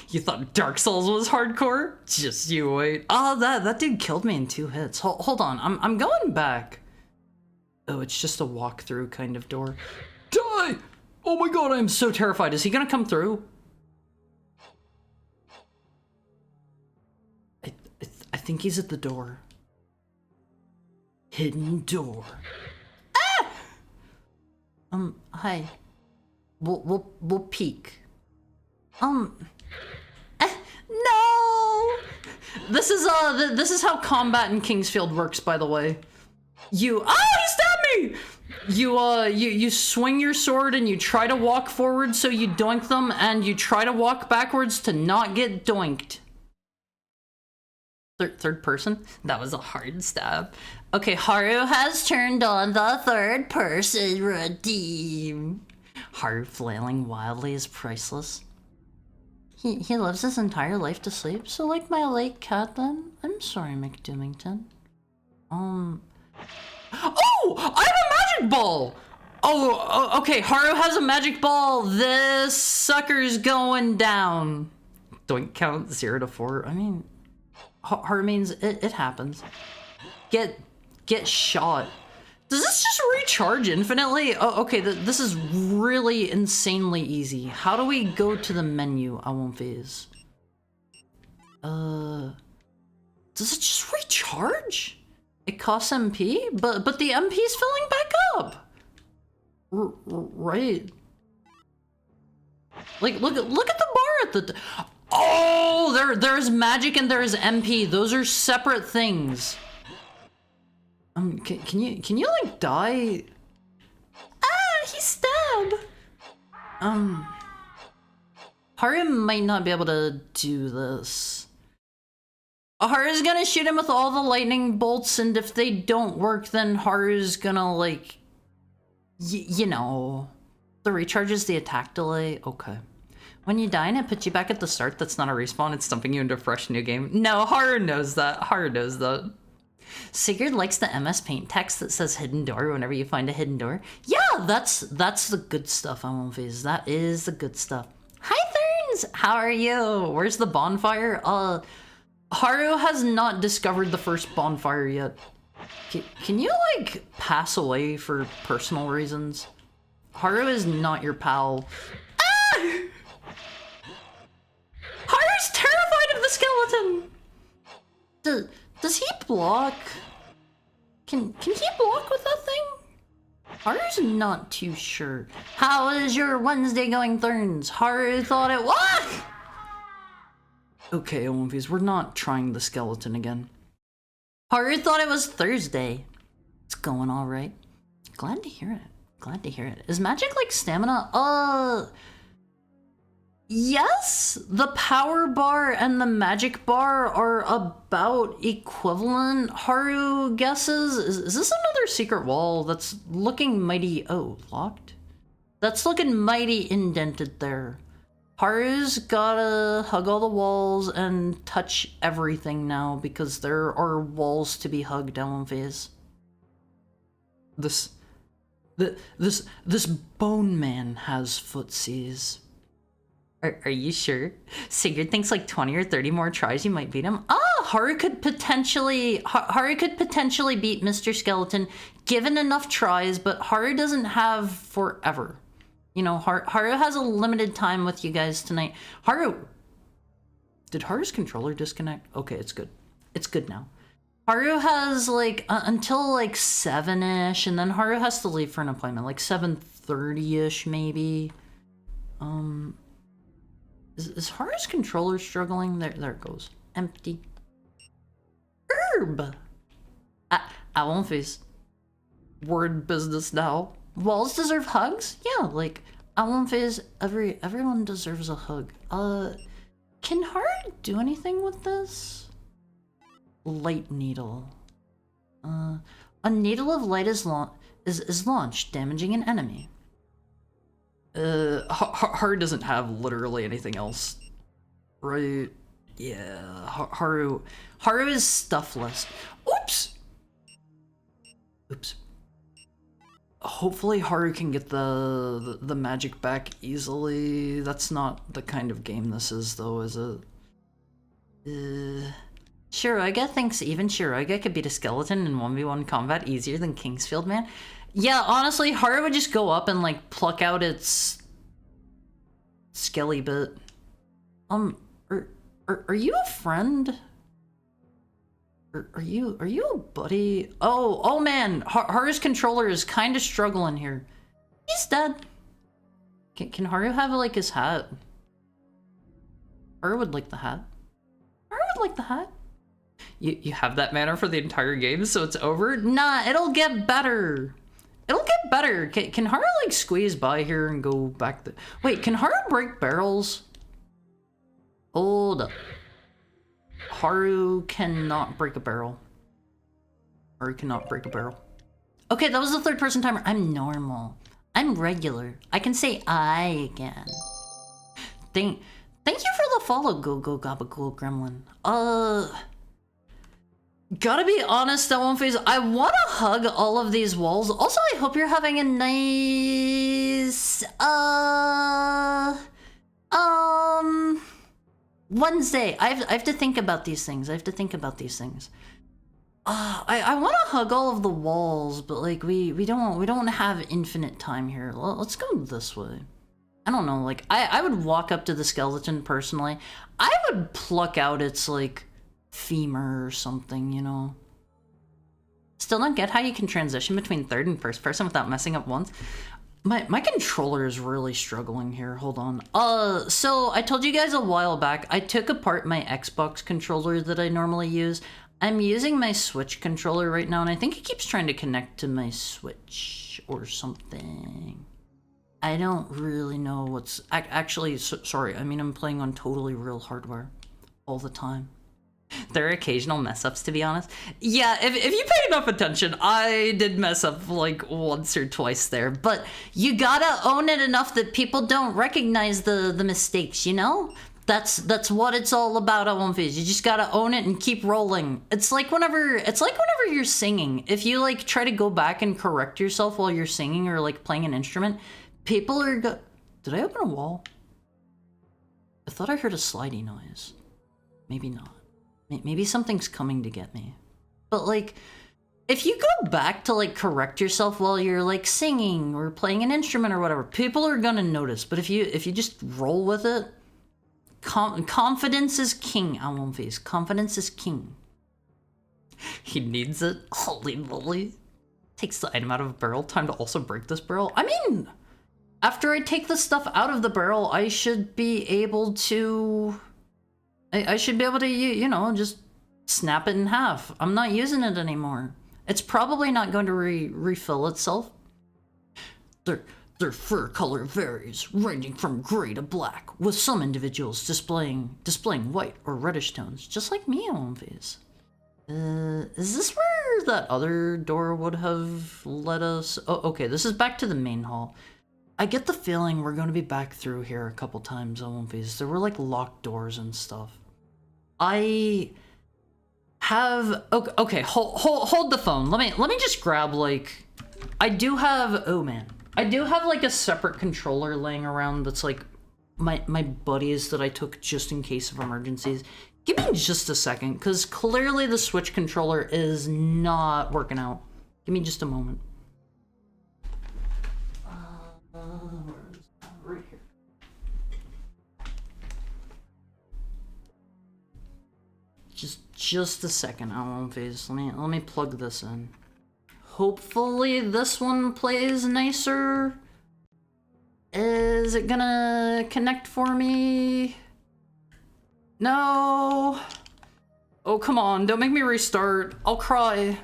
You thought Dark Souls was hardcore? Just you wait. Oh, that dude killed me in 2 hits. Hold on, I'm going back. Oh, it's just a walk-through kind of door. Die! Oh my god, I'm so terrified. Is he gonna come through? I think he's at the door. Hidden door. Ah! Hi. We'll peek. No! This is how combat in Kingsfield works, by the way. He stabbed me! You swing your sword and you try to walk forward so you doink them, and you try to walk backwards to not get doinked. Third person? That was a hard stab. Okay, Haru has turned on the third person redeem. Haru flailing wildly is priceless. He lives his entire life to sleep, so like my late cat then. I'm sorry, McDoomington. Oh! I have a magic ball! Oh, okay, Haru has a magic ball. This sucker's going down. Don't count 0 to 4. I mean, Haru means it happens. Get shot. Does this just recharge infinitely? Oh, okay, this is really insanely easy. How do we go to the menu? I won't phase. Does it just recharge? It costs MP, but the MP's filling back up. Right. Like look at the bar at the. Oh, there's magic and there's MP. Those are separate things. Can you like die? Ah, he stabbed. Haru might not be able to do this. Haru's gonna shoot him with all the lightning bolts, and if they don't work, then Haru's gonna like, you know, the recharge is the attack delay. Okay. When you die and it puts you back at the start, that's not a respawn, it's stumping you into a fresh new game. No, Haru knows that. Haru knows that. Sigurd likes the MS Paint text that says hidden door whenever you find a hidden door. Yeah, that's the good stuff, Amonphase. That is the good stuff. Hi, Therns! How are you? Where's the bonfire? Haru has not discovered the first bonfire yet. Can you, like, pass away for personal reasons? Haru is not your pal. Ah! Haru's terrified of the skeleton! Does he block? Can he block with that thing? Haru's not too sure. How is your Wednesday going, Therns? Haru thought it was. Okay, Olympias, we're not trying the skeleton again. Haru thought it was Thursday. It's going all right. Glad to hear it. Glad to hear it. Is magic like stamina? Yes, the power bar and the magic bar are about equivalent, Haru guesses. Is this another secret wall that's looking mighty... Oh, locked? That's looking mighty indented there. Haru's gotta hug all the walls and touch everything now because there are walls to be hugged, Ellenphase. This bone man has footsies. Are you sure? Sigurd thinks like 20 or 30 more tries you might beat him. Haru could potentially beat Mr. Skeleton, given enough tries, but Haru doesn't have forever. You know, Haru has a limited time with you guys tonight. Haru! Did Haru's controller disconnect? Okay, it's good. It's good now. Haru has, like, until, like, 7-ish, and then Haru has to leave for an appointment, like 7:30-ish, maybe. Is Haru's controller struggling? There it goes. Empty. Herb! Owl face. Word business now. Walls deserve hugs? Yeah, like, Owl face, everyone deserves a hug. Can Haru do anything with this? Light needle. A needle of light is launched, damaging an enemy. Haru doesn't have literally anything else, right? Yeah, Haru is stuffless. Oops. Hopefully Haru can get the magic back easily. That's not the kind of game this is, though, is it? Shiroga thinks even Shiroga could beat a skeleton in 1v1 combat easier than Kingsfield, man. Yeah, honestly, Haru would just go up and, like, pluck out its skelly bit. Are you a friend? Are you a buddy? Oh man, Haru's controller is kind of struggling here. He's dead. Can Haru have, like, his hat? Haru would like the hat. Haru would like the hat. You have that manner for the entire game, so it's over? Nah, it'll get better. It'll get better. Can Haru, like, squeeze by here and go back the... Wait, can Haru break barrels? Hold up. Haru cannot break a barrel. Haru cannot break a barrel. Okay, that was the third person timer. I'm normal. I'm regular. I can say I again. Thank you for the follow, Go Gabagool Gremlin. Gotta be honest, that one phase. I want to hug all of these walls. Also, I hope you're having a nice Wednesday. I have to think about these things. I want to hug all of the walls, but, like, we don't have infinite time here. Let's go this way. I don't know, like, I would walk up to the skeleton personally. I would pluck out its, like, femur or something, you know. Still don't get how you can transition between third and first person without messing up once. My controller is really struggling here. Hold on. So I told you guys a while back, I took apart my Xbox controller that I normally use. I'm using my Switch controller right now, and I think it keeps trying to connect to my Switch or something. I don't really know what's... Actually, sorry, I mean, I'm playing on totally real hardware all the time. There are occasional mess-ups, to be honest. Yeah, if you pay enough attention, I did mess up, like, once or twice there. But you gotta own it enough that people don't recognize the mistakes, you know? That's what it's all about on One Phase. You just gotta own it and keep rolling. It's like whenever you're singing. If you, like, try to go back and correct yourself while you're singing or, like, playing an instrument, people are Did I open a wall? I thought I heard a slidey noise. Maybe not. Maybe something's coming to get me. But, like, if you go back to, like, correct yourself while you're, like, singing or playing an instrument or whatever, people are gonna notice. But if you just roll with it, confidence is king, Owl Face. Confidence is king. He needs it. Holy moly. Takes the item out of a barrel. Time to also break this barrel. I mean, after I take the stuff out of the barrel, I should be able to... I should be able to, you know, just snap it in half. I'm not using it anymore. It's probably not going to refill itself. Their fur color varies, ranging from gray to black, with some individuals displaying white or reddish tones, just like me on Phase. Is this where that other door would have led us? Oh, okay, this is back to the main hall. I get the feeling we're going to be back through here a couple times on One Phase. There were, like, locked doors and stuff. I have... Okay, hold the phone. Let me just grab, like... I do have... Oh, man. I do have, like, a separate controller laying around that's, like, my buddies that I took just in case of emergencies. Give me just a second, because clearly the Switch controller is not working out. Give me just a moment. Right here. Just a second, Owl Phase. Let me plug this in. Hopefully this one plays nicer. Is it gonna connect for me? No. Oh, come on, don't make me restart. I'll cry.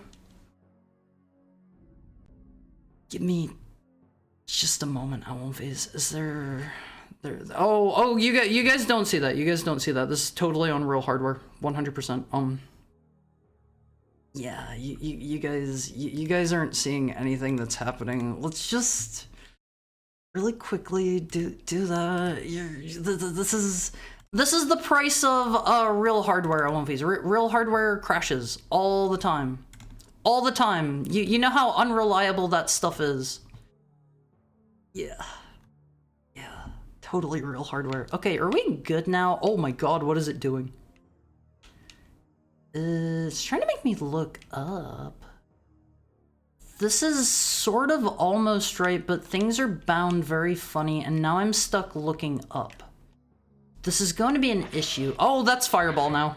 Give me just a moment, Owl Phase. Is there... Oh, you guys don't see that. You guys don't see that. This is totally on real hardware, 100%. Yeah, you guys aren't seeing anything that's happening. Let's just really quickly do that. This is the price of real hardware. I won't use real hardware crashes all the time, all the time. You know how unreliable that stuff is. Yeah. Totally real hardware. Okay, are we good now? Oh my god, what is it doing? It's trying to make me look up. This is sort of almost right, but things are bound very funny, and now I'm stuck looking up. This is going to be an issue. Oh, that's Fireball now.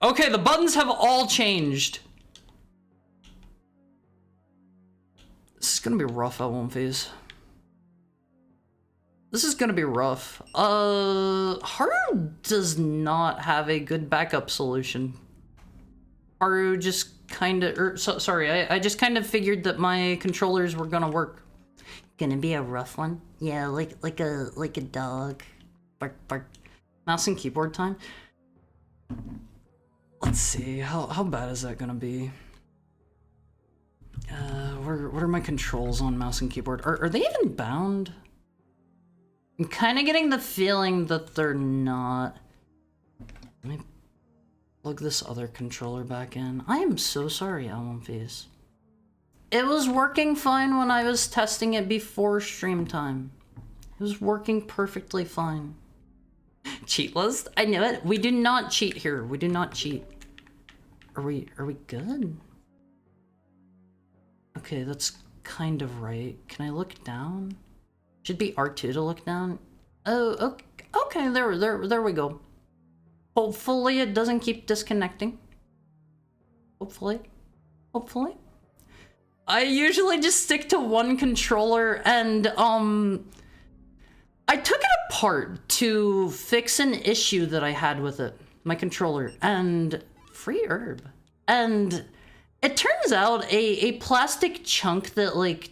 Okay, the buttons have all changed. This is gonna be rough, Owl Phase. This is gonna be rough. Haru does not have a good backup solution. Haru just kinda, sorry, I just kind of figured that my controllers were gonna work. Gonna be a rough one? Yeah, like a dog. Bark, bark. Mouse and keyboard time? Let's see, how bad is that gonna be? What are my controls on mouse and keyboard? Are they even bound? I'm kind of getting the feeling that they're not. Let me plug this other controller back in. I am so sorry, Owl Phase. It was working fine when I was testing it before stream time. It was working perfectly fine. Cheat list? I knew it. We do not cheat here. We do not cheat. Are we good? Okay, that's kind of right. Can I look down? Should be R2 to look down. Oh, okay, there we go. Hopefully it doesn't keep disconnecting. Hopefully. I usually just stick to one controller, and I took it apart to fix an issue that I had with it, my controller, and free herb. And it turns out a plastic chunk that, like,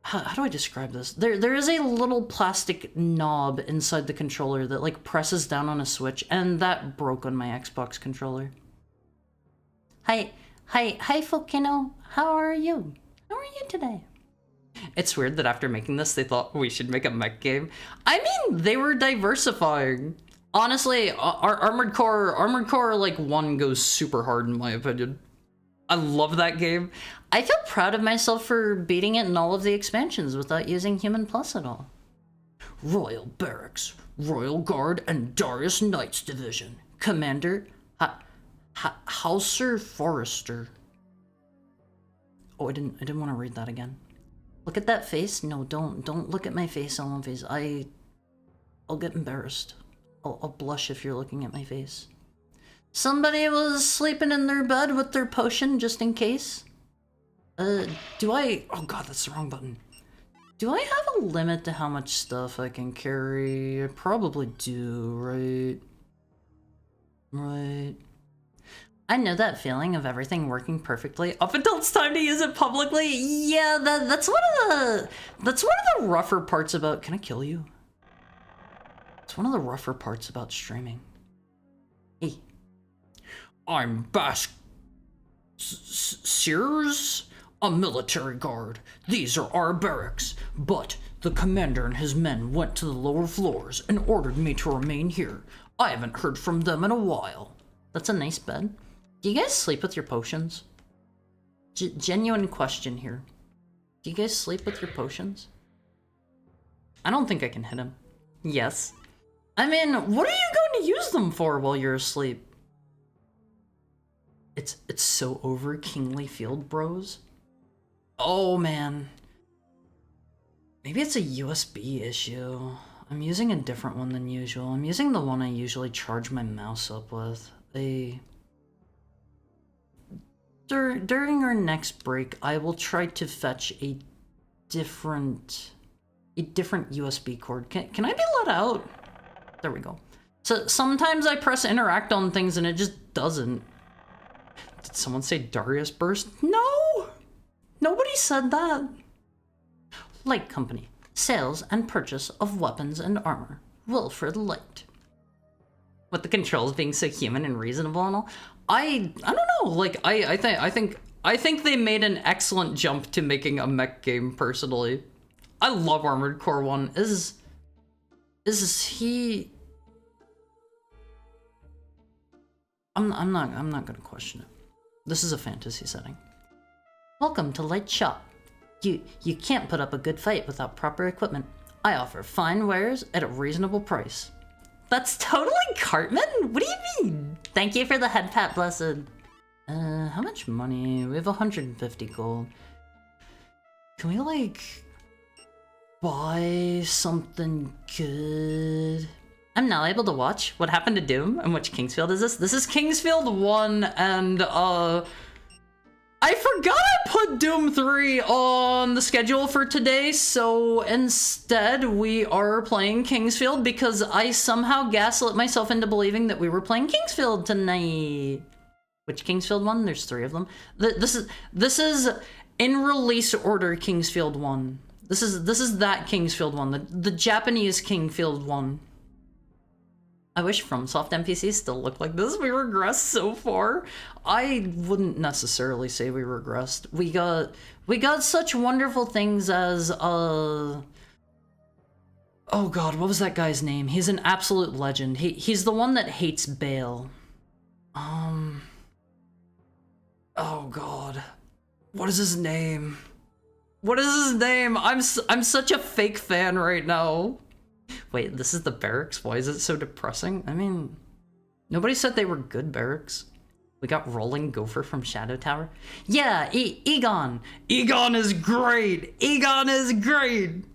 how do I describe this? There is a little plastic knob inside the controller that, like, presses down on a switch, and that broke on my Xbox controller. Hi, Volcano. How are you? How are you today? It's weird that after making this, they thought we should make a mech game. I mean, they were diversifying. Honestly, our Armored Core, like, 1 goes super hard in my opinion. I love that game. I feel proud of myself for beating it in all of the expansions without using Human Plus at all. Royal Barracks, Royal Guard, and Darius Knights Division. Commander Hauser Forrester. Oh, I didn't want to read that again. Look at that face. No, don't look at my face, Owl Phase. I'll get embarrassed. I'll blush if you're looking at my face. Somebody was sleeping in their bed with their potion just in case. Do I... Oh god, that's the wrong button. Do I have a limit to how much stuff I can carry? I probably do, right? Right. I know that feeling of everything working perfectly up until it's time to use it publicly. Yeah, that's one of the rougher parts about... Can I kill you? It's one of the rougher parts about streaming. Hey. I'm Bask Sears, a military guard. These are our barracks, but the commander and his men went to the lower floors and ordered me to remain here. I haven't heard from them in a while. That's a nice bed. Do you guys sleep with your potions? Genuine question here. Do you guys sleep with your potions? I don't think I can hit him. Yes. I mean, what are you going to use them for while you're asleep? It's so over Kingly Field, bros. Oh man. Maybe it's a USB issue. I'm using a different one than usual. I'm using the one I usually charge my mouse up with. During our next break, I will try to fetch a different USB cord. Can I be let out? There we go. So sometimes I press interact on things and it just doesn't. Did someone say Darius burst? No! Nobody said that. Light Company. Sales and purchase of weapons and armor. Wilfred Light. With the controls being so human and reasonable and all. I don't know, like I think they made an excellent jump to making a mech game personally. I love Armored Core 1. Is he I'm not gonna question it. This is a fantasy setting. Welcome to Light Shop. You can't put up a good fight without proper equipment. I offer fine wares at a reasonable price. That's totally Cartman? What do you mean? Thank you for the head pat, blessed. How much money? We have 150 gold. Can we, like, buy something good? I'm now able to watch What Happened to Doom. And which Kingsfield is this? This is Kingsfield 1, and, I forgot I put Doom 3 on the schedule for today, so instead we are playing Kingsfield because I somehow gaslit myself into believing that we were playing Kingsfield tonight. Which Kingsfield 1? There's 3 of them. This is in release order Kingsfield 1. This is that Kingsfield 1, the Japanese Kingsfield 1. I wish FromSoft NPCs still look like this. We regressed so far. I wouldn't necessarily say we regressed. We got such wonderful things as oh god, what was that guy's name? He's an absolute legend. He's the one that hates Bale. Oh god. What is his name? What is his name? I'm such a fake fan right now. Wait, this is the barracks? Why is it so depressing? I mean, nobody said they were good barracks. We got Rolling Gopher from Shadow Tower. Yeah, Egon! Egon is great! Egon is great!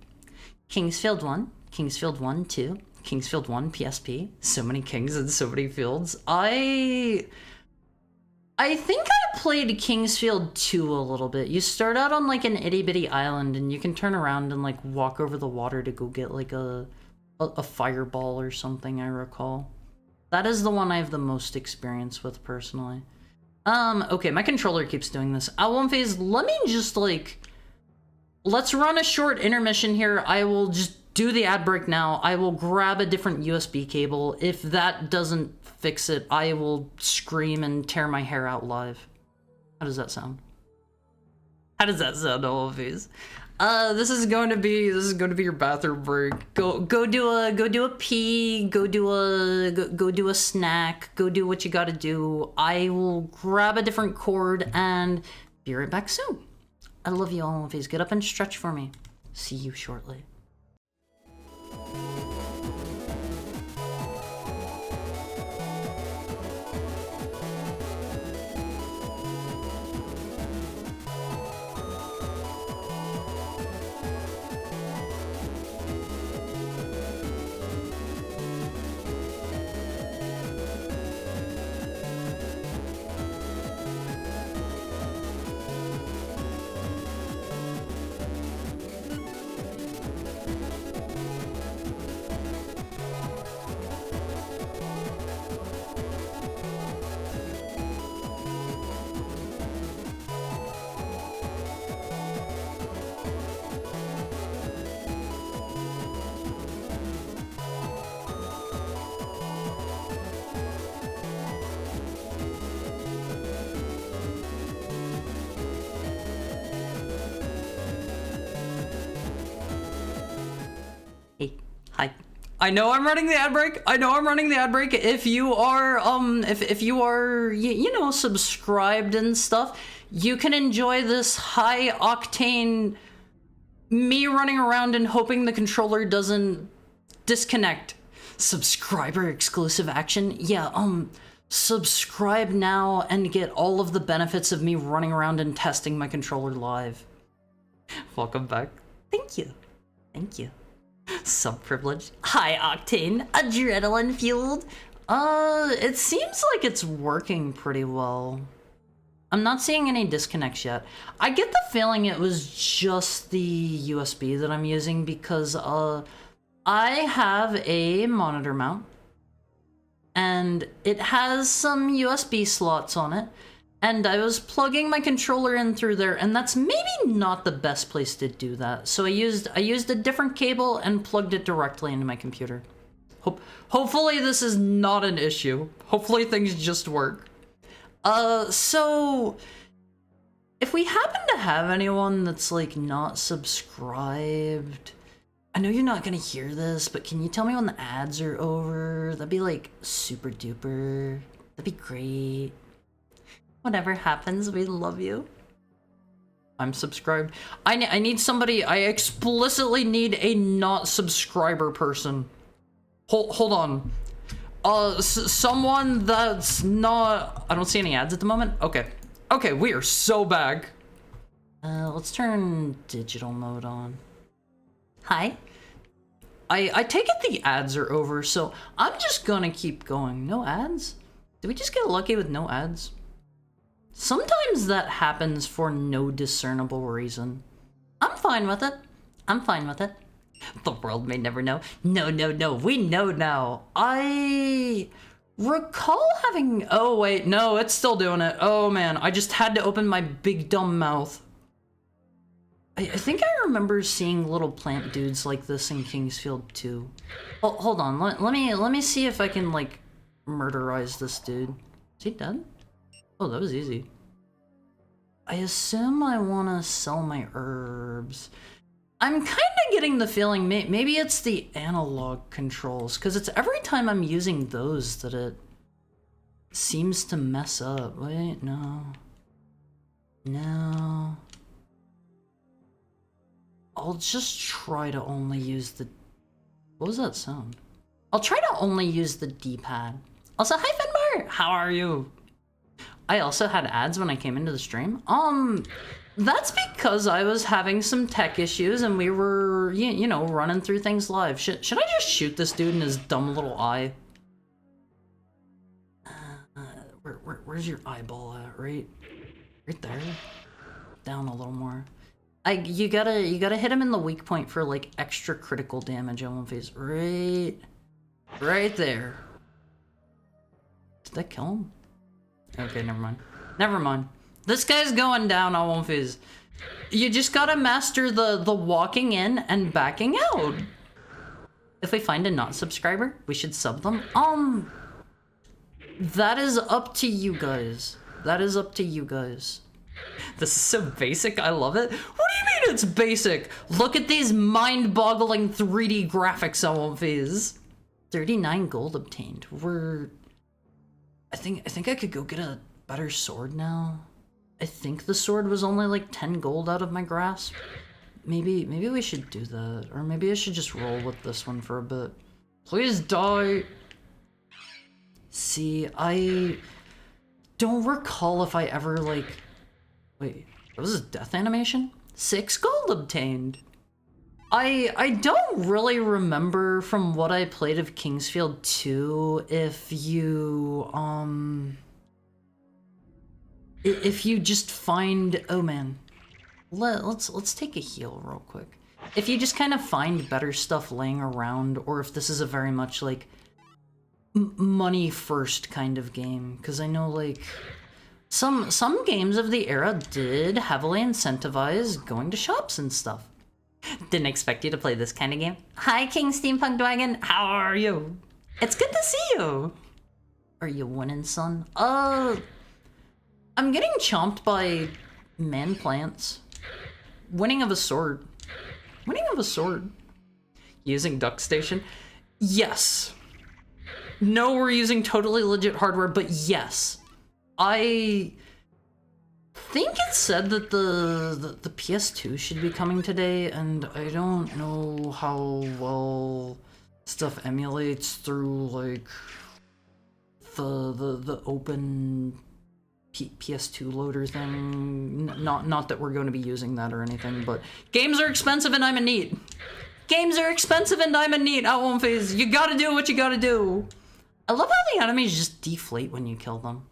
Kingsfield 1, Kingsfield 1, 2, Kingsfield 1, PSP. So many kings and so many fields. I think I played Kingsfield 2 a little bit. You start out on like an itty bitty island and you can turn around and like walk over the water to go get like a fireball or something, I recall. That is the one I have the most experience with personally. Okay, my controller keeps doing this. Album phase, let me just like, let's run a short intermission here. I will just do the ad break now. I will grab a different USB cable. If that doesn't fix it, I will scream and tear my hair out live. How does that sound? How does that sound, all of these? This is going to be your bathroom break. Go do a pee, go do a snack, go do what you gotta do. I will grab a different cord and be right back soon. I love you all of these. Get up and stretch for me. See you shortly. Hi. I know I'm running the ad break. If you are, if you are, you know, subscribed and stuff, you can enjoy this high octane me running around and hoping the controller doesn't disconnect. Subscriber exclusive action. Yeah, subscribe now and get all of the benefits of me running around and testing my controller live. Welcome back. Thank you. Thank you. Sub-privileged. High octane, adrenaline fueled. It seems like it's working pretty well. I'm not seeing any disconnects yet. I get the feeling it was just the USB that I'm using because, I have a monitor mount and it has some USB slots on it, and I was plugging my controller in through there, and that's maybe not the best place to do that. So I used a different cable and plugged it directly into my computer. Hopefully this is not an issue. Hopefully things just work. So if we happen to have anyone that's like not subscribed, I know you're not gonna hear this, but can you tell me when the ads are over? That'd be like super duper. That'd be great. Whatever happens, we love you. I'm subscribed. I need somebody. I explicitly need a not subscriber person. Hold on. Someone that's not. I don't see any ads at the moment. Okay, we are so back. Let's turn digital mode on. Hi. I take it the ads are over, so I'm just gonna keep going. No ads? Did we just get lucky with no ads? Sometimes that happens for no discernible reason. I'm fine with it. I'm fine with it. The world may never know. No, we know now. I recall having... Oh, wait, no, it's still doing it. Oh, man, I just had to open my big dumb mouth. I think I remember seeing little plant dudes like this in Kingsfield too. Oh, hold on, let me see if I can like murderize this dude. Is he dead? Oh, that was easy. I assume I want to sell my herbs. I'm kind of getting the feeling maybe it's the analog controls, because it's every time I'm using those that it seems to mess up. Wait, no. I'll just try to only use the... What was that sound? I'll try to only use the D-pad. Also, hi Finbar! How are you? I also had ads when I came into the stream. That's because I was having some tech issues and we were, you know, running through things live. Should I just shoot this dude in his dumb little eye? Where's your eyeball at? Right there? Down a little more. You gotta hit him in the weak point for like extra critical damage on one face. Right there. Did that kill him? Okay, never mind. This guy's going down on one phase. You just gotta master the walking in and backing out. If we find a not subscriber, we should sub them. That is up to you guys. This is so basic, I love it. What do you mean it's basic? Look at these mind-boggling 3D graphics on one phase. 39 gold obtained. I think I could go get a better sword now. I think the sword was only like 10 gold out of my grasp. Maybe we should do that. Or maybe I should just roll with this one for a bit. Please die. See, I don't recall if I ever like... Wait, that was a death animation? 6 gold obtained. I don't really remember from what I played of Kingsfield 2 if you just find... Oh man, let's take a heal real quick. If you just kind of find better stuff laying around, or if this is a very much like money first kind of game, because I know like some games of the era did heavily incentivize going to shops and stuff. Didn't expect you to play this kind of game. Hi, King Steampunk Dragon. How are you? It's good to see you. Are you winning, son? I'm getting chomped by man plants. Winning of a sword. Using Duck Station? Yes. No, we're using totally legit hardware, but yes. I think it said that the PS2 should be coming today, and I don't know how well stuff emulates through like the open PS2 loader thing. Not that we're going to be using that or anything, but games are expensive and I'm in need. Games are expensive and I'm in need. Won't phase. You gotta do what you gotta do. I love how the enemies just deflate when you kill them.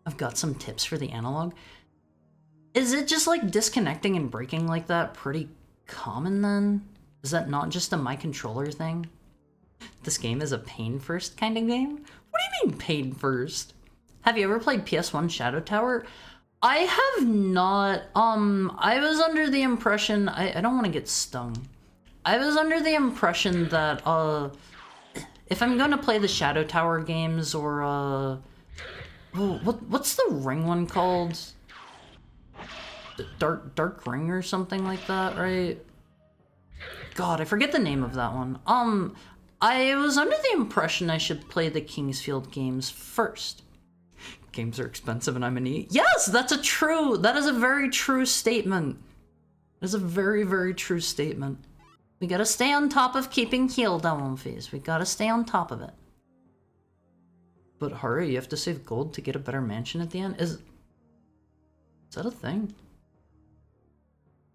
I've got some tips for the analog. Is it just like disconnecting and breaking like that pretty common then? Is that not just a my controller thing? This game is a pain first kind of game? What do you mean pain first? Have you ever played PS1 Shadow Tower? I have not. I was under the impression, I don't want to get stung. I was under the impression that, if I'm gonna play the Shadow Tower games or, what's the Ring one called? Dark Ring or something like that, right? God, I forget the name of that one. I was under the impression I should play the Kingsfield games first. Games are expensive and I'm in need. Yes, that is a very true statement. That's a very, very true statement. We gotta stay on top of keeping healed on phase. We gotta stay on top of it. But hurry, you have to save gold to get a better mansion at the end? Is that a thing?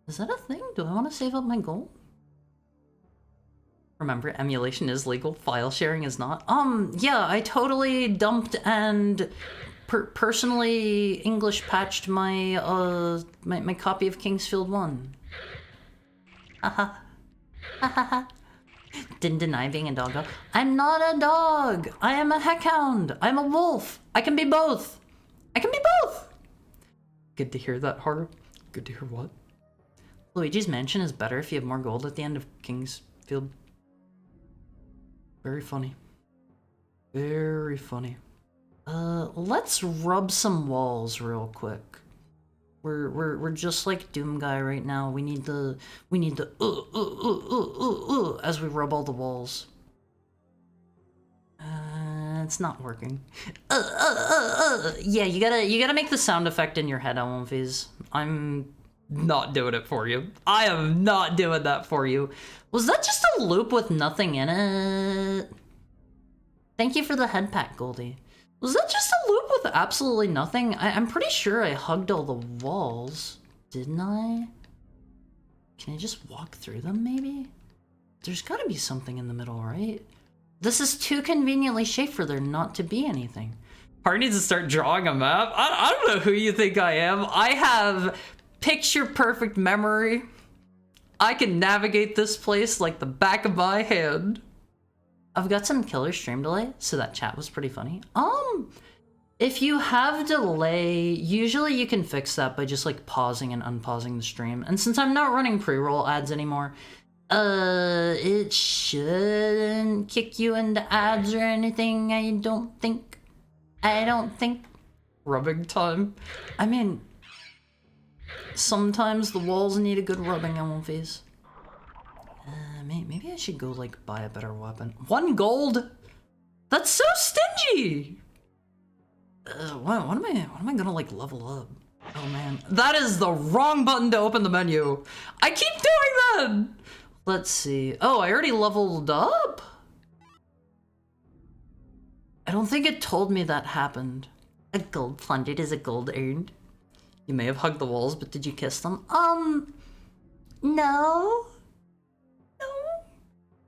Is that a thing? Do I want to save up my gold? Remember, emulation is legal, file sharing is not. Yeah, I totally dumped and personally English patched my, my copy of Kingsfield 1. Haha. Haha. Didn't deny being a doggo. I'm not a dog! I am a heckhound! I'm a wolf! I can be both! I can be both! Good to hear that, Haru. Good to hear what? Luigi's Mansion is better if you have more gold at the end of Kingsfield. Very funny. Very funny. Let's rub some walls real quick. We're just like Doom Guy right now. We need the as we rub all the walls. It's not working. Yeah, you gotta make the sound effect in your head, Elmonfies. I'm not doing it for you. I am not doing that for you. Was that just a loop with nothing in it? Thank you for the head pack, Goldie. Was that just a loop with absolutely nothing? I'm pretty sure I hugged all the walls. Didn't I? Can I just walk through them, maybe? There's gotta be something in the middle, right? This is too conveniently shaped for there not to be anything. Part needs to start drawing a map. I don't know who you think I am. I have picture perfect memory. I can navigate this place like the back of my hand. I've got some killer stream delay, so that chat was pretty funny. If you have delay, usually you can fix that by just like pausing and unpausing the stream. And since I'm not running pre-roll ads anymore, it shouldn't kick you into ads or anything, I don't think. Rubbing time. I mean, sometimes the walls need a good rubbing on one face. Maybe I should go like buy a better weapon. 1 gold? That's so stingy! What am I gonna like level up? Oh man, that is the wrong button to open the menu. I keep doing that! Let's see. Oh, I already leveled up? I don't think it told me that happened. A gold plundered is a gold earned. You may have hugged the walls, but did you kiss them? No.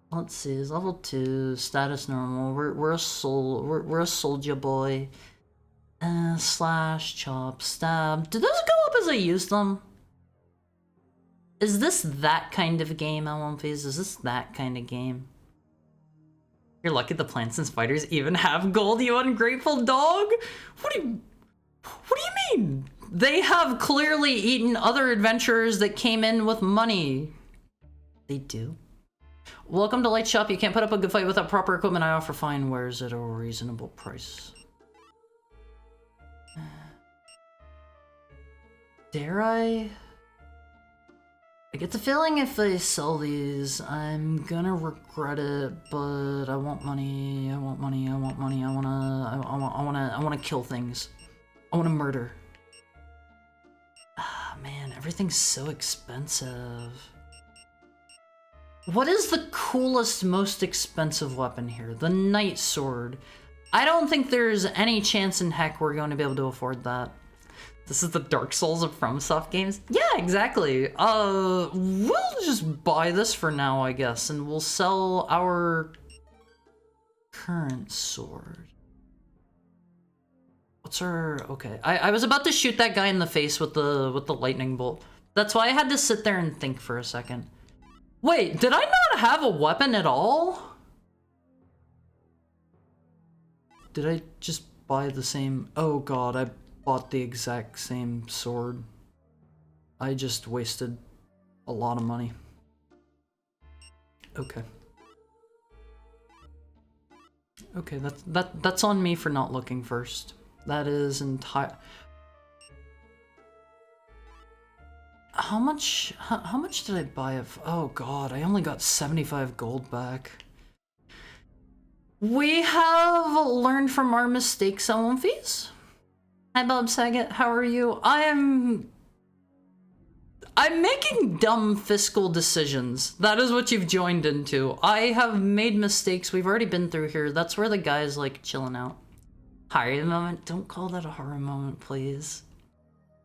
Let's see, is level 2, status normal, we're a soldier boy. Slash, chop, stab. Do those go up as I use them? Is this that kind of game, L1Phase? Is this that kind of game? You're lucky the plants and spiders even have gold, you ungrateful dog? What do you mean? They have clearly eaten other adventurers that came in with money. They do? Welcome to Light Shop. You can't put up a good fight without proper equipment. I offer fine wares at a reasonable price. Dare I? I get the feeling if I sell these, I'm gonna regret it, but I want money, I want money, I want money, I wanna kill things. I wanna murder. Ah, man, everything's so expensive. What is the coolest, most expensive weapon here? The Night Sword. I don't think there's any chance in heck we're going to be able to afford that. This is the Dark Souls of FromSoft games? Yeah, exactly. We'll just buy this for now, I guess, and we'll sell our current sword. What's our... Okay, I was about to shoot that guy in the face with the lightning bolt. That's why I had to sit there and think for a second. Wait, did I not have a weapon at all? Did I just buy the same... Oh god, I bought the exact same sword. I just wasted a lot of money. Okay. Okay, that's on me for not looking first. That is entire... How much did I buy of... Oh god, I only got 75 gold back. We have learned from our mistakes, Elmfies. Hi Bob Saget, how are you? I'm making dumb fiscal decisions. That is what you've joined into. I have made mistakes. We've already been through here. That's where the guy's like chilling out. Horror moment? Don't call that a horror moment, please.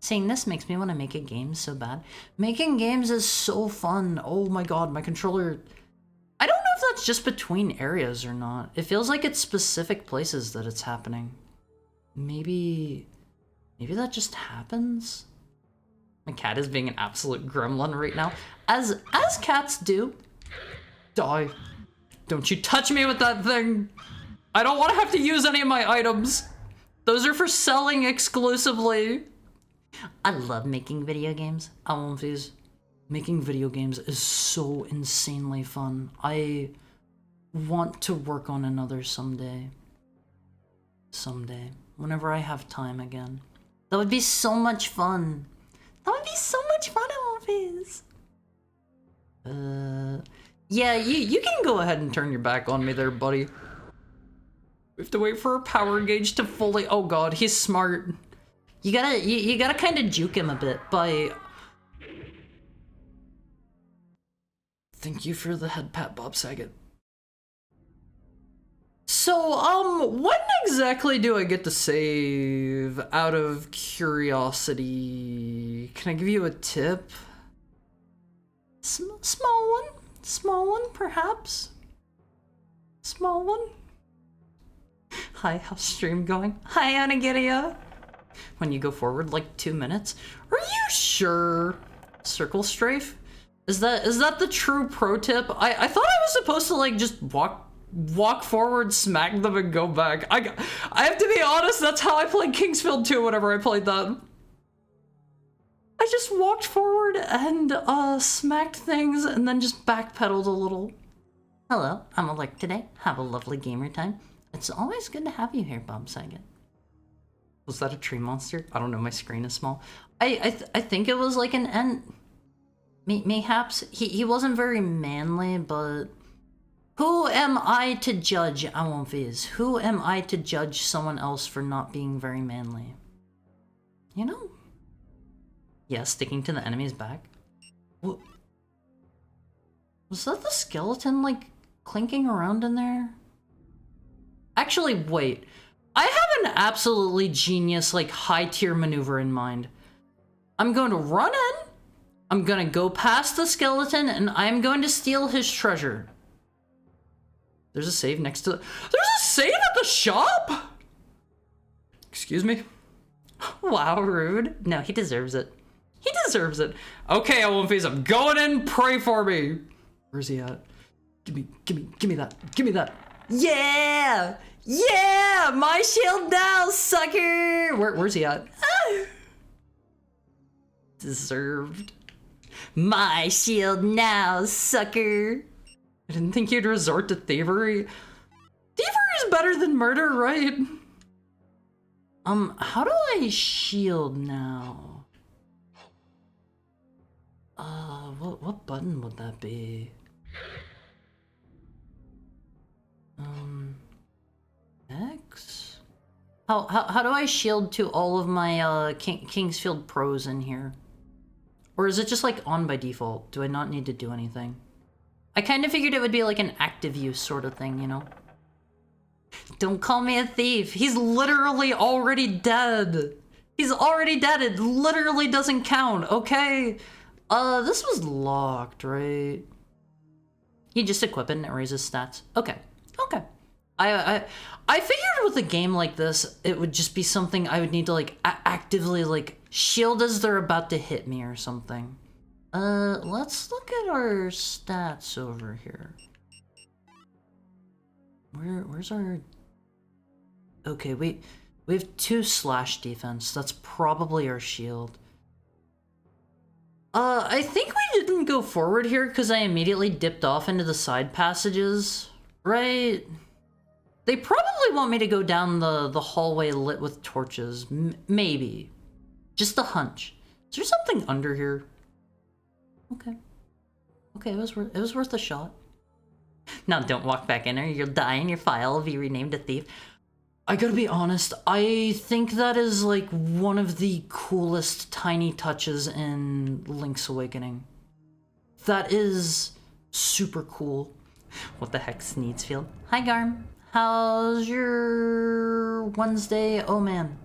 Saying this makes me want to make a game so bad. Making games is so fun. Oh my god, my controller... I don't know if that's just between areas or not. It feels like it's specific places that it's happening. Maybe that just happens? My cat is being an absolute gremlin right now. As cats do. Die. Don't you touch me with that thing. I don't want to have to use any of my items. Those are for selling exclusively. I love making video games. Making video games is so insanely fun. I want to work on another someday. Someday. Whenever I have time again. That would be so much fun. That would be so much fun, Elmfies. Yeah, you can go ahead and turn your back on me there, buddy. We have to wait for our power gauge to fully... Oh god, he's smart. You gotta kind of juke him a bit by... Thank you for the head pat, Bob Saget. So, when exactly do I get to save out of curiosity? Can I give you a tip? Small one, perhaps? Small one? Hi, how's stream going? Hi, Anagiria. When you go forward like 2 minutes? Are you sure? Circle strafe? Is that the true pro tip? I thought I was supposed to like just walk forward, smack them, and go back. I have to be honest, that's how I played Kingsfield 2 whenever I played that. I just walked forward and smacked things and then just backpedaled a little. Hello, I'm Alec today. Have a lovely gamer time. It's always good to have you here, Bob Saget. Was that a tree monster? I don't know, my screen is small. I think it was like an ent. Mayhaps he wasn't very manly, but who am I to judge Elmfies? Who am I to judge someone else for not being very manly? You know? Yeah, sticking to the enemy's back. What? Was that the skeleton, like, clinking around in there? Actually, wait. I have an absolutely genius, like, high-tier maneuver in mind. I'm going to run in, I'm gonna go past the skeleton, and I'm going to steal his treasure. There's a save next to the... There's a save at the shop?! Excuse me? Wow, rude. No, he deserves it. He deserves it. Okay, Elmfies, I'm going in, pray for me! Where's he at? Give me that. Give me that. Yeah! Yeah! My shield now, sucker! Where's he at? Ah! Deserved. My shield now, sucker! I didn't think you'd resort to thievery. Thievery is better than murder, right? How do I shield now? What button would that be? X? How do I shield to all of my Kingsfield pros in here? Or is it just like on by default? Do I not need to do anything? I kind of figured it would be like an active use sort of thing, you know? Don't call me a thief. He's literally already dead. He's already dead. It literally doesn't count, okay? This was locked, right? You just equip it and it raises stats. Okay. Okay. I figured with a game like this, it would just be something I would need to, like, actively, like, shield as they're about to hit me or something. Let's look at our stats over here. Where's our... Okay, we have 2 slash defense. That's probably our shield. I think we didn't go forward here because I immediately dipped off into the side passages, right? They probably want me to go down the hallway lit with torches. Maybe. Just a hunch. Is there something under here? Okay. Okay, it was worth a shot. Now don't walk back in or you'll die and your file will be renamed a thief. I gotta be honest, I think that is like one of the coolest tiny touches in Link's Awakening. That is super cool. What the heck, Sneedsfield? Hi Garm. How's your Wednesday? Oh man.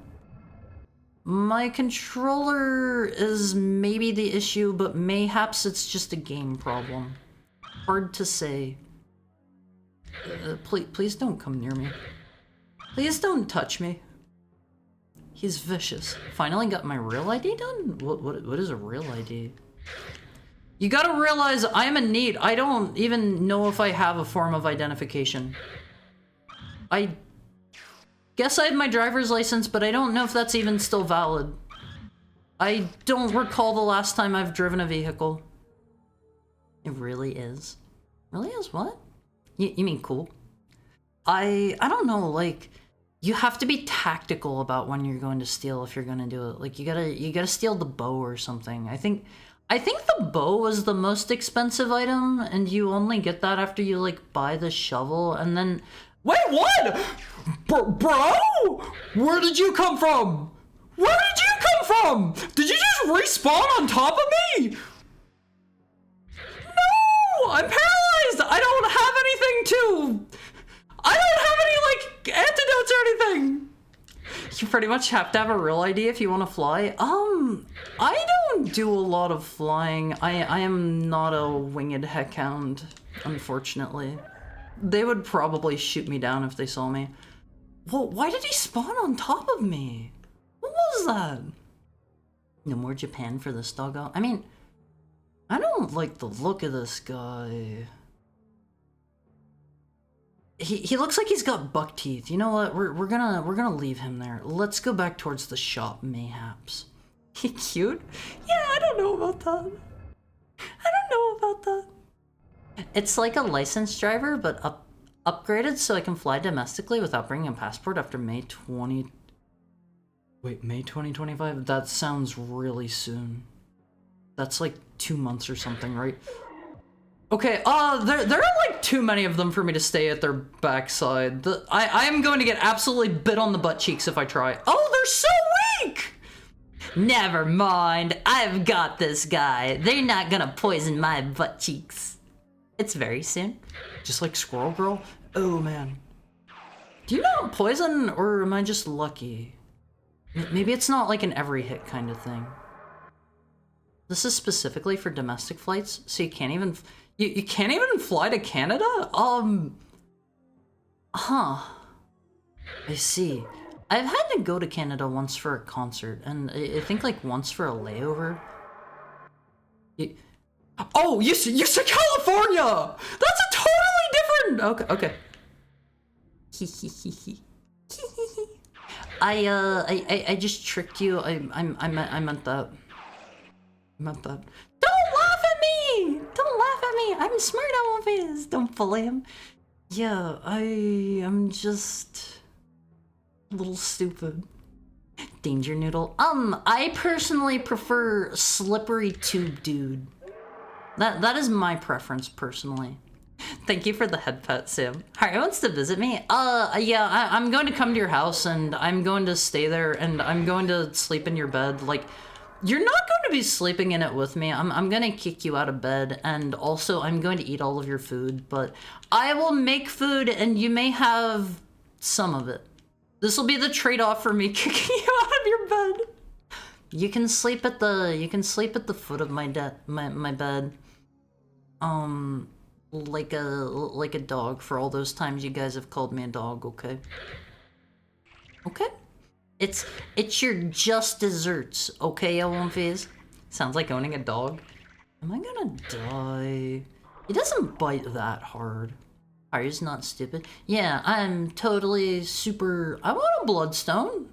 My controller is maybe the issue, but mayhaps it's just a game problem. Hard to say. Please don't come near me. Please don't touch me. He's vicious. Finally got my real ID done? What is a real ID? You gotta realize I'm a NEET. I don't even know if I have a form of identification. I guess I have my driver's license, but I don't know if that's even still valid. I don't recall the last time I've driven a vehicle. It really is. Really is what? You mean cool? I don't know, like, you have to be tactical about when you're going to steal if you're gonna do it. Like, you gotta steal the bow or something. I think the bow was the most expensive item, and you only get that after you, like, buy the shovel, and then... Wait, what? Bro? Where did you come from? Where did you come from? Did you just respawn on top of me? No! I'm paralyzed! I don't have anything to... I don't have any, like, antidotes or anything! You pretty much have to have a real ID if you want to fly. I don't do a lot of flying. I am not a winged heckhound, unfortunately. They would probably shoot me down if they saw me. Well, why did he spawn on top of me? What was that? No more Japan for this doggo. I mean, I don't like the look of this guy. He looks like he's got buck teeth. You know what? We're gonna leave him there. Let's go back towards the shop, mayhaps. He cute? Yeah, I don't know about that. I don't know about that. It's like a licensed driver, but upgraded so I can fly domestically without bringing a passport after May 2025? That sounds really soon. That's like 2 months or something, right? Okay, there are like too many of them for me to stay at their backside. I am going to get absolutely bit on the butt cheeks if I try. Oh, they're so weak! Never mind, I've got this guy. They're not gonna poison my butt cheeks. It's very soon. Just like Squirrel Girl? Oh man. Do you know poison, or am I just lucky? Maybe it's not like an every hit kind of thing. This is specifically for domestic flights, so you can't even... You can't even fly to Canada? Huh. I see. I've had to go to Canada once for a concert, and I think like once for a layover. Oh, you said California! That's a totally different... Okay. I just tricked you. I meant that. Don't laugh at me! Don't laugh at me! I'm smart always! Don't bully him. Yeah, I am just... a little stupid. Danger Noodle. I personally prefer Slippery Tube Dude. That is my preference, personally. Thank you for the head pet, Sam. Harry wants to visit me. Yeah, I'm going to come to your house, and I'm going to stay there, and I'm going to sleep in your bed. Like, you're not going to be sleeping in it with me. I'm going to kick you out of bed, and also I'm going to eat all of your food, but I will make food, and you may have some of it. This will be the trade-off for me kicking you out of your bed. You can sleep at the foot of my bed. Like a dog for all those times you guys have called me a dog, okay? Okay? It's your just desserts, okay, Elwynfiz? Sounds like owning a dog. Am I gonna die? He doesn't bite that hard. Are you not stupid? Yeah, I'm totally super... I want a bloodstone.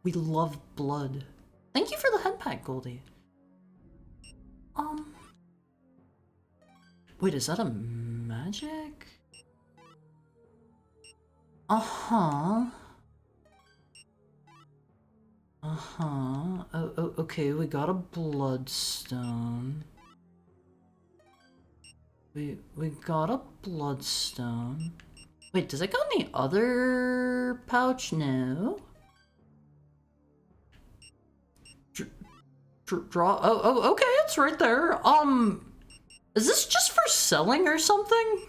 We love blood. Thank you for the head pack, Goldie. Wait, is that a magic? Uh-huh. Oh, okay, we got a bloodstone. We got a bloodstone. Wait, does it go in the other pouch? No. Draw. Oh, okay, it's right there. Is this just for selling or something?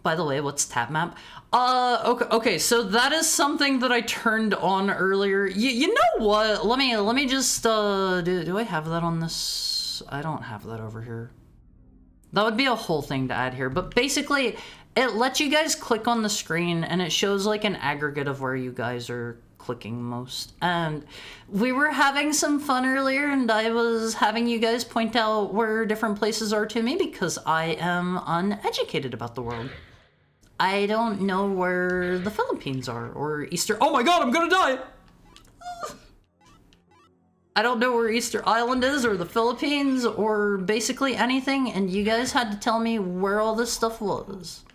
By the way, what's tap map? Okay, so that is something that I turned on earlier. You know what? Let me just, do I have that on this? I don't have that over here. That would be a whole thing to add here, but basically, it lets you guys click on the screen and it shows like an aggregate of where you guys are clicking most. And we were having some fun earlier and I was having you guys point out where different places are to me because I am uneducated about the world. I don't know where the Philippines are or Easter. Oh my god, I'm gonna die! I don't know where Easter Island is or the Philippines or basically anything, and you guys had to tell me where all this stuff was.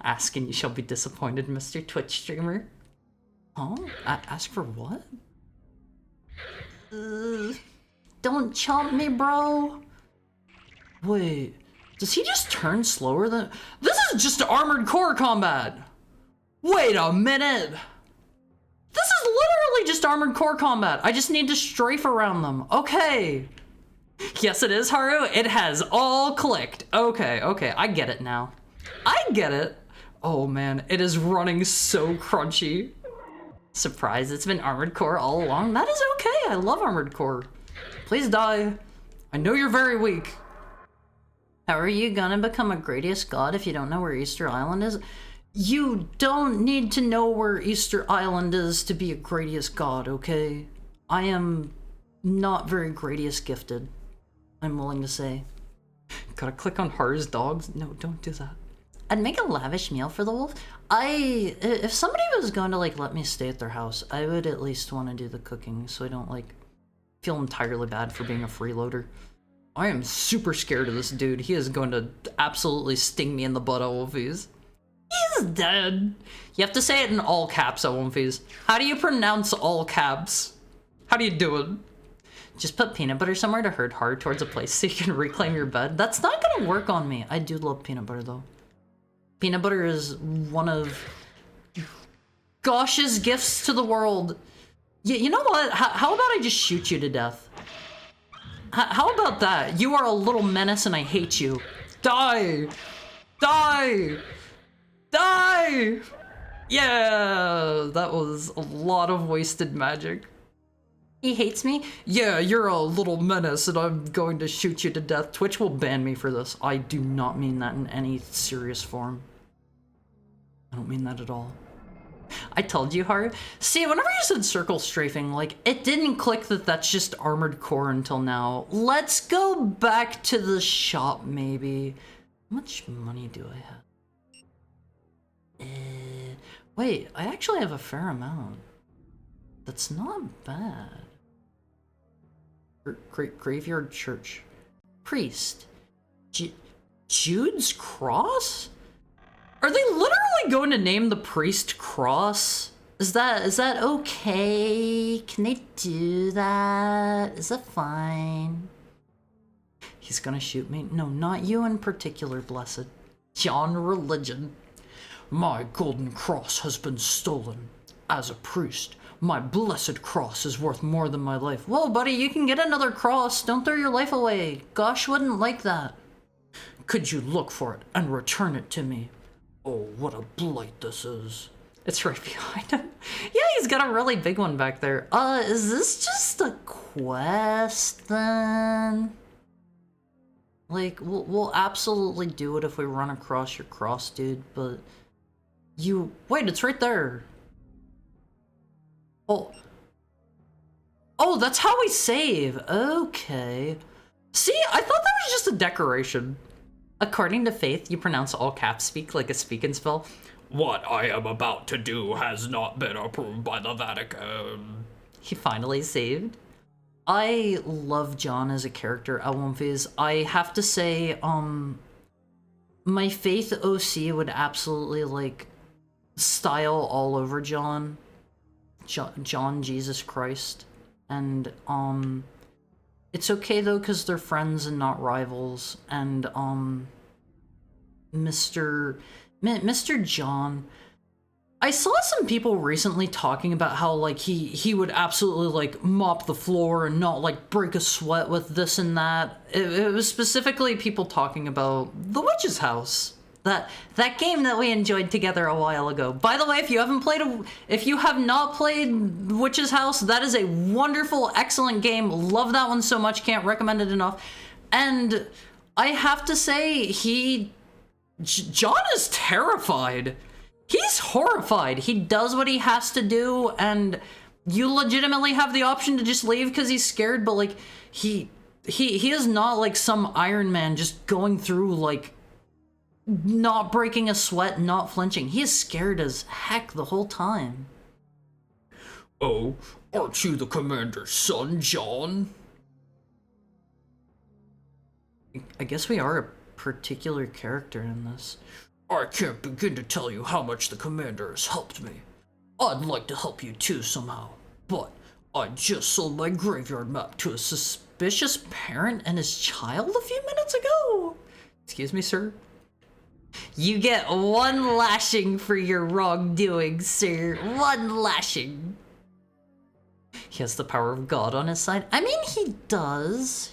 Ask and you shall be disappointed, Mr. Twitch streamer. Huh? Ask for what? Don't chomp me, bro. Wait, does he just turn slower than... This is just armored core combat! Wait a minute! This is literally just armored core combat. I just need to strafe around them. Okay. Yes, it is, Haru. It has all clicked. Okay, I get it now. I get it. Oh man, it is running so crunchy. Surprise, it's been armored core all along. That is okay, I love armored core. Please die. I know you're very weak. How are you gonna become a Gradius god if you don't know where Easter Island is? You don't need to know where Easter Island is to be a Gradius god, okay? I am not very Gradius gifted, I'm willing to say. Gotta click on Haru's dogs? No, don't do that. I'd make a lavish meal for the wolf. If somebody was going to like let me stay at their house, I would at least want to do the cooking so I don't like feel entirely bad for being a freeloader. I am super scared of this dude. He is going to absolutely sting me in the butt, Wolfies. He's dead. You have to say it in all caps, Wolfies. How do you pronounce all caps? How do you do it? Just put peanut butter somewhere to herd hard towards a place so you can reclaim your bed. That's not gonna work on me. I do love peanut butter though. Peanut butter is one of Gosh's gifts to the world. You know what? How about I just shoot you to death? How about that? You are a little menace and I hate you. Die! Die! Die! Yeah, that was a lot of wasted magic. He hates me? Yeah, you're a little menace and I'm going to shoot you to death. Twitch will ban me for this. I do not mean that in any serious form. I don't mean that at all. I told you, Haru. See, whenever you said circle strafing, like, it didn't click that that's just armored core until now. Let's go back to the shop, maybe. How much money do I have? Wait, I actually have a fair amount. That's not bad. Graveyard Church. Priest. Jude's Cross? Are they literally going to name the priest Cross? Is that okay? Can they do that? Is that fine? He's gonna shoot me? No, not you in particular, blessed. John Religion. My golden cross has been stolen. As a priest, my blessed cross is worth more than my life. Whoa, buddy, you can get another cross. Don't throw your life away. Gosh wouldn't like that. Could you look for it and return it to me? Oh, what a blight this is. It's right behind him. Yeah, he's got a really big one back there. Is this just a quest then? Like, we'll absolutely do it if we run across your cross, dude, but wait, it's right there. Oh, that's how we save. Okay. See, I thought that was just a decoration. According to Faith, you pronounce all caps speak like a speaking spell. What I am about to do has not been approved by the Vatican. He finally saved. I love John as a character at One Phase. I have to say, my Faith OC would absolutely, like, style all over John Jesus Christ. And, it's okay though, because they're friends and not rivals. And, Mr. John, I saw some people recently talking about how, like, he would absolutely, like, mop the floor and not, like, break a sweat with this and that. It was specifically people talking about The Witch's House. That game that we enjoyed together a while ago. By the way, if you have not played Witch's House, that is a wonderful, excellent game. Love that one so much, can't recommend it enough. And I have to say, John is terrified. He's horrified. He does what he has to do, and you legitimately have the option to just leave because he's scared, but, like, he is not like some Iron Man just going through, like, not breaking a sweat, not flinching. He is scared as heck the whole time. Oh, aren't you the commander's son, John? I guess we are a particular character in this. I can't begin to tell you how much the commander has helped me. I'd like to help you too somehow, but I just sold my graveyard map to a Suspicious parent and his child a few minutes ago? Excuse me, sir? You get 1 lashing for your wrongdoing, sir. 1 lashing. He has the power of God on his side. I mean, he does,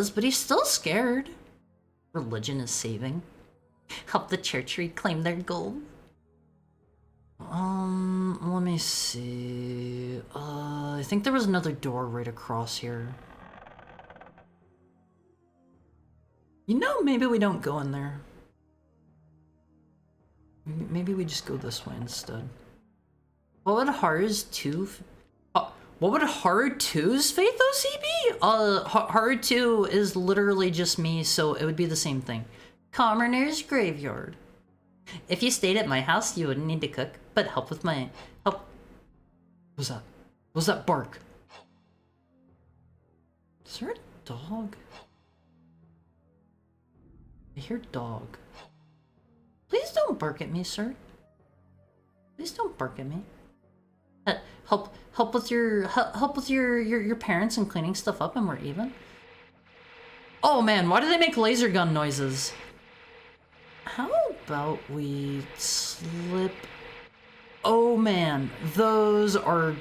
but he's still scared. Religion is saving. Help the church reclaim their gold. Let me see. I think there was another door right across here. You know, maybe we don't go in there. Maybe we just go this way instead. What would Haru's 2's Faith OC be? Haru 2 is literally just me, so it would be the same thing. Commoner's Graveyard. If you stayed at my house, you wouldn't need to cook, but help. What was that? What was that bark? Is there a dog? I hear dog. Please don't bark at me, sir. Please don't bark at me. Help with your parents and cleaning stuff up, and we're even. Oh man, why do they make laser gun noises? How about we slip? Oh man, those are.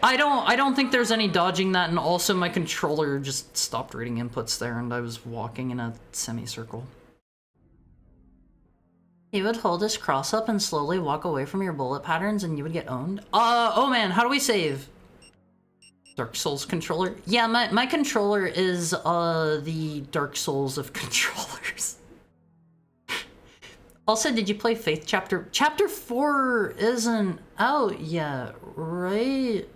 I don't think there's any dodging that, and also my controller just stopped reading inputs there, and I was walking in a semicircle. He would hold his cross up and slowly walk away from your bullet patterns and you would get owned. Oh man, how do we save? Dark Souls controller? Yeah, my controller is the Dark Souls of controllers. Also, did you play Faith Chapter 4 isn't out yet, right?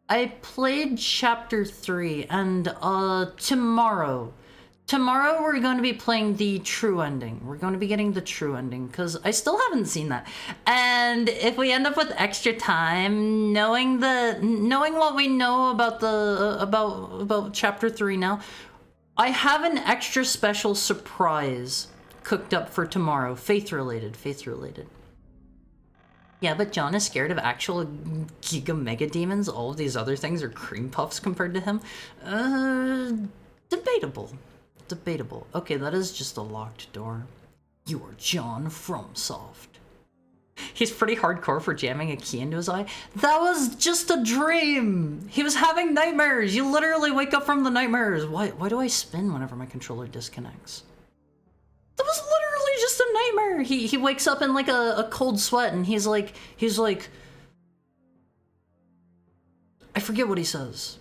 I played Chapter 3 and Tomorrow we're going to be playing the true ending. We're going to be getting the true ending because I still haven't seen that. And if we end up with extra time, knowing what we know about about Chapter 3 now, I have an extra special surprise cooked up for tomorrow. Faith related. Yeah, but John is scared of actual Giga Mega Demons. All of these other things are cream puffs compared to him. Debatable. Okay, that is just a locked door. You are John FromSoft. He's pretty hardcore for jamming a key into his eye. That was just a dream! He was having nightmares! You literally wake up from the nightmares! Why do I spin whenever my controller disconnects? That was literally just a nightmare. He wakes up in like a cold sweat and he's like, I forget what he says.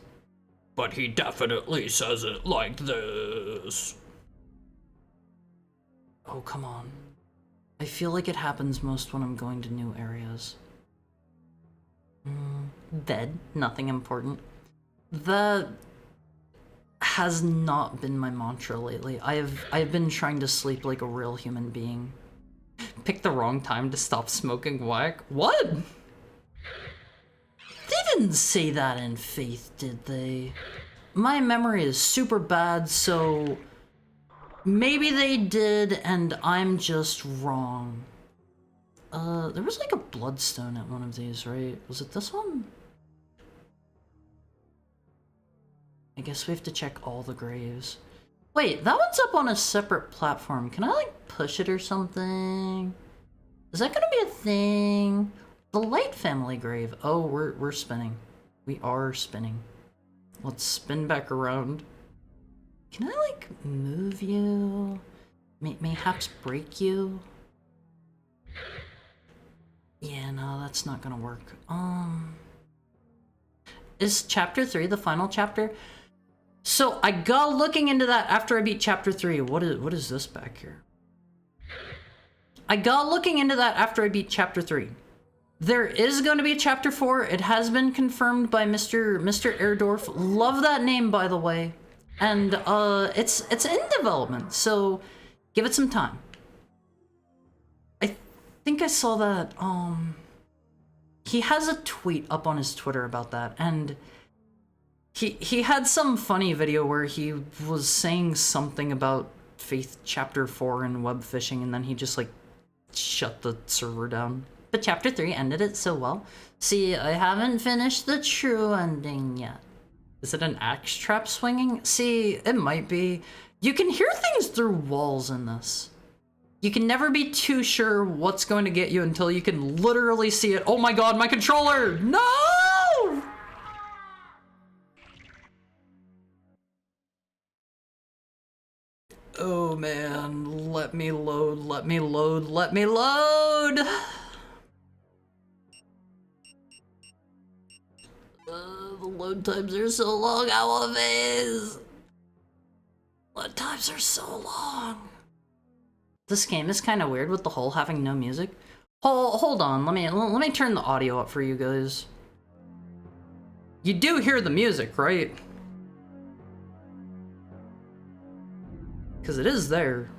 But he definitely says it like this. Oh, come on. I feel like it happens most when I'm going to new areas. Bed, nothing important. That has not been my mantra lately. I've been trying to sleep like a real human being. Pick the wrong time to stop smoking whack? What? They didn't say that in Faith, did they? My memory is super bad, so maybe they did and I'm just wrong. There was like a bloodstone at one of these, right? Was it this one? I guess we have to check all the graves. Wait, that one's up on a separate platform. Can I like push it or something? Is that gonna be a thing? The Light family grave. Oh, we're spinning. We are spinning. Let's spin back around. Can I like move you? Mayhaps break you? Yeah, no, that's not gonna work. Is chapter 3 the final chapter? So I got looking into that after I beat chapter 3. What is this back here? I got looking into that after I beat chapter 3. There is going to be a chapter 4. It has been confirmed by Mr. Erdorf. Love that name, by the way. And it's in development, so give it some time. I think I saw that he has a tweet up on his Twitter about that, and he had some funny video where he was saying something about Faith chapter 4 and web fishing, and then he just like shut the server down. But chapter 3 ended it so well. See, I haven't finished the true ending yet. Is it an axe trap swinging? See, it might be. You can hear things through walls in this. You can never be too sure what's going to get you until you can literally see it. Oh my god, my controller! No! Oh man, let me load, let me load, let me load! The load times are so long, Always. Load times are so long. This game is kind of weird with the whole having no music. Hold on, let me turn the audio up for you guys. You do hear the music, right? Because it is there.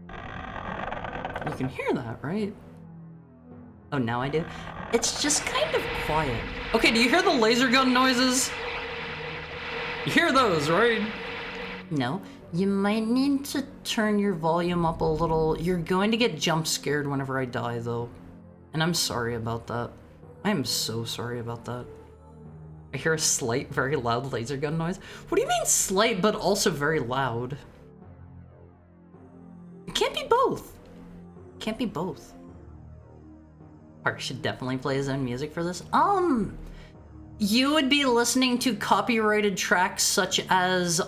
You can hear that, right? Oh, now I do? It's just kind of quiet. Okay, do you hear the laser gun noises? You hear those, right? No. You might need to turn your volume up a little. You're going to get jump scared whenever I die, though. And I'm sorry about that. I am so sorry about that. I hear a slight, very loud laser gun noise. What do you mean slight, but also very loud? It can't be both. It can't be both. Park should definitely play his own music for this. You would be listening to copyrighted tracks such as,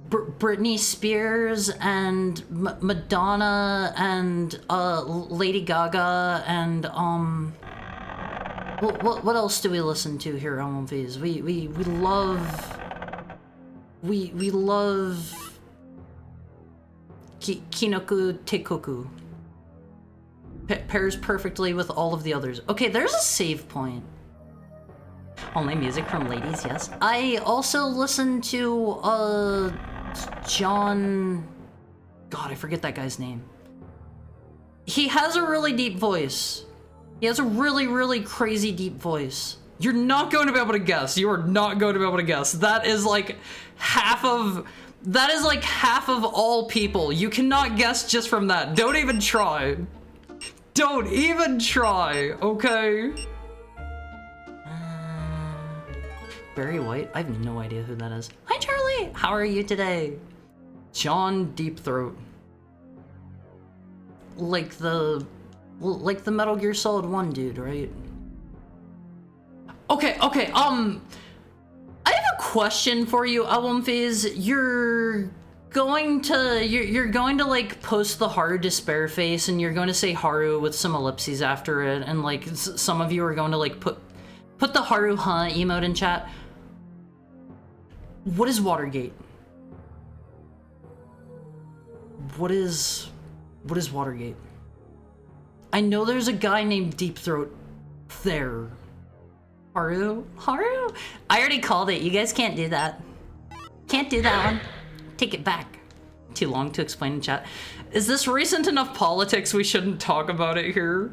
Britney Spears and Madonna and, Lady Gaga and, what else do we listen to here on Movies? We love Kinoku Teikoku. Pairs perfectly with all of the others. Okay, there's a save point. Only music from ladies, yes. I also listen to, John... God, I forget that guy's name. He has a really deep voice. He has a really, really crazy deep voice. You're not going to be able to guess. You are not going to be able to guess. That is like half of all people. You cannot guess just from that. Don't even try. Don't even try, okay? Barry White? I have no idea who that is. Hi, Charlie! How are you today? John Deep Throat. Like the Metal Gear Solid 1 dude, right? Okay, I have a question for you, Album Phase. going to you're going to like post the Haru despair face, and you're going to say Haru with some ellipses after it, and like some of you are going to like put the Haru huh emote in chat. What is Watergate? What is Watergate? I know there's a guy named Deep Throat there. Haru? Haru? I already called it. You guys can't do that. Can't do that one. Take it back. Too long to explain in chat. Is this recent enough politics we shouldn't talk about it here?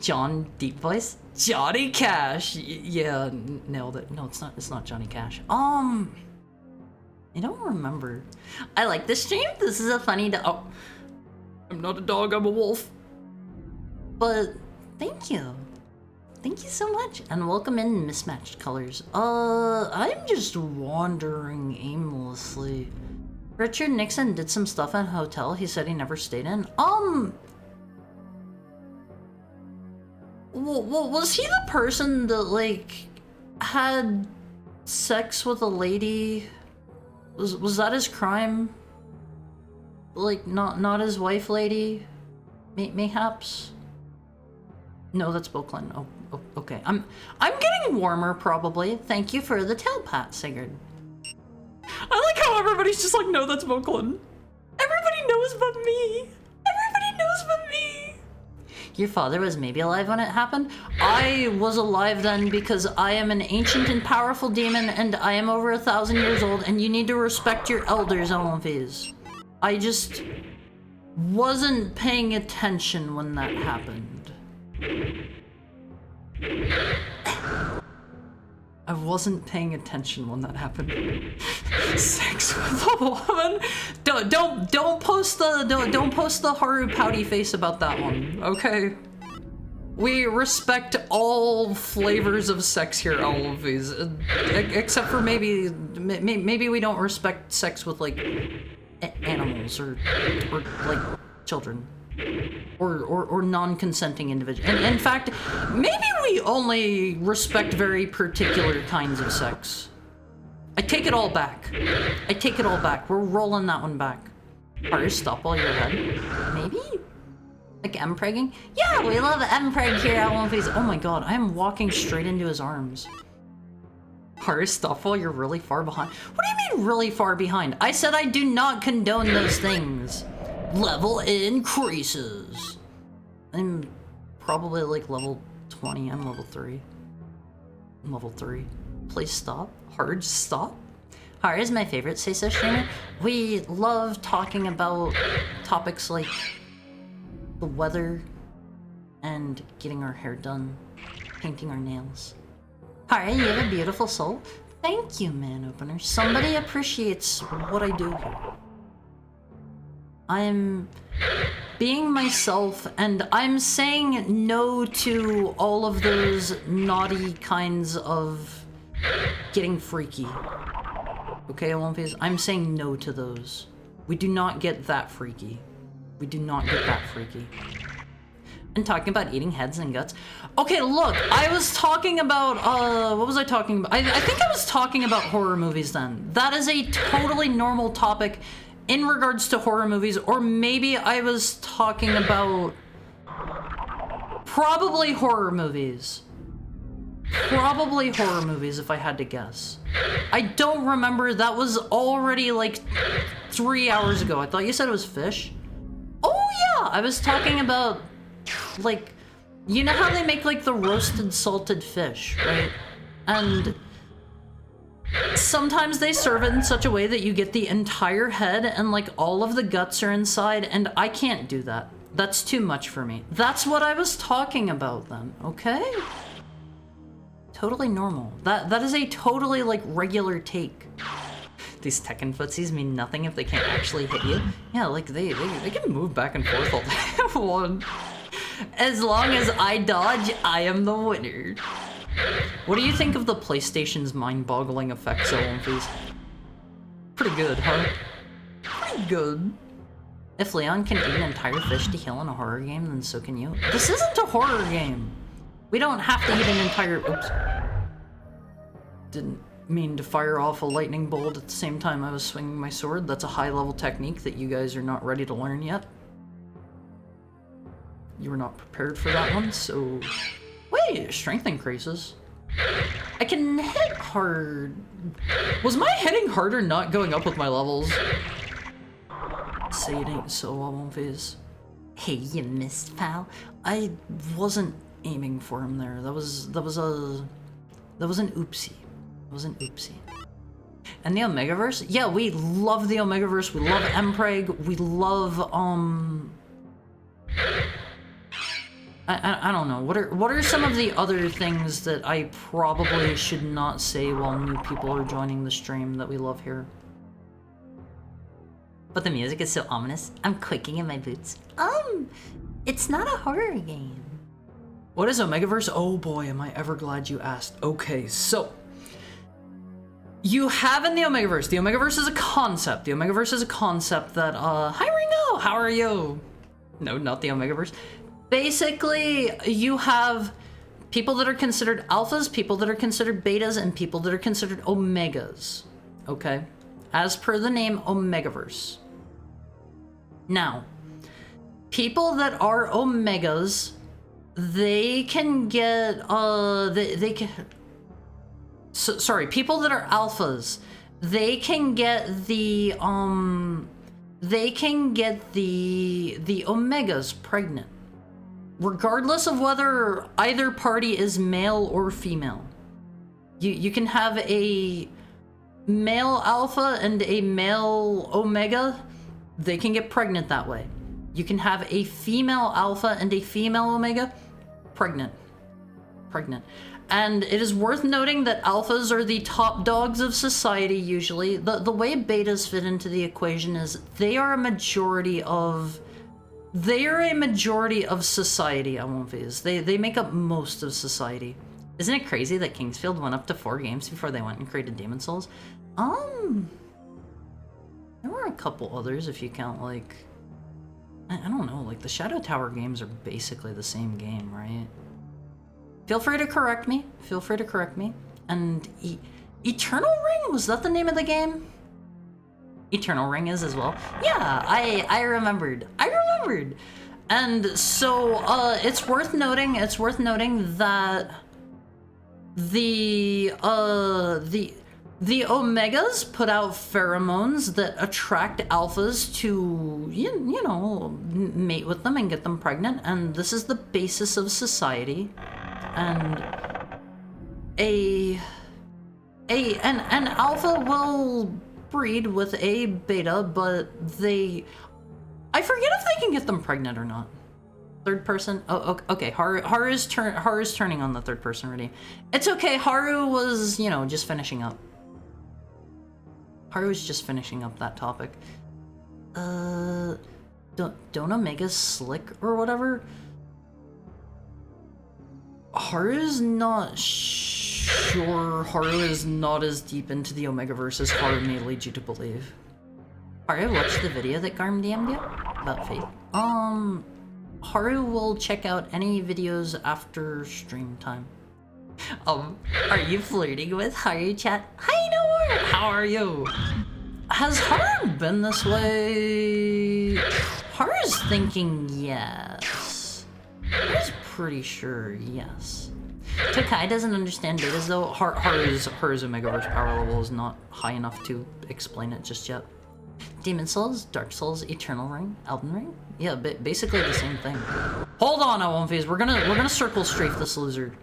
John Deep Voice? Johnny Cash. Yeah, nailed it. No, it's not Johnny Cash. I don't remember. I like this stream. This is a funny oh, I'm not a dog, I'm a wolf. but thank you. Thank you so much. And welcome in Mismatched Colors. I'm just wandering aimlessly. Richard Nixon did some stuff at a hotel he said he never stayed in. Was he the person that, like, had sex with a lady? Was that his crime? Like, not his wife lady? Mayhaps? No, that's Bill Clinton. Oh, okay. I'm getting warmer, probably. Thank you for the tail pat, Sigurd. I like how everybody's just like, no, that's Bill Clinton. Everybody knows but me. Everybody knows but me. Your father was maybe alive when it happened? I was alive then because I am an ancient and powerful demon, and I am over 1,000 years old, and you need to respect your elders, Olympies. I just wasn't paying attention when that happened. I wasn't paying attention when that happened. Sex with a woman. Don't post the Haru pouty face about that one, okay? We respect all flavors of sex here, all of these, except for maybe we don't respect sex with like animals or like children or non-consenting individuals. And in fact, maybe we only respect very particular kinds of sex. I take it all back. I take it all back. We're rolling that one back. Haru, stop while you're ahead. Maybe? Like M-pregging? Yeah, we love M-preg here at One Face. Oh my god, I am walking straight into his arms. Haru, stop while you're really far behind. What do you mean really far behind? I said I do not condone those things. Level increases. I'm probably like level 20. I'm level 3. I'm level 3. Please stop. Haru, just stop. Haru is my favorite Say-So streamer. We love talking about topics like the weather and getting our hair done, painting our nails. Haru, you have a beautiful soul. Thank you, man opener. Somebody appreciates what I do here. I'm being myself, and I'm saying no to all of those naughty kinds of getting freaky. Okay, Olympias? I'm saying no to those. We do not get that freaky. We do not get that freaky. And talking about eating heads and guts. Okay, look, I was talking about, what was I talking about? I think I was talking about horror movies then. That is a totally normal topic in regards to horror movies, or maybe I was talking about probably horror movies. Probably horror movies, if I had to guess. I don't remember. That was already like 3 hours ago. I thought you said it was fish. Oh yeah, I was talking about, like, you know how they make like the roasted salted fish, right? And sometimes they serve it in such a way that you get the entire head and like all of the guts are inside, and I can't do that. That's too much for me. That's what I was talking about then, okay? Totally normal. That is a totally like regular take. These Tekken footsies mean nothing if they can't actually hit you. Yeah, like they can move back and forth all day. One. As long as I dodge, I am the winner. What do you think of the PlayStation's mind-boggling effects, Olympies? Pretty good, huh? Pretty good. If Leon can eat an entire fish to heal in a horror game, then so can you. This isn't a horror game. We don't have to eat an entire... Oops. mean to fire off a lightning bolt at the same time I was swinging my sword. That's a high-level technique that you guys are not ready to learn yet. You were not prepared for that one, so... Wait, strength increases. I can hit hard. Was my hitting harder not going up with my levels? Say it ain't so, I won't phase. Hey, you missed, pal. I wasn't aiming for him there. That was an oopsie. It was an oopsie. And the Omegaverse? Yeah, we love the Omegaverse. We love Mpreg. We love, I don't know. What are some of the other things that I probably should not say while new people are joining the stream that we love here? But the music is so ominous. I'm quaking in my boots. It's not a horror game. What is Omegaverse? Oh boy, am I ever glad you asked. Okay, so you have in the Omegaverse is a concept. The Omegaverse is a concept that, hi Ringo, how are you? No, not the Omegaverse. Basically, you have people that are considered alphas, people that are considered betas, and people that are considered omegas. Okay? As per the name Omegaverse. Now, people that are omegas, they can get, people that are alphas, they can get the omegas pregnant. Regardless of whether either party is male or female. You can have a male alpha and a male omega, they can get pregnant that way. You can have a female alpha and a female omega, pregnant. And it is worth noting that alphas are the top dogs of society usually. The way betas fit into the equation is they are a majority of society, I won't phase. They make up most of society. Isn't it crazy that Kingsfield went up to 4 games before they went and created Demon Souls? There were a couple others if you count, like, I don't know, like the Shadow Tower games are basically the same game, right? Feel free to correct me. And Eternal Ring, was that the name of the game? Eternal Ring is as well. Yeah, I remembered. And so it's worth noting that the omegas put out pheromones that attract alphas to you know, mate with them and get them pregnant, and this is the basis of society. And an alpha will breed with a beta, but I forget if they can get them pregnant or not. Third person? Oh, okay. Haru's turning on the third person already. It's okay. Haru was, you know, just finishing up. Haru's just finishing up that topic. Don't Omegas slick or whatever? Haru's not sure. Haru is not as deep into the Omegaverse as Haru may lead you to believe. Haru, watched the video that Garm DM'd you about Faith. Haru will check out any videos after stream time. Are you flirting with Haru chat? Hi Noor! How are you? Has Haru been this way? Haru's thinking yes. Haru's pretty sure yes. Tokai doesn't understand betas though. Haru's Omegaverse power level is not high enough to explain it just yet. Demon Souls, Dark Souls, Eternal Ring, Elden Ring? Yeah, basically the same thing. Hold on, I won't phase. We're gonna circle strafe this lizard.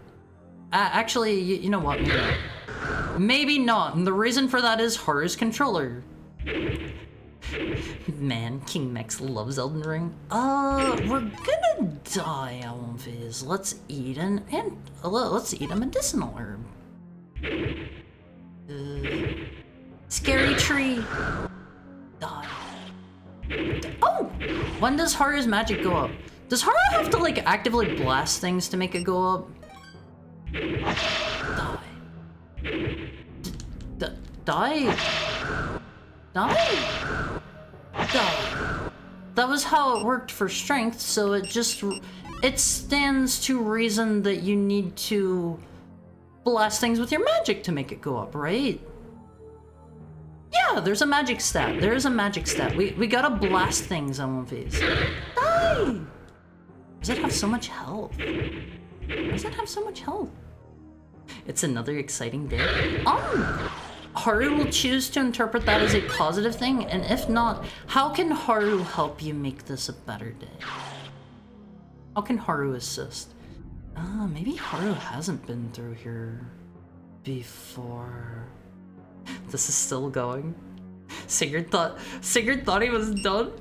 Actually, you know what? Maybe not. And the reason for that is Haru's controller. Man, King Mex loves Elden Ring. We're gonna die, I won't phase. Let's eat let's eat a medicinal herb. Scary tree. Die. Oh! When does Haru's magic go up? Does Haru have to, like, actively blast things to make it go up? Die. Die? That was how it worked for strength, so it stands to reason that you need to blast things with your magic to make it go up, right? Yeah, there's a magic stat. There's a magic stat. We gotta blast things on one of these. Die! Does it have so much health? Does it have so much health? It's another exciting day. Haru will choose to interpret that as a positive thing, and if not, how can Haru help you make this a better day? How can Haru assist? Maybe Haru hasn't been through here before. This is still going. Sigurd thought he was done.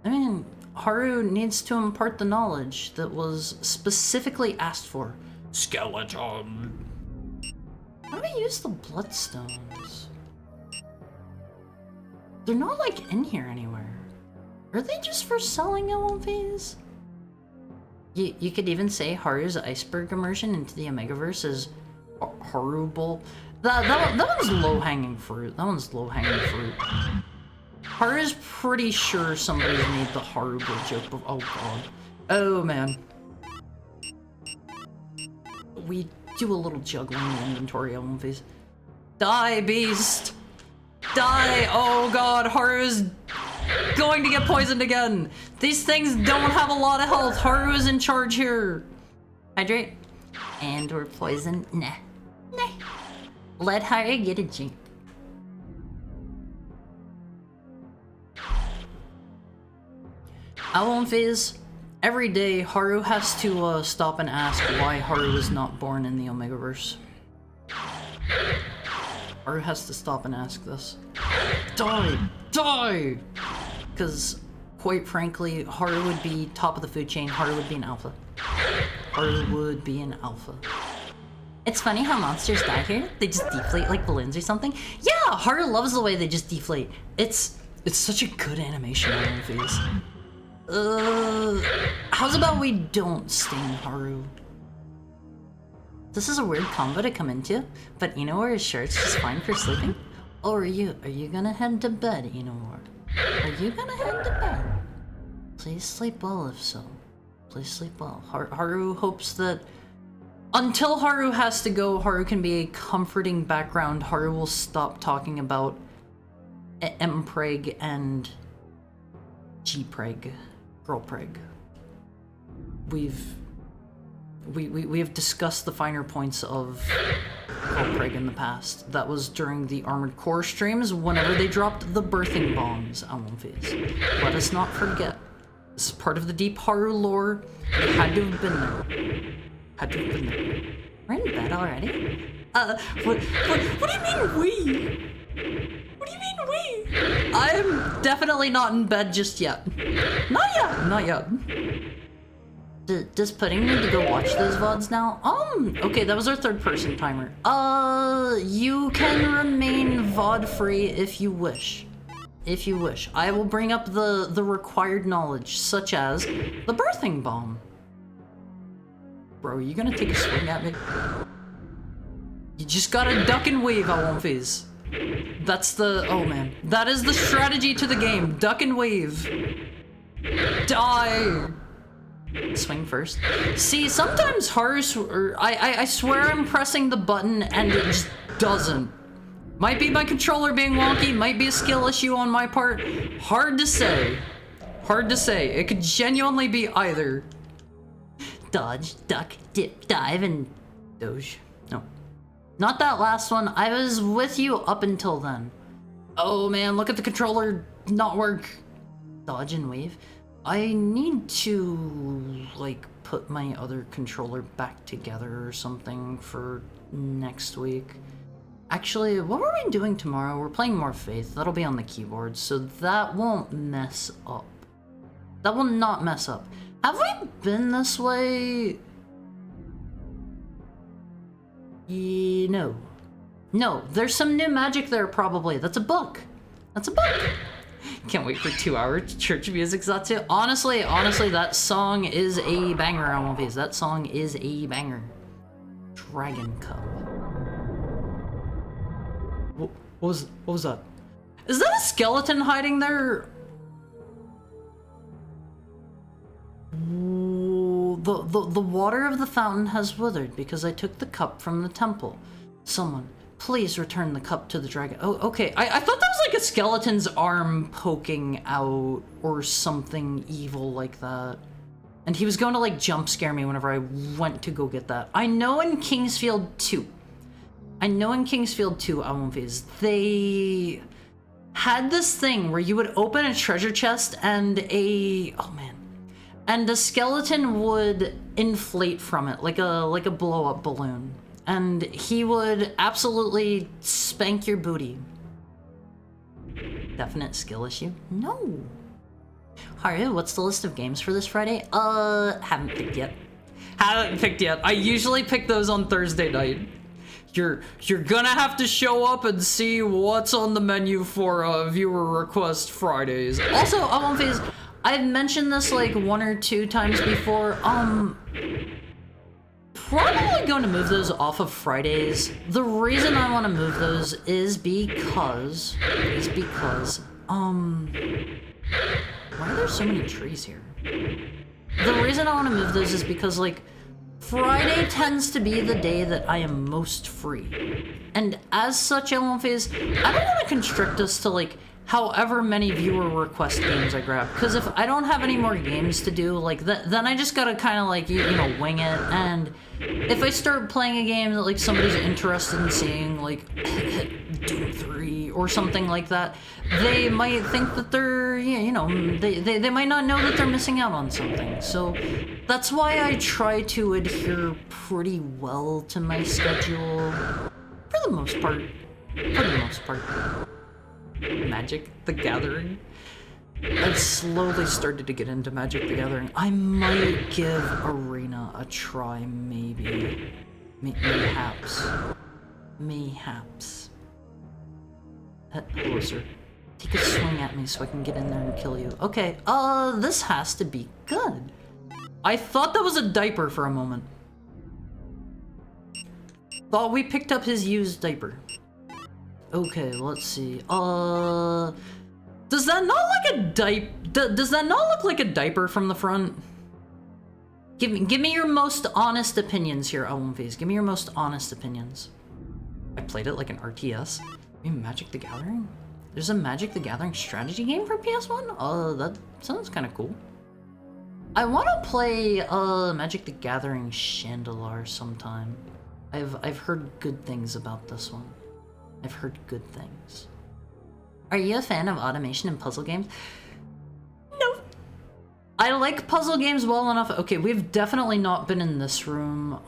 I mean, Haru needs to impart the knowledge that was specifically asked for. Skeleton. How do we use the bloodstones? They're not like in here anywhere. Are they just for selling LMVs? You could even say Haru's iceberg immersion into the Omegaverse is horrible. That one's low-hanging fruit. That one's low-hanging fruit. Haru's pretty sure somebody's made the horrible joke of, oh god. Oh man. We do a little juggling in the inventory LMVs. Die, beast! Die! Oh god, Haru's going to get poisoned again! These things don't have a lot of health. Haru is in charge here. Hydrate. And we're poisoned. Nah. Nah. Let Haru get a drink. Owl phase. Every day, Haru has to stop and ask why Haru was not born in the Omegaverse. Haru has to stop and ask this. Die! Die! Because, quite frankly, Haru would be top of the food chain. Haru would be an alpha. Haru would be an alpha. It's funny how monsters die here. They just deflate like balloons or something. Yeah, Haru loves the way they just deflate. It's such a good animation on their face. How's about we don't sting Haru? This is a weird combo to come into, but Inowar is sure it's just fine for sleeping. Oh, are you gonna head to bed, Inowar? Are you gonna head to bed? Please sleep well if so. Please sleep well. Haru hopes that until Haru has to go, Haru can be a comforting background. Haru will stop talking about M-Preg and G-Preg. Girl Preg. We have discussed the finer points of Girl Preg in the past. That was during the Armored Core streams whenever they dropped the birthing bombs on one phase. Let us not forget. This is part of the deep Haru lore. It had to have been there. Had to have been there. We're in bed already? What do you mean we? What do you mean we? I'm definitely not in bed just yet. Not yet. Not yet. Does Pudding need to go watch those VODs now? Okay, that was our third person timer. You can remain VOD free if you wish. If you wish. I will bring up the required knowledge, such as the birthing bomb. Bro, are you gonna take a swing at me? You just gotta duck and weave, I won't phase. That's the, oh man. That is the strategy to the game. Duck and weave. Die! Swing first. See, sometimes I swear I'm pressing the button and it just doesn't. Might be my controller being wonky, might be a skill issue on my part. Hard to say. Hard to say. It could genuinely be either. Dodge, duck, dip, dive, and doge. No. Not that last one. I was with you up until then. Oh man, look at the controller not work. Dodge and wave. I need to, like, put my other controller back together or something for next week. Actually, what were we doing tomorrow? We're playing more Faith. That'll be on the keyboard, so that won't mess up. That will not mess up. Have we been this way? No. No, there's some new magic there probably. That's a book. That's a book. Can't wait for 2 hours church music, Zatsu. Honestly, that song is a banger on One Piece. That song is a banger. Dragon Cup. What was that? Is that a skeleton hiding there? Ooh, the water of the fountain has withered because I took the cup from the temple. Someone, please return the cup to the dragon. Oh, okay. I thought that was like a skeleton's arm poking out or something evil like that. And he was going to like jump scare me whenever I went to go get that. I know in Kingsfield 2, Almonfis, they had this thing where you would open a treasure chest and a skeleton would inflate from it like a blow-up balloon. And he would absolutely spank your booty. Definite skill issue? No. Haru, what's the list of games for this Friday? Haven't picked yet. I usually pick those on Thursday night. You're gonna have to show up and see what's on the menu for viewer request Fridays. Also, I've mentioned this like 1 or 2 times before. Probably going to move those off of Fridays. The reason I want to move those is because why are there so many trees here? The reason I want to move those is because, like, Friday tends to be the day that I am most free. And as such, I don't want to constrict us to, like, however many viewer request games I grab. Because if I don't have any more games to do, like, then I just gotta kind of, like, you know, wing it. And if I start playing a game that, like, somebody's interested in seeing, like, Doom 3 or something like that, they might think that they're, you know, they might not know that they're missing out on something. So that's why I try to adhere pretty well to my schedule, for the most part. Magic the Gathering. I've slowly started to get into Magic the Gathering. I might give Arena a try, maybe. Mayhaps. Hello, sir. Take a swing at me so I can get in there and kill you. Okay, this has to be good. I thought that was a diaper for a moment. Thought we picked up his used diaper. Okay, let's see. Does that not look like a diaper from the front? Give me your most honest opinions here, Almonfis. Give me your most honest opinions. I played it like an RTS. You mean Magic the Gathering? There's a Magic the Gathering strategy game for PS1? That sounds kind of cool. I want to play Magic the Gathering Chandelar sometime. I've heard good things about this one. I've heard good things. Are you a fan of automation in puzzle games? No. I like puzzle games well enough. Okay, we've definitely not been in this room.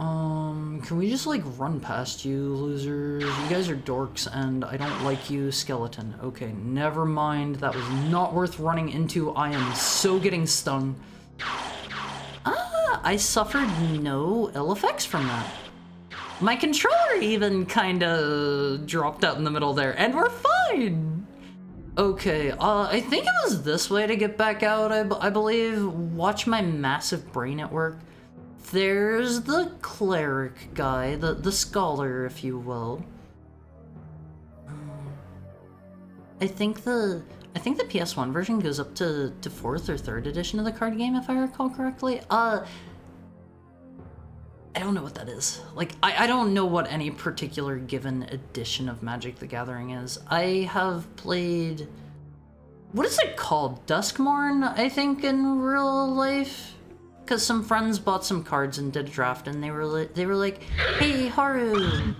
Can we just like run past you, losers? You guys are dorks and I don't like you, skeleton. Okay, never mind. That was not worth running into. I am so getting stung. I suffered no ill effects from that. My controller even kinda dropped out in the middle there, and we're fine! Okay, I think it was this way to get back out, I believe. Watch my massive brain at work. There's the cleric guy, the scholar, if you will. I think the PS1 version goes up to 4th or 3rd edition of the card game, if I recall correctly. I don't know what that is. Like, I don't know what any particular given edition of Magic the Gathering is. I have played... What is it called? Duskmourn, I think, in real life? Because some friends bought some cards and did a draft, and they were like, hey, Haru,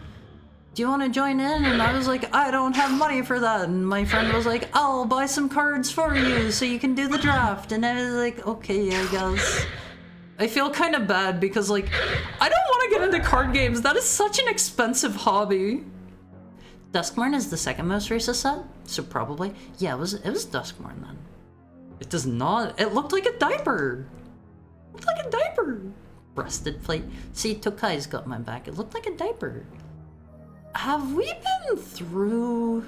do you want to join in? And I was like, I don't have money for that. And my friend was like, I'll buy some cards for you so you can do the draft. And I was like, okay, I guess. I feel kind of bad because, like, I don't want to get into card games. That is such an expensive hobby. Duskmourn is the second most racist set, so probably. Yeah, it was Duskmourn then. It does not. It looked like a diaper. It looked like a diaper. Breasted plate. See, Tokai's got my back. It looked like a diaper. Have we been through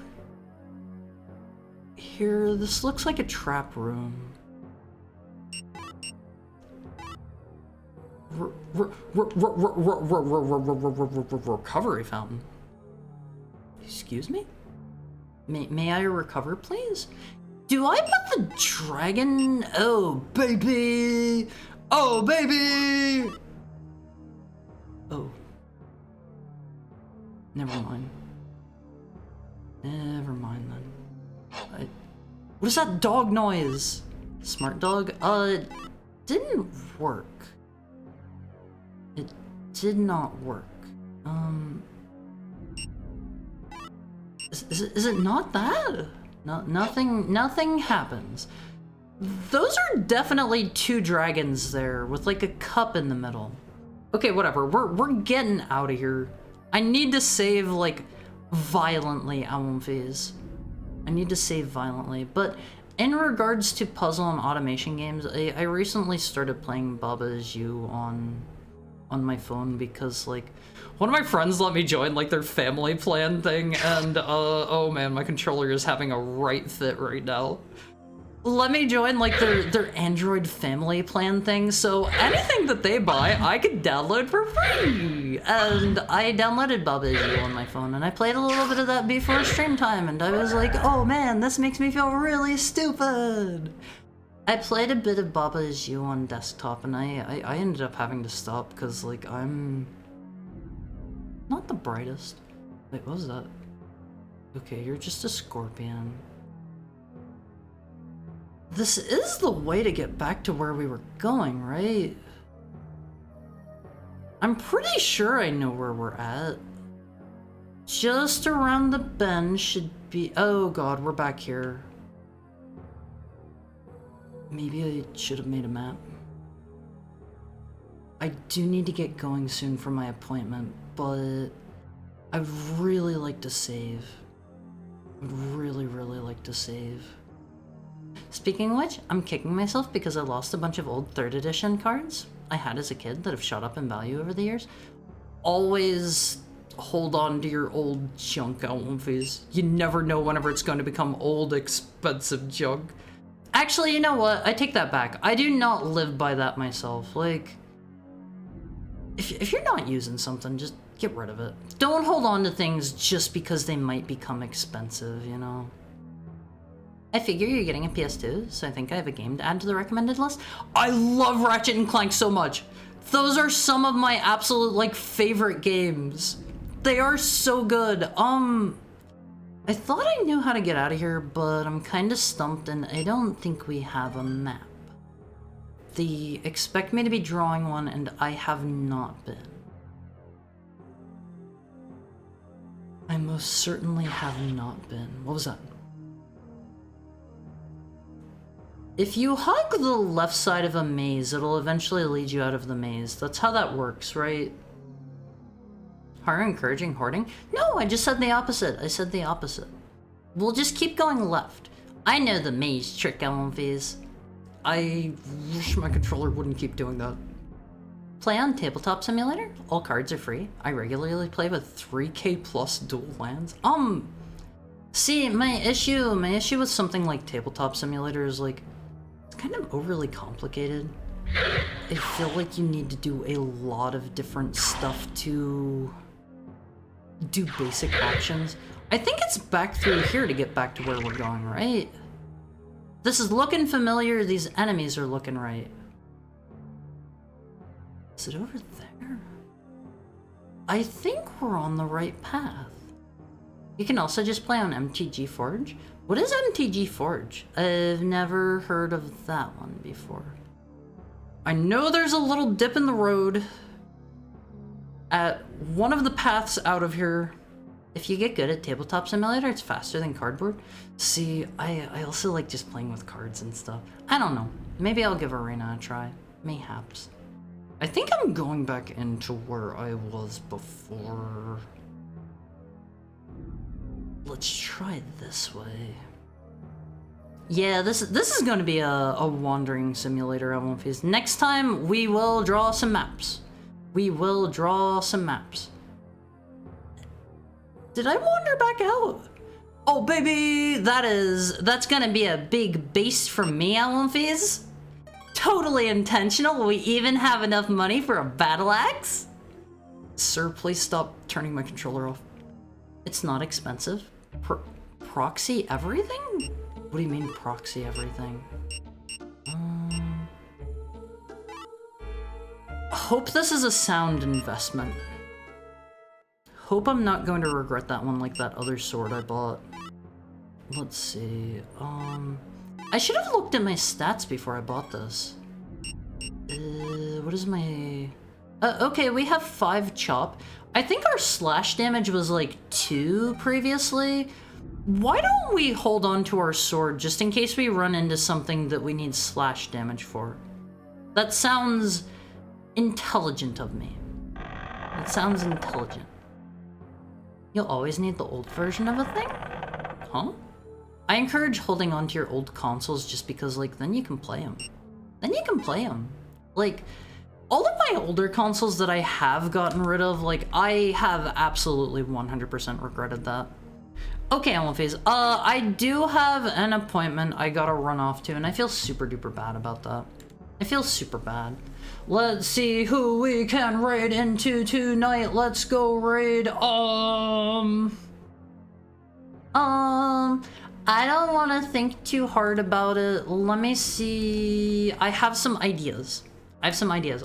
here? This looks like a trap room. Recovery fountain. Excuse me? May I recover, please? Do I put the dragon? Oh, baby! Oh, baby! Oh. Never mind. Never mind then. What is that dog noise? Smart dog? It didn't work. It did not work. Is it not that? No, nothing happens. Those are definitely two dragons there with like a cup in the middle. Okay, whatever. We're getting out of here. I need to save like violently, Almphys. I need to save violently. But in regards to puzzle and automation games, I recently started playing Baba Is You on my phone because like one of my friends let me join like their family plan thing, and oh man, my controller is having a right fit right now. Let me join like their Android family plan thing, so anything that they buy I could download for free. And I downloaded Baba Is You on my phone, and I played a little bit of that before stream time, and I was like, oh man, this makes me feel really stupid. I played a bit of Baba Is You on desktop, and I ended up having to stop because like I'm not the brightest. Wait, what was that? Okay, you're just a scorpion. This is the way to get back to where we were going, right? I'm pretty sure I know where we're at. Just around the bend should be... Oh god, we're back here. Maybe I should have made a map. I do need to get going soon for my appointment, but I'd really like to save. I'd really like to save. Speaking of which, I'm kicking myself because I lost a bunch of old 3rd edition cards I had as a kid that have shot up in value over the years. Always hold on to your old junk, Almphys. You never know whenever it's going to become old, expensive junk. Actually, you know what? I take that back. I do not live by that myself. Like, if you're not using something, just get rid of it. Don't hold on to things just because they might become expensive, you know? I figure you're getting a PS2, so I think I have a game to add to the recommended list. I love Ratchet and Clank so much. Those are some of my absolute, like, favorite games. They are so good. I thought I knew how to get out of here, but I'm kind of stumped and I don't think we have a map. They expect me to be drawing one and I have not been. I most certainly have not been. What was that? If you hug the left side of a maze, it'll eventually lead you out of the maze. That's how that works, right? Are encouraging hoarding? No, I just said the opposite. I said the opposite. We'll just keep going left. I know the maze trick, Almphys. I wish my controller wouldn't keep doing that. Play on Tabletop Simulator? All cards are free. I regularly play with 3K plus dual lands. See, my issue with something like Tabletop Simulator is like, it's kind of overly complicated. I feel like you need to do a lot of different stuff to do basic options. I think it's back through here to get back to where we're going, right? This is looking familiar. These enemies are looking right. Is it over there? I think we're on the right path. You can also just play on MTG Forge. What is MTG Forge? I've never heard of that one before. I know there's a little dip in the road at one of the paths out of here. If you get good at Tabletop Simulator, it's faster than Cardboard. See, I also like just playing with cards and stuff. I don't know. Maybe I'll give Arena a try. Mayhaps. I think I'm going back into where I was before. Let's try this way. Yeah, this is going to be a wandering simulator, Almphys. Next time, we will draw some maps. We will draw some maps. Did I wander back out? Oh, baby, that's going to be a big base from me, Almphys. Totally intentional. We even have enough money for a battle axe. Sir, please stop turning my controller off. It's not expensive. Proxy everything? What do you mean proxy everything? Hope this is a sound investment. Hope I'm not going to regret that one like that other sword I bought. Let's see, I should have looked at my stats before I bought this. What is my... okay, we have 5 chop. I think our slash damage was like 2 previously. Why don't we hold on to our sword just in case we run into something that we need slash damage for? That sounds intelligent of me. It sounds intelligent. You'll always need the old version of a thing? Huh? I encourage holding on to your old consoles just because, like, then you can play them. Then you can play them. Like, all of my older consoles that I have gotten rid of, like, I have absolutely 100% regretted that. Okay, Phase. I do have an appointment I gotta run off to, and I feel super duper bad about that. I feel super bad. Let's see who we can raid into tonight. Let's go raid, I don't want to think too hard about it. Let me see. I have some ideas.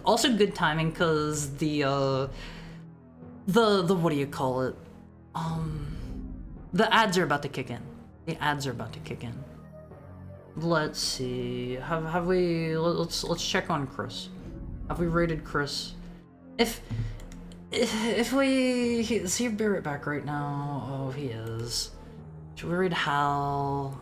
Also good timing, because the what do you call it? The ads are about to kick in. Let's see. Have we? Let's check on Chris. Have we raided Chris? If we, is he be right back right now? Oh, he is. Should we raid Hal?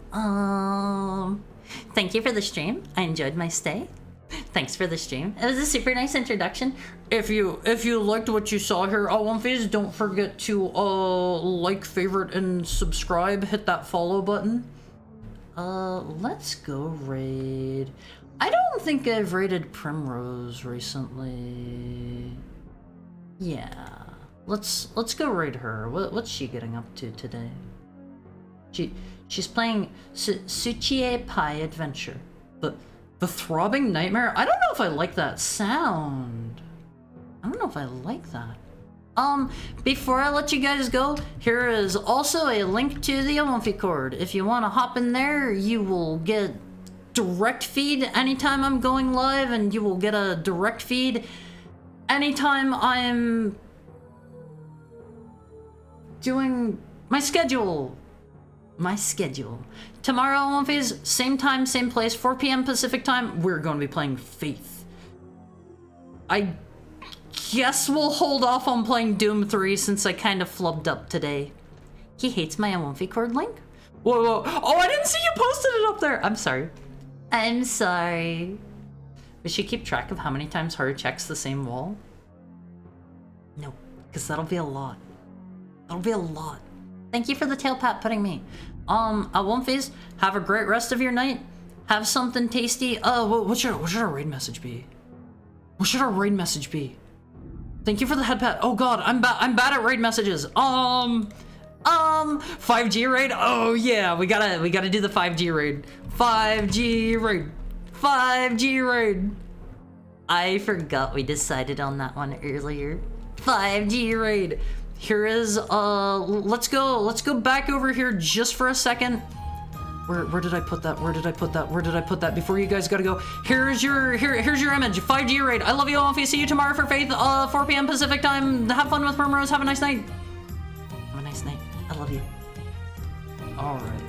Thank you for the stream. I enjoyed my stay. Thanks for the stream. It was a super nice introduction. If you liked what you saw here, Phase, don't forget to like, favorite, and subscribe. Hit that follow button. Let's go raid. I don't think I've raided Primrose recently. Yeah. Let's go raid her. What's she getting up to today? She's playing Suchie Pai Adventure. The Throbbing Nightmare? I don't know if I like that sound. Before I let you guys go, here is also a link to the Omophi Cord. If you want to hop in there, you will get direct feed anytime I'm going live, and you will get a direct feed anytime I'm doing my schedule. Tomorrow, Omophies, same time, same place, 4 p.m. Pacific time, we're going to be playing Faith. I guess we'll hold off on playing Doom 3 since I kind of flubbed up today. He hates my Omophi Cord link? Whoa. Oh, I didn't see you posted it up there. I'm sorry. We should keep track of how many times Haru checks the same wall. No, because that'll be a lot. Thank you for the tail pat putting me. Phase, have a great rest of your night. Have something tasty. What should our raid message be? Thank you for the head pat. Oh god, I'm bad at raid messages. 5G raid? Oh yeah, we gotta do the 5G raid. 5G raid. I forgot we decided on that one earlier. 5G raid. Here is, let's go back over here just for a second. Where did I put that? Before you guys gotta go. Here's your image. 5G raid. I love you all. See you tomorrow for Faith, 4 p.m. Pacific time. Have fun with Primrose. Have a nice night. I love you. All right.